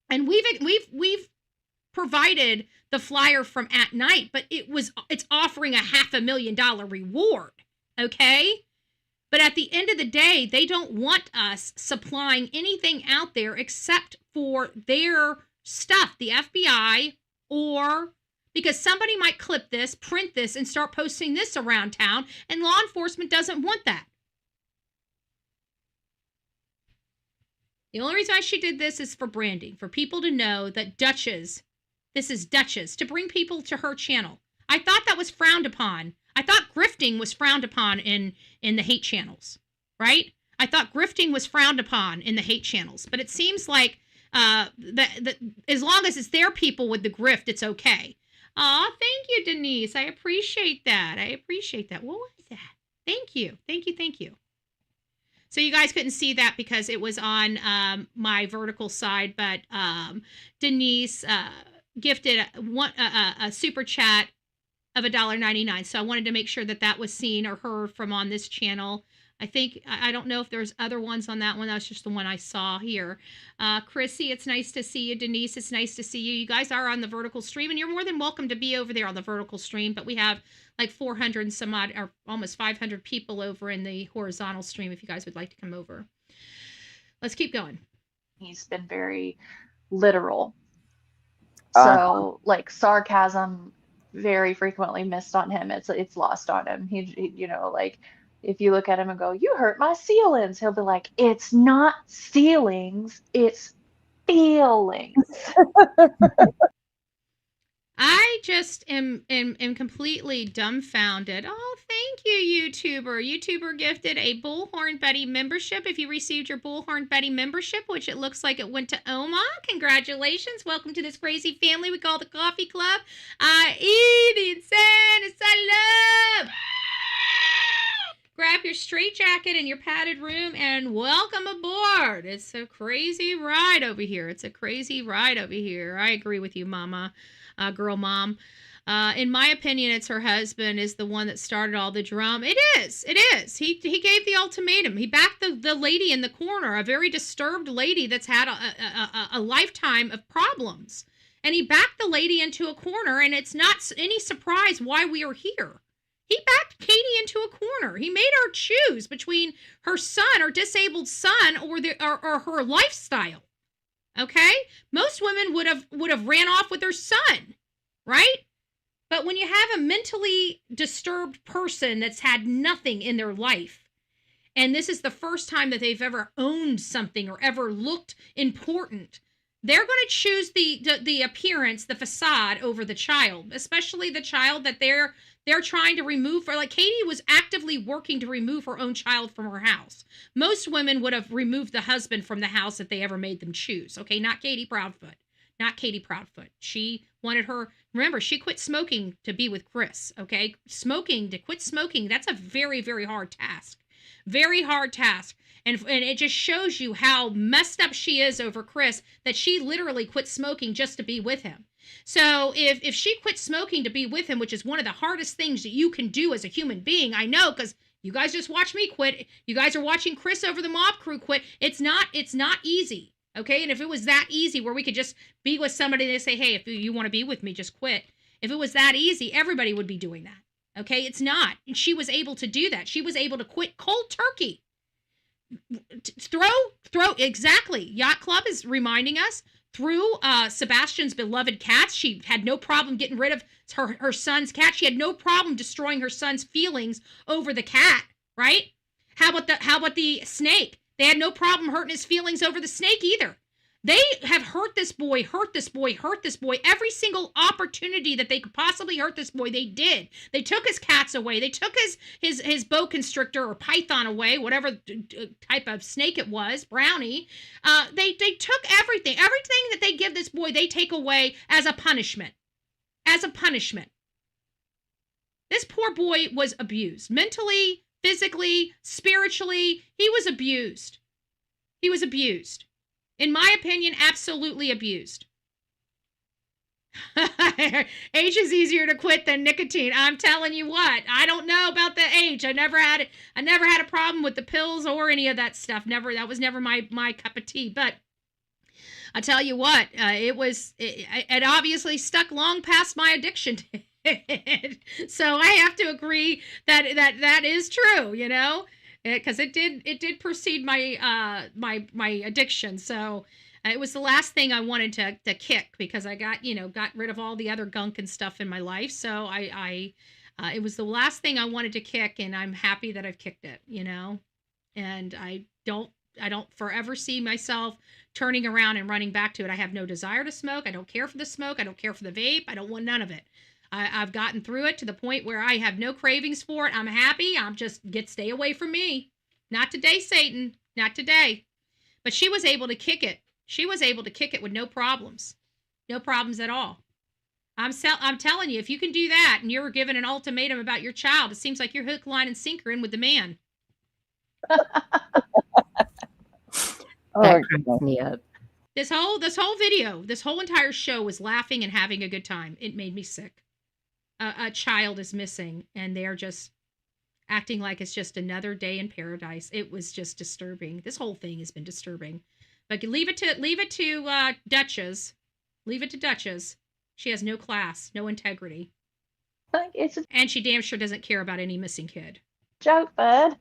And we've provided the flyer from At Night, but it's offering a $500,000 reward, okay? But at the end of the day, they don't want us supplying anything out there except for their stuff, the FBI, or because somebody might clip this, print this, and start posting this around town, and law enforcement doesn't want that. The only reason why she did this is for branding, for people to know that this is Dutch's, to bring people to her channel. I thought that was frowned upon. I thought grifting was frowned upon in the hate channels, right? I thought grifting was frowned upon in the hate channels, but it seems like that as long as it's their people with the grift, it's okay. Aw, thank you, Denise. I appreciate that. What was that? Thank you. So you guys couldn't see that because it was on my vertical side, but Denise gifted a super chat of $1.99. So I wanted to make sure that was seen or heard from on this channel. I don't know if there's other ones on that one. That was just the one I saw here. Chrissy, it's nice to see you. Denise, it's nice to see you. You guys are on the vertical stream, and you're more than welcome to be over there on the vertical stream, but we have like 400 and some odd, or almost 500 people over in the horizontal stream if you guys would like to come over. Let's keep going. He's been very literal. So like sarcasm very frequently missed on him. It's lost on him. He like if you look at him and go, "You hurt my feelings," he'll be like, "It's not feelings, it's feelings." I just am completely dumbfounded. Oh, thank you, YouTuber. YouTuber gifted a Bullhorn Betty membership. If you received your Bullhorn Betty membership, which it looks like it went to Oma, congratulations. Welcome to this crazy family we call the Coffee Club. The insanity, I love. grab your straitjacket and your padded room, and welcome aboard. It's a crazy ride over here. It's a crazy ride over here. I agree with you, Mama, girl mom. In my opinion, it's her husband is the one that started all the drama. It is. He gave the ultimatum. He backed the lady in the corner, a very disturbed lady that's had a lifetime of problems. And he backed the lady into a corner, and it's not any surprise why we are here. He backed Katie into a corner. He made her choose between her son, her disabled son, or her lifestyle. Okay? Most women would have ran off with their son, right? But when you have a mentally disturbed person that's had nothing in their life, and this is the first time that they've ever owned something or ever looked important, they're going to choose the appearance, the facade over the child, especially the child that they're trying to remove. Like Katie was actively working to remove her own child from her house. Most women would have removed the husband from the house if they ever made them choose. Okay, not Katie Proudfoot. Not Katie Proudfoot. She wanted her, remember, she quit smoking to be with Chris, okay? To quit smoking, that's a very, very hard task. Very hard task. And it just shows you how messed up she is over Chris, that she literally quit smoking just to be with him. So if she quit smoking to be with him, which is one of the hardest things that you can do as a human being, I know, because you guys just watched me quit. You guys are watching Chris over the mob crew quit. It's not easy, okay? And if it was that easy where we could just be with somebody and they say, hey, if you want to be with me, just quit. If it was that easy, everybody would be doing that, okay? It's not. And she was able to do that. She was able to quit cold turkey. Throw, exactly. Yacht Club is reminding us, through Sebastian's beloved cats. She had no problem getting rid of her son's cat. She had no problem destroying her son's feelings over the cat, right? How about the snake? They had no problem hurting his feelings over the snake either. They have hurt this boy. Every single opportunity that they could possibly hurt this boy, they did. They took his cats away. They took his boa constrictor or python away, whatever type of snake it was, brownie. They took everything. Everything that they give this boy, they take away as a punishment. As a punishment. This poor boy was abused. Mentally, physically, spiritually, he was abused. He was abused. In my opinion, absolutely abused. Age is easier to quit than nicotine. I'm telling you what. I don't know about the age. I never had a problem with the pills or any of that stuff. That was never my cup of tea. But I tell you what, it obviously stuck long past my addiction. So I have to agree that is true, you know. Because it did precede my my addiction. So it was the last thing I wanted to kick, because I got rid of all the other gunk and stuff in my life. So it was the last thing I wanted to kick, and I'm happy that I've kicked it, you know. And I don't forever see myself turning around and running back to it. I have no desire to smoke. I don't care for the smoke. I don't care for the vape. I don't want none of it. I've gotten through it to the point where I have no cravings for it. I'm happy. I'm just stay away from me. Not today, Satan. Not today. But she was able to kick it. She was able to kick it with no problems. No problems at all. I'm telling you, if you can do that and you're given an ultimatum about your child, it seems like you're hook, line, and sinker in with the man. That cracks me up. This whole video, this whole entire show was laughing and having a good time. It made me sick. A child is missing, and they're just acting like it's just another day in paradise. It was just disturbing. This whole thing has been disturbing. But leave it to Duchess. Leave it to Duchess. She has no class, no integrity, and she damn sure doesn't care about any missing kid. Joke, bud.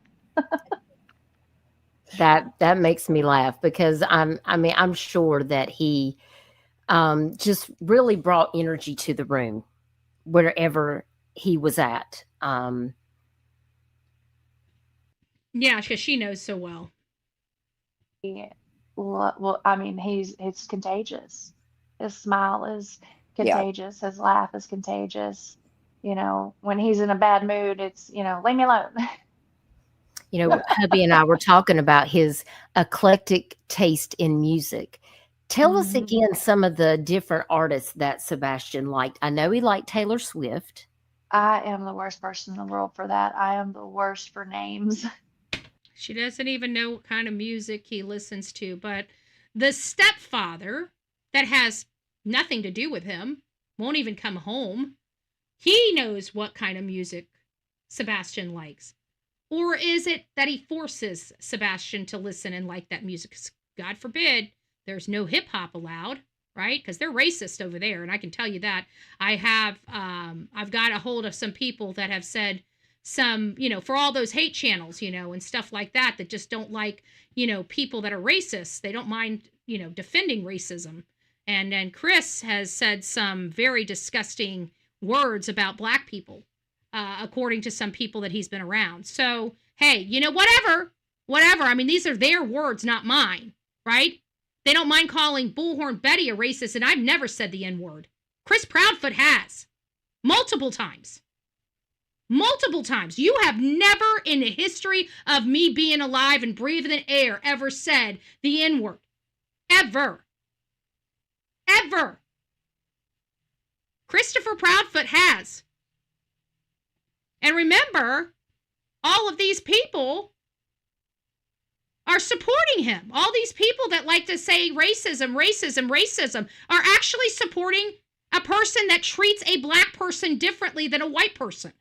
That makes me laugh, because I'm sure that he just really brought energy to the room wherever he was at. Yeah, because she knows so well. Yeah. Well, I mean, it's contagious. His smile is contagious. Yeah. His laugh is contagious. You know, when he's in a bad mood, it's, leave me alone. You know, hubby and I were talking about his eclectic taste in music. Tell us again some of the different artists that Sebastian liked. I know he liked Taylor Swift. I am the worst person in the world for that. I am the worst for names. She doesn't even know what kind of music he listens to. But the stepfather, that has nothing to do with him, won't even come home. He knows what kind of music Sebastian likes. Or is it that he forces Sebastian to listen and like that music? God forbid there's no hip hop allowed, right? Because they're racist over there, and I can tell you that. I've got a hold of some people that have said some, for all those hate channels, and stuff like that just don't like, people that are racist. They don't mind, defending racism. And then Chris has said some very disgusting words about black people, according to some people that he's been around. So, hey, whatever. I mean, these are their words, not mine, right? They don't mind calling Bullhorn Betty a racist, and I've never said the N-word. Chris Proudfoot has. Multiple times. Multiple times. You have never in the history of me being alive and breathing air ever said the N-word. Ever. Ever. Christopher Proudfoot has. And remember, all of these people are supporting him. All these people that like to say racism are actually supporting a person that treats a black person differently than a white person.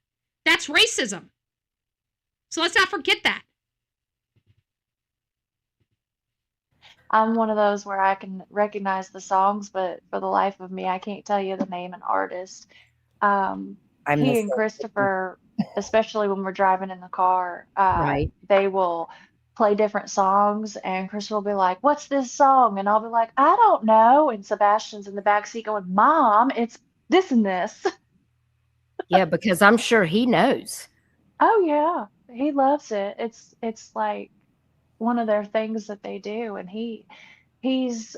That's racism. So let's not forget that. I'm one of those where I can recognize the songs, but for the life of me, I can't tell you the name and artist. He and Christopher, especially when we're driving in the car, Right. they will play different songs, and Christopher will be like, "What's this song?" And I'll be like, "I don't know." And Sebastian's in the back seat going, "Mom, it's this and this." Yeah, because I'm sure he knows. Oh yeah, he loves it. It's like one of their things that they do, and he's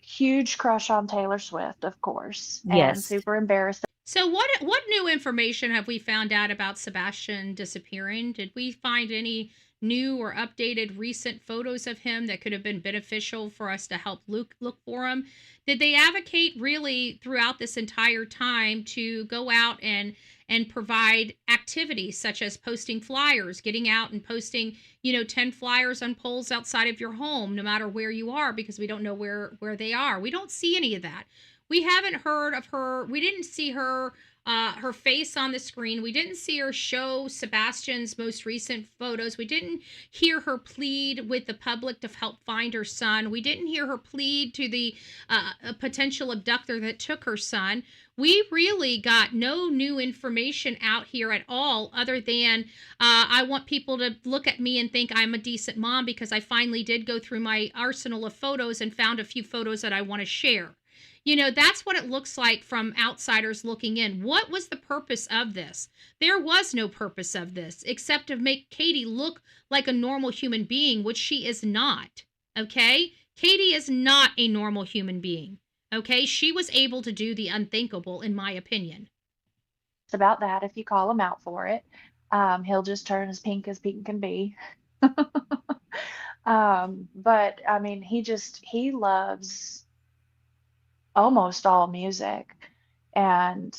huge crush on Taylor Swift, of course, and Yes. super embarrassed. So what new information have we found out about Sebastian disappearing? Did we find any new or updated recent photos of him that could have been beneficial for us to help look for him? Did they advocate really throughout this entire time to go out and provide activities such as posting flyers, getting out and posting, 10 flyers on poles outside of your home, no matter where you are, because we don't know where they are. We don't see any of that. We haven't heard of her. We didn't see her face on the screen. We didn't see her show Sebastian's most recent photos. We didn't hear her plead with the public to help find her son. We didn't hear her plead to the potential abductor that took her son. We really got no new information out here at all, other than I want people to look at me and think I'm a decent mom because I finally did go through my arsenal of photos and found a few photos that I want to share. That's what it looks like from outsiders looking in. What was the purpose of this? There was no purpose of this except to make Katie look like a normal human being, which she is not. Okay? Katie is not a normal human being. Okay? She was able to do the unthinkable, in my opinion. About that, if you call him out for it, he'll just turn as pink can be. But I mean, he loves almost all music, and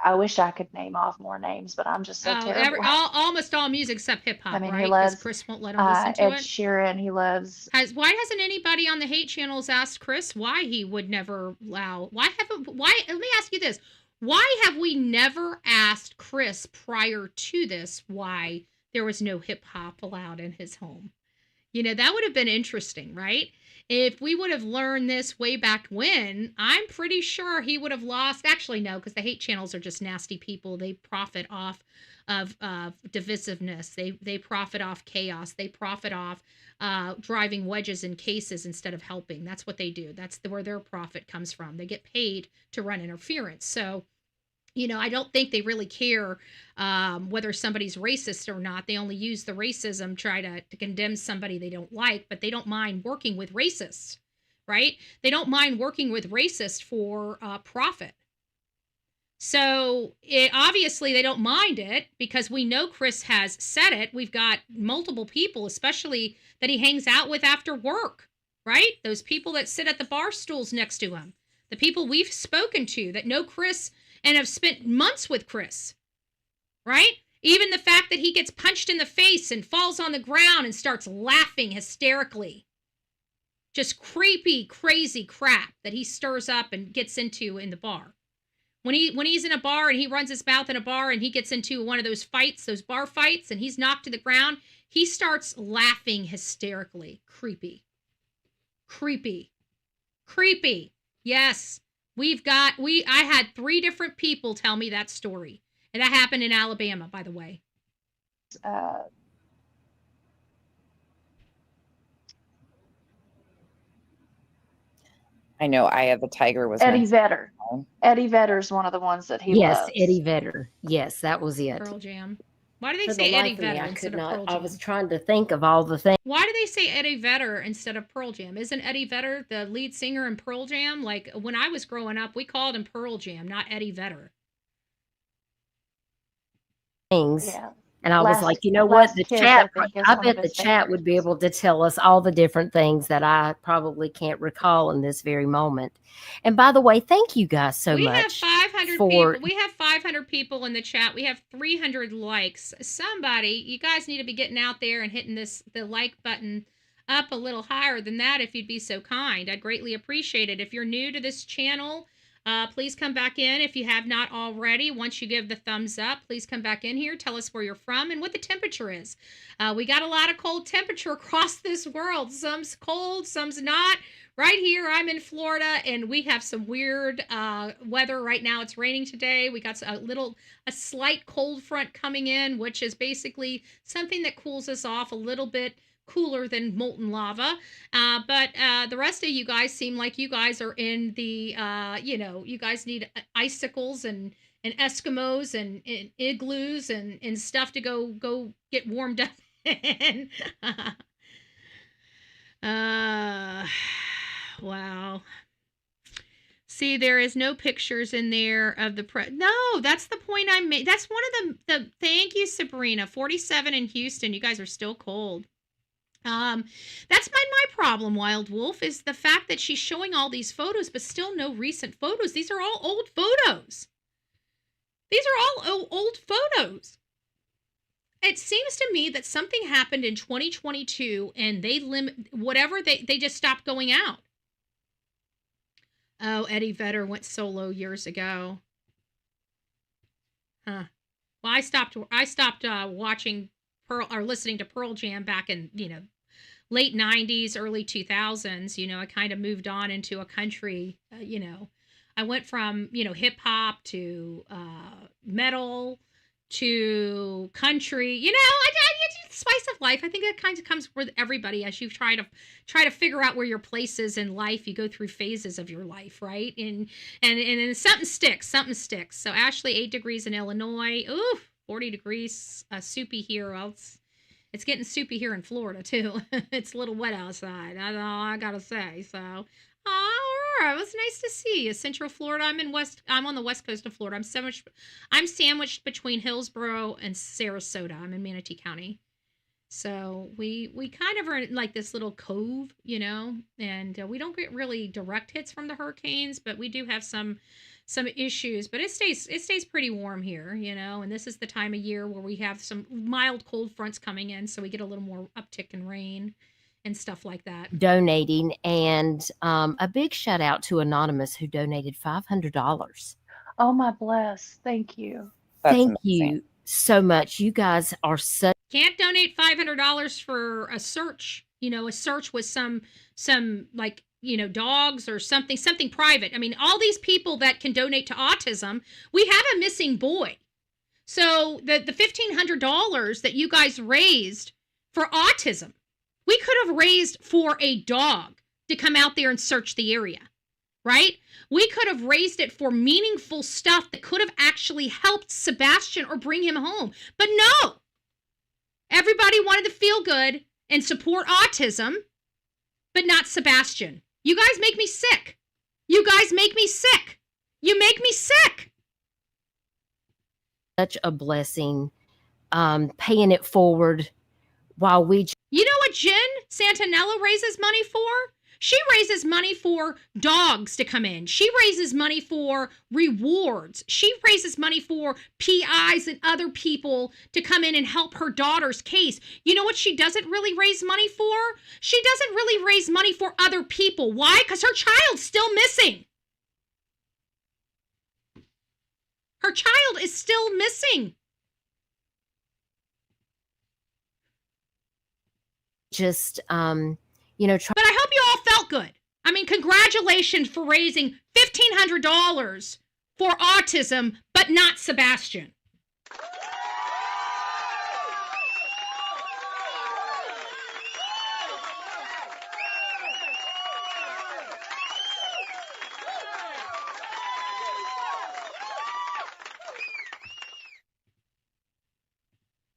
I wish I could name off more names, but I'm just so terrible. Almost all music except hip hop. I mean, right? he loves Chris won't let him listen to Ed it. Sheeran. He loves. Why hasn't anybody on the hate channels asked Chris why he would never allow? Let me ask you this: why have we never asked Chris prior to this why there was no hip hop allowed in his home? That would have been interesting, right? If we would have learned this way back when, I'm pretty sure he would have lost. Actually, no, because the hate channels are just nasty people. They profit off of divisiveness. They profit off chaos. They profit off driving wedges in cases instead of helping. That's what they do. That's where their profit comes from. They get paid to run interference. So, I don't think they really care whether somebody's racist or not. They only use the racism, try to condemn somebody they don't like, but they don't mind working with racists, right? They don't mind working with racists for profit. So obviously they don't mind it because we know Chris has said it. We've got multiple people, especially that he hangs out with after work, right? Those people that sit at the bar stools next to him, the people we've spoken to that know Chris and have spent months with Chris, right? Even the fact that he gets punched in the face and falls on the ground and starts laughing hysterically. Just creepy, crazy crap that he stirs up and gets into in the bar. When he's in a bar and he runs his mouth in a bar and he gets into one of those fights, those bar fights, and he's knocked to the ground, he starts laughing hysterically. Creepy. Creepy. Creepy. Yes. I had 3 different people tell me that story. And that happened in Alabama, by the way. I know Eye of the Tiger was Eddie Vedder. Eddie Vedder's one of the ones that he loves. Yes, Eddie Vedder. Yes, that was it. Pearl Jam. Why do they say Eddie Vedder instead of Pearl Jam? I was trying to think of all the things. Why do they say Eddie Vedder instead of Pearl Jam? Isn't Eddie Vedder the lead singer in Pearl Jam? Like, when I was growing up, we called him Pearl Jam, not Eddie Vedder. Yeah. And I was like, you know what? The chat, I bet the chat would be able to tell us all the different things that I probably can't recall in this very moment. And by the way, thank you guys so much. We have 500 people. We have 500 people in the chat. We have 300 likes. Somebody, you guys need to be getting out there and hitting the like button up a little higher than that if you'd be so kind. I'd greatly appreciate it. If you're new to this channel, please come back in if you have not already. Once you give the thumbs up, please come back in here. Tell us where you're from and what the temperature is. We got a lot of cold temperature across this world. Some's cold, some's not. Right here, I'm in Florida, and we have some weird weather right now. It's raining today. We got a slight cold front coming in, which is basically something that cools us off a little bit cooler than molten lava, but the rest of you guys seem like you guys are in the you guys need icicles and Eskimos and igloos and stuff to go get warmed up in. Wow. See, there is no pictures in there of the no, that's the point I made. That's one of the thank you, Sabrina. 47 in Houston. You guys are still cold. That's my problem, Wild Wolf, is the fact that she's showing all these photos, but still no recent photos. These are all old photos. These are all old photos. It seems to me that something happened in 2022 and they they just stopped going out. Oh, Eddie Vedder went solo years ago. Huh. Well, I stopped watching or listening to Pearl Jam back in, late 90s, early 2000s. I kind of moved on into a country, I went from, hip hop to metal to country, it's spice of life. I think that kind of comes with everybody as you try to figure out where your place is in life. You go through phases of your life, right? And something sticks. So Ashley, 8 degrees in Illinois. Ooh, 40 degrees, soupy here. Well, it's getting soupy here in Florida too. It's a little wet outside. I gotta say. So, it was nice to see you. Central Florida. I'm on the west coast of Florida. I'm sandwiched between Hillsborough and Sarasota. I'm in Manatee County. So we kind of are in like this little cove, and we don't get really direct hits from the hurricanes, but we do have some issues. But it stays pretty warm here, and this is the time of year where we have some mild cold fronts coming in, so we get a little more uptick in rain and stuff like that. Donating, and a big shout out to Anonymous who donated $500. Oh my bless! Thank you. Thank you so much. You guys are such. Can't donate $500 for a search. A search with some like dogs or something private. I mean, all these people that can donate to autism, we have a missing boy. So the $1,500 that you guys raised for autism, we could have raised for a dog to come out there and search the area, right? We could have raised it for meaningful stuff that could have actually helped Sebastian or bring him home. But no, everybody wanted to feel good and support autism, but not Sebastian. You guys make me sick. You make me sick. Such a blessing, paying it forward while we. You know what Jen Santanella raises money for? She raises money for dogs to come in. She raises money for rewards. She raises money for PIs and other people to come in and help her daughter's case. You know what she doesn't really raise money for? She doesn't really raise money for other people. Why? Because her child's still missing. Her child is still missing. Just, But I hope you all felt good. I mean, congratulations for raising $1,500 for autism, but not Sebastian.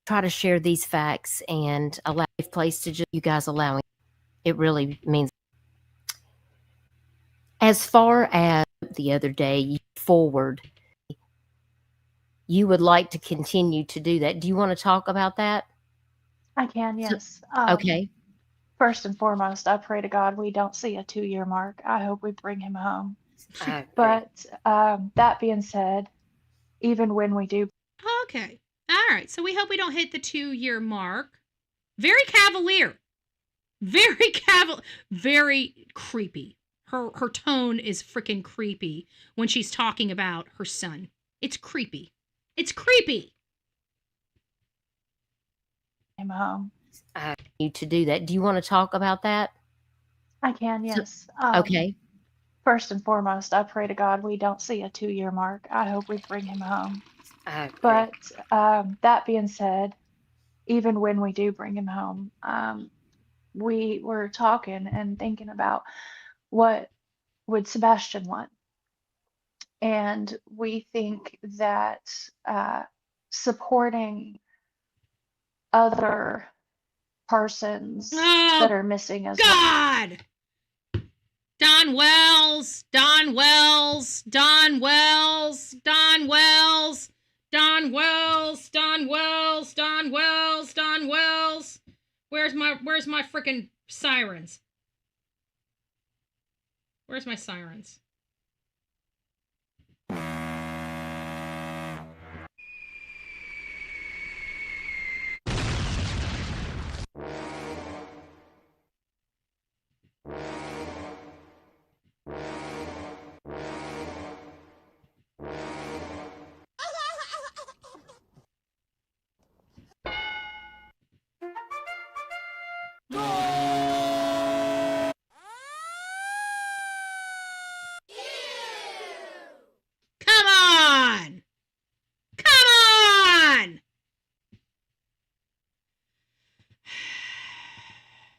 try to share these facts and allow a place to just you guys allowing. It really means. As far as the other day forward, you would like to continue to do that. Do you want to talk about that? I can, yes. Okay. First and foremost, I pray to God we don't see a 2-year mark. I hope we bring him home. Okay. But that being said, even when we do. Okay. All right. So we hope we don't hit the 2-year mark. Very cavalier. Very creepy. Her tone is freaking creepy when she's talking about her son. It's creepy. It's creepy. Him home. You to do that. Do you want to talk about that? I can, yes. Okay. First and foremost, I pray to God we don't see a 2-year mark. I hope we bring him home. Okay. But that being said, even when we do bring him home, we were talking and thinking about what would Sebastian want. And we think that supporting other persons that are missing as God! Well. Don Wells. Where's my freaking sirens? Where's my sirens?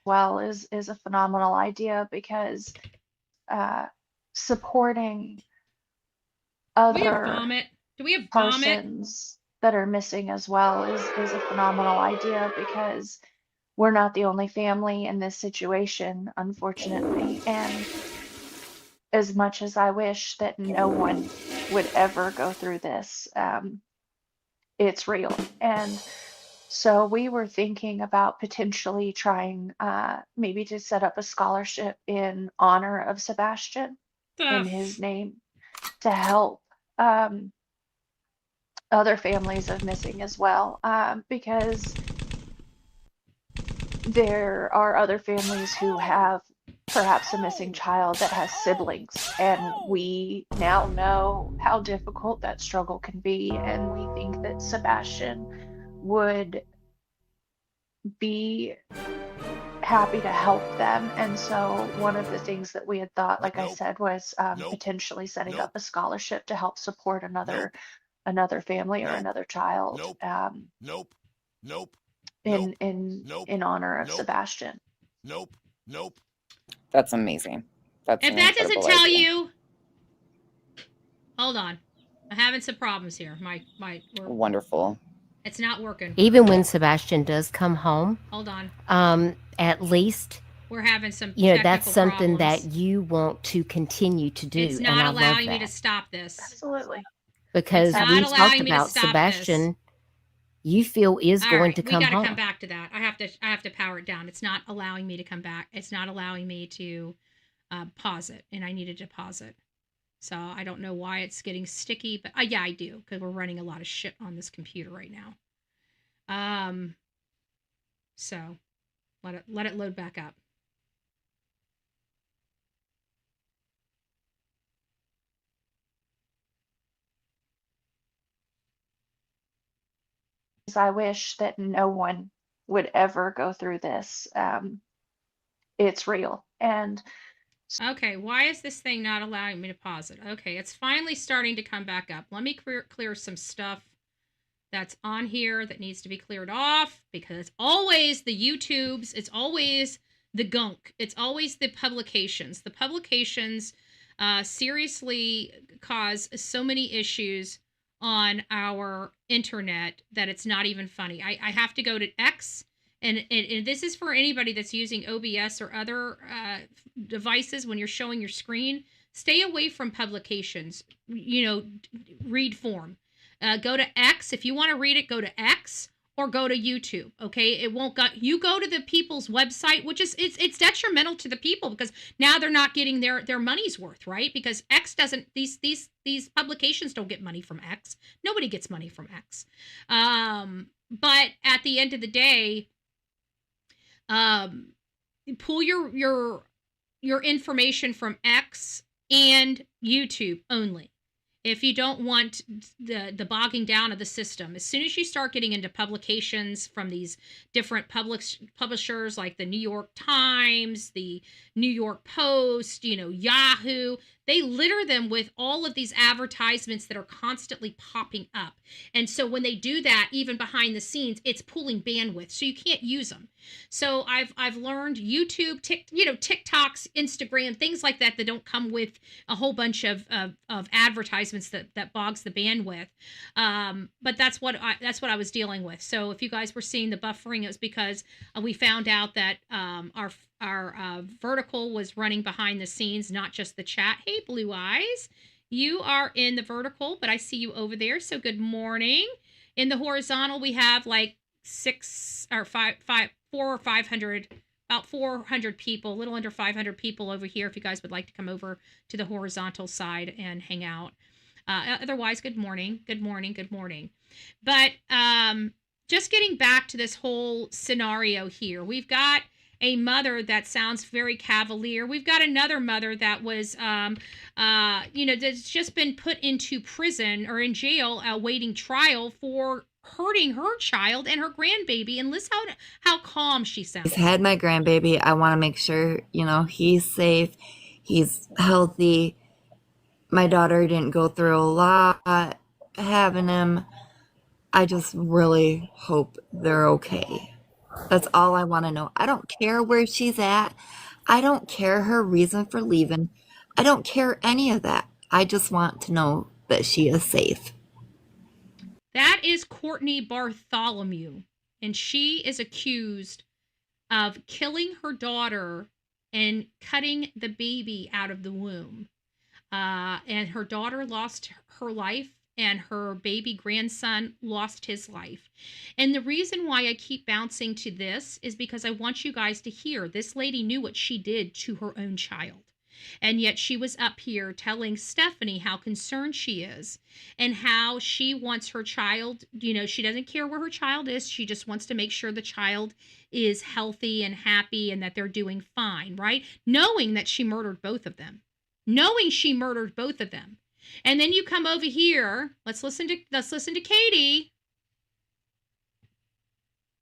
well is a phenomenal idea because supporting other persons that are missing as well is a phenomenal idea because we're not the only family in this situation, unfortunately. And as much as I wish that no one would ever go through this, it's real. And so we were thinking about potentially trying maybe to set up a scholarship in honor of Sebastian in his name to help other families of missing as well, because there are other families who have perhaps a missing child that has siblings, and we now know how difficult that struggle can be, and we think that Sebastian would be happy to help them. And so one of the things that we had thought, like I said, was potentially setting up a scholarship to help support another family or another child in honor of Sebastian. That's amazing. That's if that doesn't tell you, hold on, I'm having some problems here. We're wonderful. It's not working. Even when Sebastian does come home, hold on. At least we're having some. That's something problems that you want to continue to do. It's not allowing me to stop this. Absolutely. Because we talked about Sebastian. You feel is going to come home. We got to come back to that. I have to power it down. It's not allowing me to come back. It's not allowing me to pause it, and I needed to pause it. So I don't know why it's getting sticky, but yeah, I do, because we're running a lot of shit on this computer right now. So let it load back up. I wish that no one would ever go through this. It's real. And okay, why is this thing not allowing me to pause it? Okay, it's finally starting to come back up. Let me clear some stuff that's on here that needs to be cleared off, because it's always the YouTubes, it's always the gunk, it's always the publications. The publications seriously cause so many issues on our internet that it's not even funny. I have to go to X, and this is for anybody that's using OBS or other devices. When you're showing your screen, stay away from publications, read form. Go to X. If you want to read it, go to X or go to YouTube. Okay, it won't go. You go to the people's website, which is it's detrimental to the people, because now they're not getting their money's worth, right? Because X doesn't, these publications don't get money from X. Nobody gets money from X. But at the end of the day, pull your information from X and YouTube only. If you don't want the bogging down of the system. As soon as you start getting into publications from these different publishers like the New York Times, the New York Post, Yahoo, they litter them with all of these advertisements that are constantly popping up. And so when they do that, even behind the scenes, it's pulling bandwidth, so you can't use them. So I've learned YouTube, TikToks, Instagram, things like that don't come with a whole bunch of advertisements that bogs the bandwidth. But that's what I was dealing with. So if you guys were seeing the buffering, it was because we found out that our vertical was running behind the scenes, not just the chat. Hey, Blue Eyes, you are in the vertical, but I see you over there. So good morning. In the horizontal, we have like 400 or 500, about 400 people, a little under 500 people over here. If you guys would like to come over to the horizontal side and hang out. Otherwise, good morning. But just getting back to this whole scenario here, we've got a mother that sounds very cavalier. We've got another mother that was, that's just been put into prison or in jail awaiting trial for hurting her child and her grandbaby. And listen how calm she sounds. He's had my grandbaby. I want to make sure, he's safe. He's healthy. My daughter didn't go through a lot having him. I just really hope they're okay. That's all I want to know. I don't care where she's at. I don't care her reason for leaving. I don't care any of that. I just want to know that she is safe. That is Courtney Bartholomew, and she is accused of killing her daughter and cutting the baby out of the womb. And her daughter lost her life, and her baby grandson lost his life. And the reason why I keep bouncing to this is because I want you guys to hear this lady knew what she did to her own child. And yet she was up here telling Stephanie how concerned she is and how she wants her child, she doesn't care where her child is. She just wants to make sure the child is healthy and happy and that they're doing fine, right? Knowing that she murdered both of them. And then you come over here. Let's listen to Katie.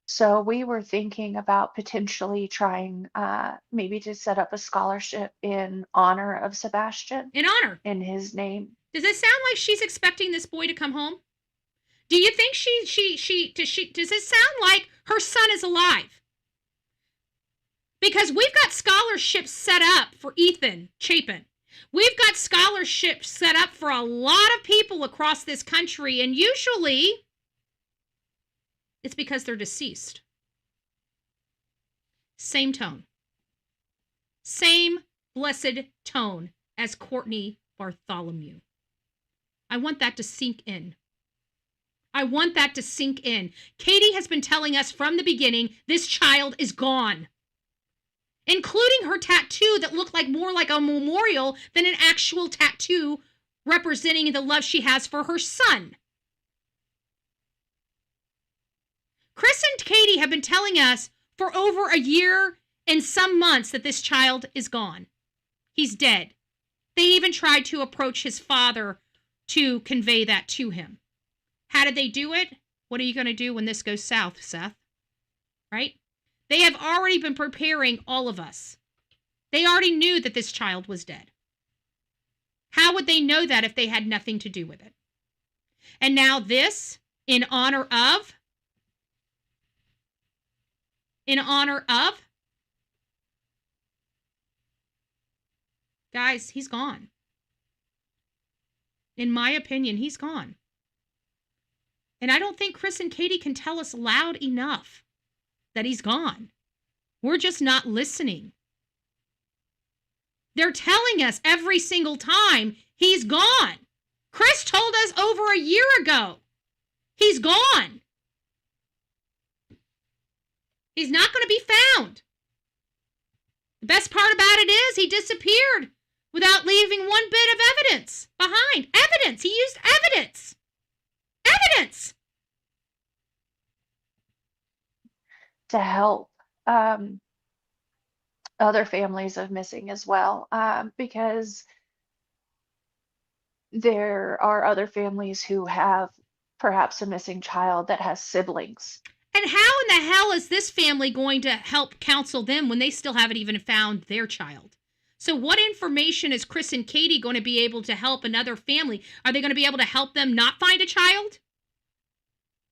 So we were thinking about potentially trying maybe to set up a scholarship in honor of Sebastian. In his name. Does it sound like she's expecting this boy to come home? Do you think does it sound like her son is alive? Because we've got scholarships set up for Ethan Chapin. We've got scholarships set up for a lot of people across this country, and usually it's because they're deceased. Same tone. Same blessed tone as Courtney Bartholomew. I want that to sink in. Katie has been telling us from the beginning, this child is gone. including her tattoo that looked like more like a memorial than an actual tattoo representing the love she has for her son. Chris and Katie have been telling us for over a year and some months that this child is gone. He's dead. They even tried to approach his father to convey that to him. How did they do it? What are you going to do when this goes south, Seth? Right? They have already been preparing all of us. They already knew that this child was dead. How would they know that if they had nothing to do with it? And now this, in honor of, guys, he's gone. In my opinion, he's gone. And I don't think Chris and Katie can tell us loud enough that he's gone. We're just not listening. They're telling us every single time he's gone. Chris told us over a year ago. He's gone. He's not going to be found. The best part about it is he disappeared without leaving one bit of evidence behind. Evidence. He used evidence. Evidence. To help other families of missing as well, because there are other families who have perhaps a missing child that has siblings. And how in the hell is this family going to help counsel them when they still haven't even found their child? So what information is Chris and Katie going to be able to help another family? Are they going to be able to help them not find a child?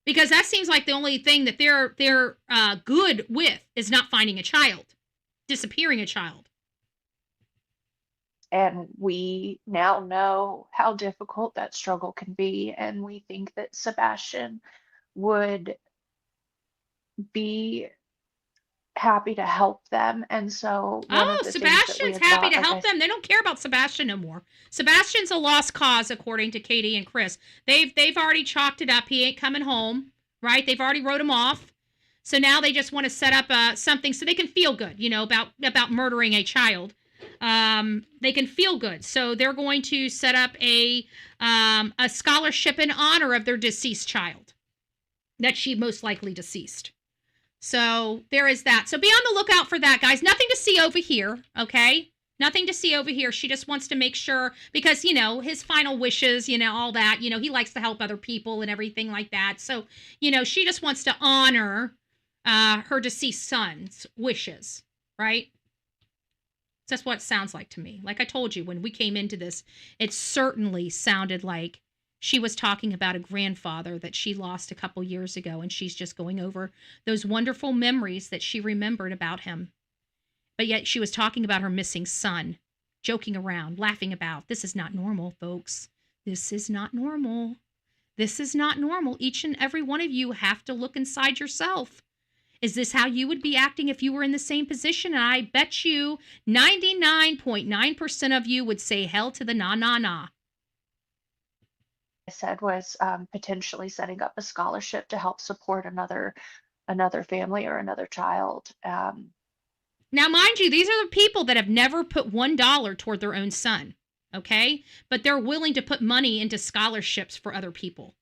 Because that seems like the only thing that they're good with is not finding a child, disappearing a child. And we now know how difficult that struggle can be. And we think that Sebastian would be happy to help them. And so Sebastian's happy to help them. They don't care about Sebastian no more. Sebastian's a lost cause, according to Katie and Chris. They've already chalked it up. He ain't coming home, right? They've already wrote him off. So now they just want to set up something so they can feel good, about murdering a child. They can feel good. So they're going to set up a scholarship in honor of their deceased child that she most likely deceased. So there is that. So be on the lookout for that, guys. Nothing to see over here, okay? Nothing to see over here. She just wants to make sure, because, his final wishes, all that, he likes to help other people and everything like that. So, she just wants to honor her deceased son's wishes, right? That's what it sounds like to me. Like I told you, when we came into this, it certainly sounded like she was talking about a grandfather that she lost a couple years ago, and she's just going over those wonderful memories that she remembered about him. But yet she was talking about her missing son, joking around, laughing about. This is not normal, folks. This is not normal. This is not normal. Each and every one of you have to look inside yourself. Is this how you would be acting if you were in the same position? And I bet you 99.9% of you would say hell to the nah. I said was potentially setting up a scholarship to help support another family or another child. Now, mind you, these are the people that have never put $1 toward their own son, okay? But they're willing to put money into scholarships for other people.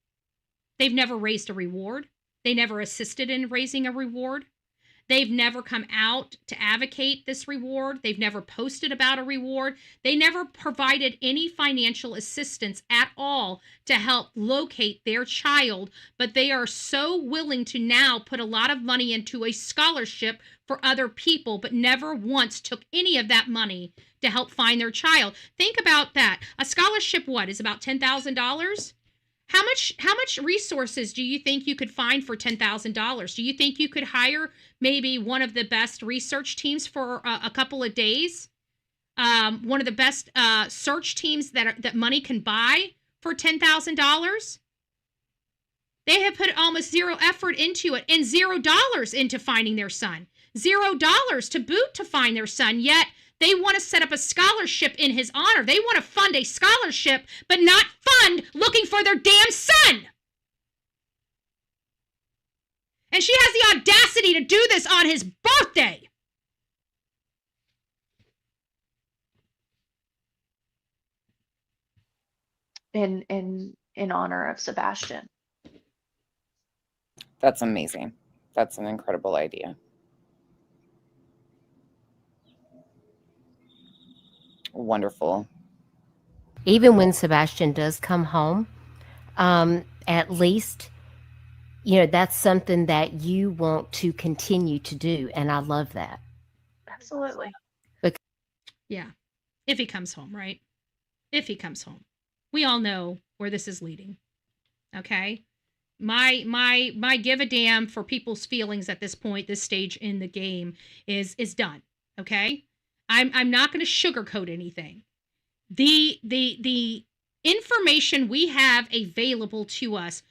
They've never raised a reward. They never assisted in raising a reward. They've never come out to advocate this reward. They've never posted about a reward. They never provided any financial assistance at all to help locate their child, but they are so willing to now put a lot of money into a scholarship for other people, but never once took any of that money to help find their child. Think about that. A scholarship, is about $10,000? How much resources do you think you could find for $10,000? Do you think you could hire maybe one of the best research teams for a couple of days? One of the best search teams that money can buy for $10,000? They have put almost zero effort into it and $0 into finding their son. $0 to boot to find their son, yet they want to set up a scholarship in his honor. They want to fund a scholarship, but not fund looking for their damn son. And she has the audacity to do this on his birthday. in honor of Sebastian. That's amazing. That's an incredible idea. Wonderful. Even when Sebastian does come home, at least, that's something that you want to continue to do. And I love that. Absolutely. Yeah. If he comes home, right? If he comes home. We all know where this is leading. Okay? My give a damn for people's feelings at this point, this stage in the game is done. Okay? I'm not going to sugarcoat anything. The information we have available to us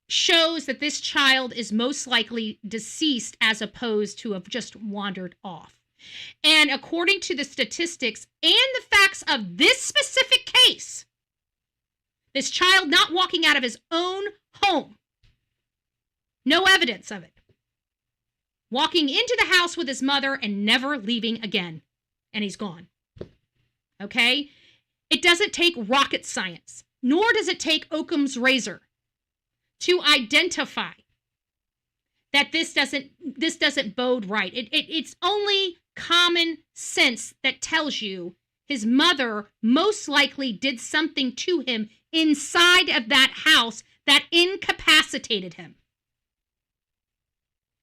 shows that this child is most likely deceased as opposed to have just wandered off. And according to the statistics and the facts of this specific case, this child not walking out of his own home, no evidence of it, walking into the house with his mother and never leaving again, and he's gone. Okay? It doesn't take rocket science, nor does it take Occam's razor to identify that this doesn't bode right. It's only common sense that tells you his mother most likely did something to him inside of that house that incapacitated him.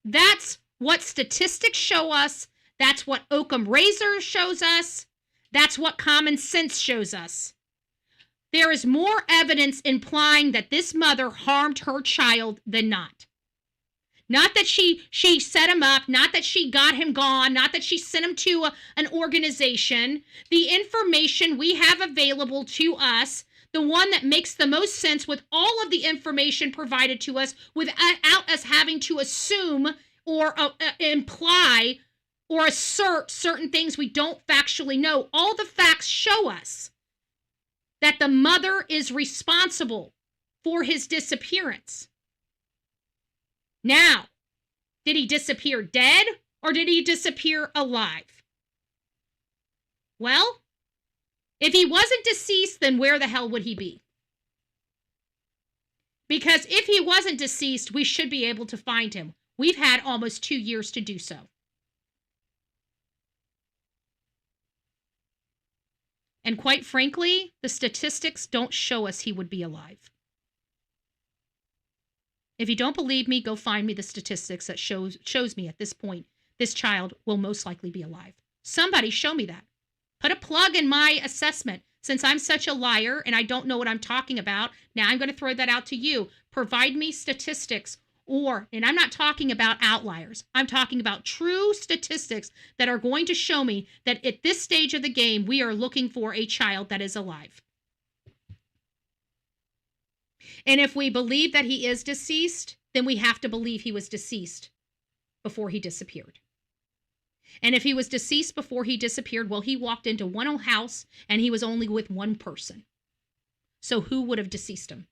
That's what statistics show us. That's what Occam razor shows us. That's what common sense shows us. There is more evidence implying that this mother harmed her child than not. Not that she set him up, not that she got him gone, not that she sent him to an organization. The information we have available to us, the one that makes the most sense with all of the information provided to us without us having to assume or imply or assert certain things we don't factually know. All the facts show us that the mother is responsible for his disappearance. Now, did he disappear dead or did he disappear alive? Well, if he wasn't deceased, then where the hell would he be? Because if he wasn't deceased, we should be able to find him. We've had almost 2 years to do so. And quite frankly, the statistics don't show us he would be alive. If you don't believe me, go find me the statistics that shows me at this point this child will most likely be alive. Somebody show me that. Put a plug in my assessment. Since I'm such a liar and I don't know what I'm talking about, now I'm going to throw that out to you. Provide me statistics and I'm not talking about outliers. I'm talking about true statistics that are going to show me that at this stage of the game, we are looking for a child that is alive. And if we believe that he is deceased, then we have to believe he was deceased before he disappeared. And if he was deceased before he disappeared, well, he walked into one house and he was only with one person. So who would have deceased him?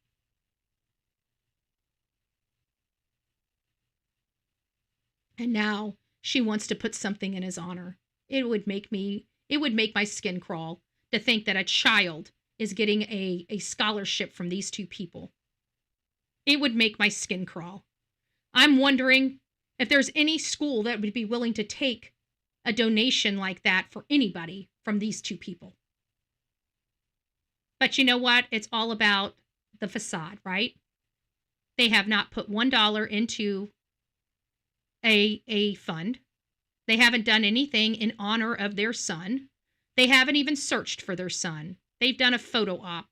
And now she wants to put something in his honor. It would make my skin crawl to think that a child is getting a scholarship from these two people. It would make my skin crawl. I'm wondering if there's any school that would be willing to take a donation like that for anybody from these two people. But you know what? It's all about the facade, right? They have not put $1 into a fund. They haven't done anything in honor of their son. They haven't even searched for their son. They've done a photo op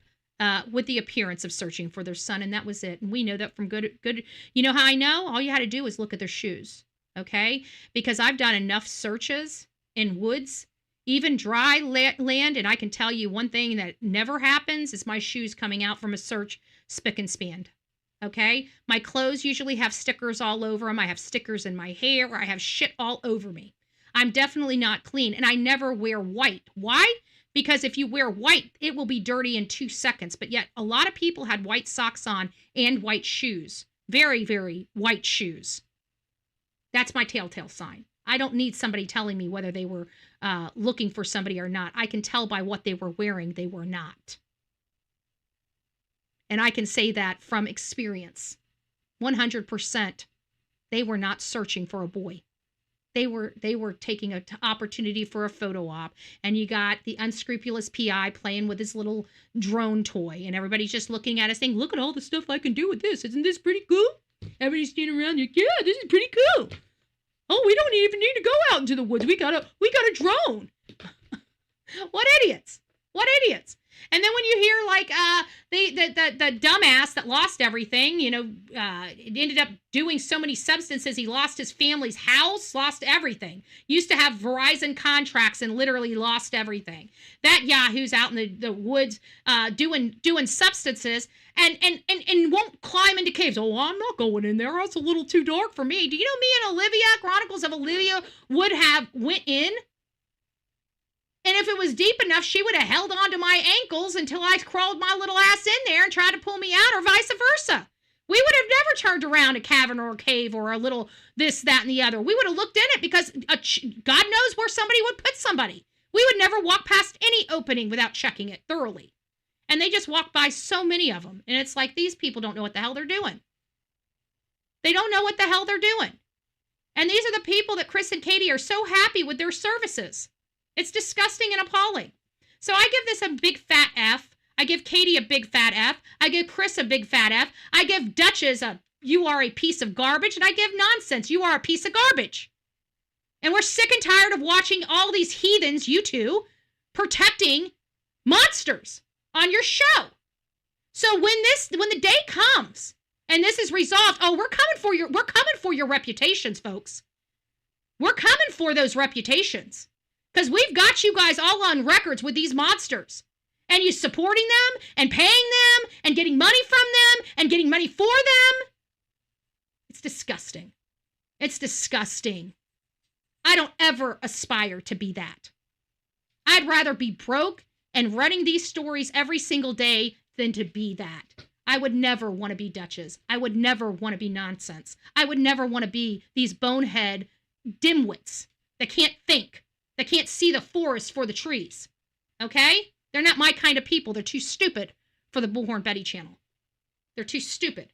with the appearance of searching for their son, and that was it. And we know that from good. You know how I know? All you had to do was look at their shoes, okay? Because I've done enough searches in woods, even dry land, and I can tell you one thing that never happens is my shoes coming out from a search spick and span. Okay? My clothes usually have stickers all over them. I have stickers in my hair, or I have shit all over me. I'm definitely not clean, and I never wear white. Why? Because if you wear white, it will be dirty in 2 seconds. But yet, a lot of people had white socks on and white shoes. Very, very white shoes. That's my telltale sign. I don't need somebody telling me whether they were looking for somebody or not. I can tell by what they were wearing they were not. And I can say that from experience. 100%. They were not searching for a boy. They were taking an opportunity for a photo op, and you got the unscrupulous PI playing with his little drone toy, and everybody's just looking at us saying, look at all the stuff I can do with this. Isn't this pretty cool? Everybody's standing around like, yeah, this is pretty cool. Oh, we don't even need to go out into the woods. We got a drone. What idiots. What idiots. And then when you hear like the dumbass that lost everything, it ended up doing so many substances, he lost his family's house, lost everything. Used to have Verizon contracts and literally lost everything. That yahoo's out in the woods doing substances and won't climb into caves. Oh, I'm not going in there. It's a little too dark for me. Do you know me and Olivia, Chronicles of Olivia, would have went in? And if it was deep enough, she would have held on to my ankles until I crawled my little ass in there and tried to pull me out, or vice versa. We would have never turned around a cavern or a cave or a little this, that, and the other. We would have looked in it because God knows where somebody would put somebody. We would never walk past any opening without checking it thoroughly. And they just walk by so many of them. And it's like, these people don't know what the hell they're doing. They don't know what the hell they're doing. And these are the people that Chris and Katie are so happy with their services. It's disgusting and appalling. So I give this a big fat F. I give Katie a big fat F. I give Chris a big fat F. I give Duchess you are a piece of garbage. And I give Nonsense, you are a piece of garbage. And we're sick and tired of watching all these heathens, you two, protecting monsters on your show. So when the day comes and this is resolved, oh, we're coming for your reputations, folks. We're coming for those reputations. Because we've got you guys all on records with these monsters. And you supporting them and paying them and getting money from them and getting money for them. It's disgusting. It's disgusting. I don't ever aspire to be that. I'd rather be broke and running these stories every single day than to be that. I would never want to be Duchess. I would never want to be Nonsense. I would never want to be these bonehead dimwits that can't think. That can't see the forest for the trees. Okay? They're not my kind of people. They're too stupid for the Bullhorn Betty channel. They're too stupid.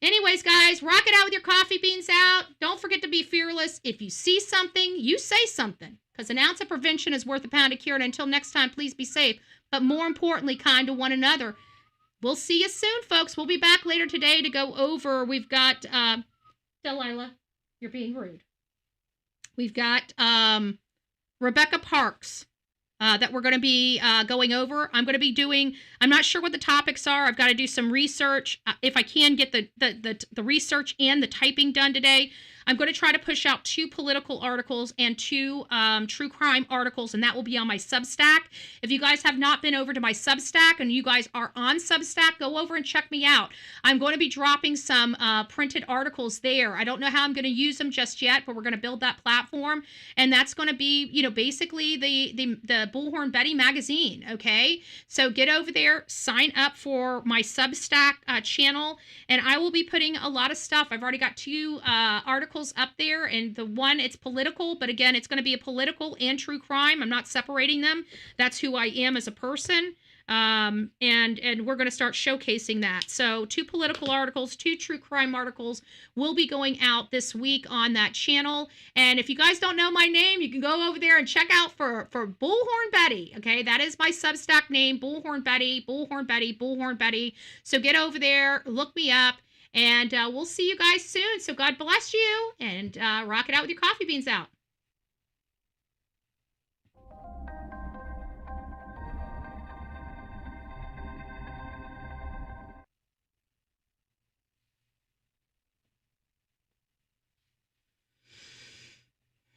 Anyways, guys, rock it out with your coffee beans out. Don't forget to be fearless. If you see something, you say something. Because an ounce of prevention is worth a pound of cure. And until next time, please be safe. But more importantly, kind to one another. We'll see you soon, folks. We'll be back later today to go over. We've got, Delilah, you're being rude. We've got, Rebecca Parks that we're going to be going over. I'm not sure what the topics are. I've got to do some research. If I can get the research and the typing done today, I'm going to try to push out 2 political articles and 2 true crime articles, and that will be on my Substack. If you guys have not been over to my Substack and you guys are on Substack, go over and check me out. I'm going to be dropping some printed articles there. I don't know how I'm going to use them just yet, but we're going to build that platform, and that's going to be, basically the Bullhorn Betty magazine, okay? So get over there, sign up for my Substack channel, and I will be putting a lot of stuff. I've already got 2 articles up there, and the one, it's political, but again, it's going to be a political and true crime. I'm not separating them. That's who I am as a person. And we're going to start showcasing that. So 2 political articles, 2 true crime articles will be going out this week on that channel. And if you guys don't know my name, you can go over there and check out for Bullhorn Betty. Okay, that is my Substack name, Bullhorn Betty, Bullhorn Betty, Bullhorn Betty. So get over there, look me up, and we'll see you guys soon. So God bless you, and rock it out with your coffee beans out.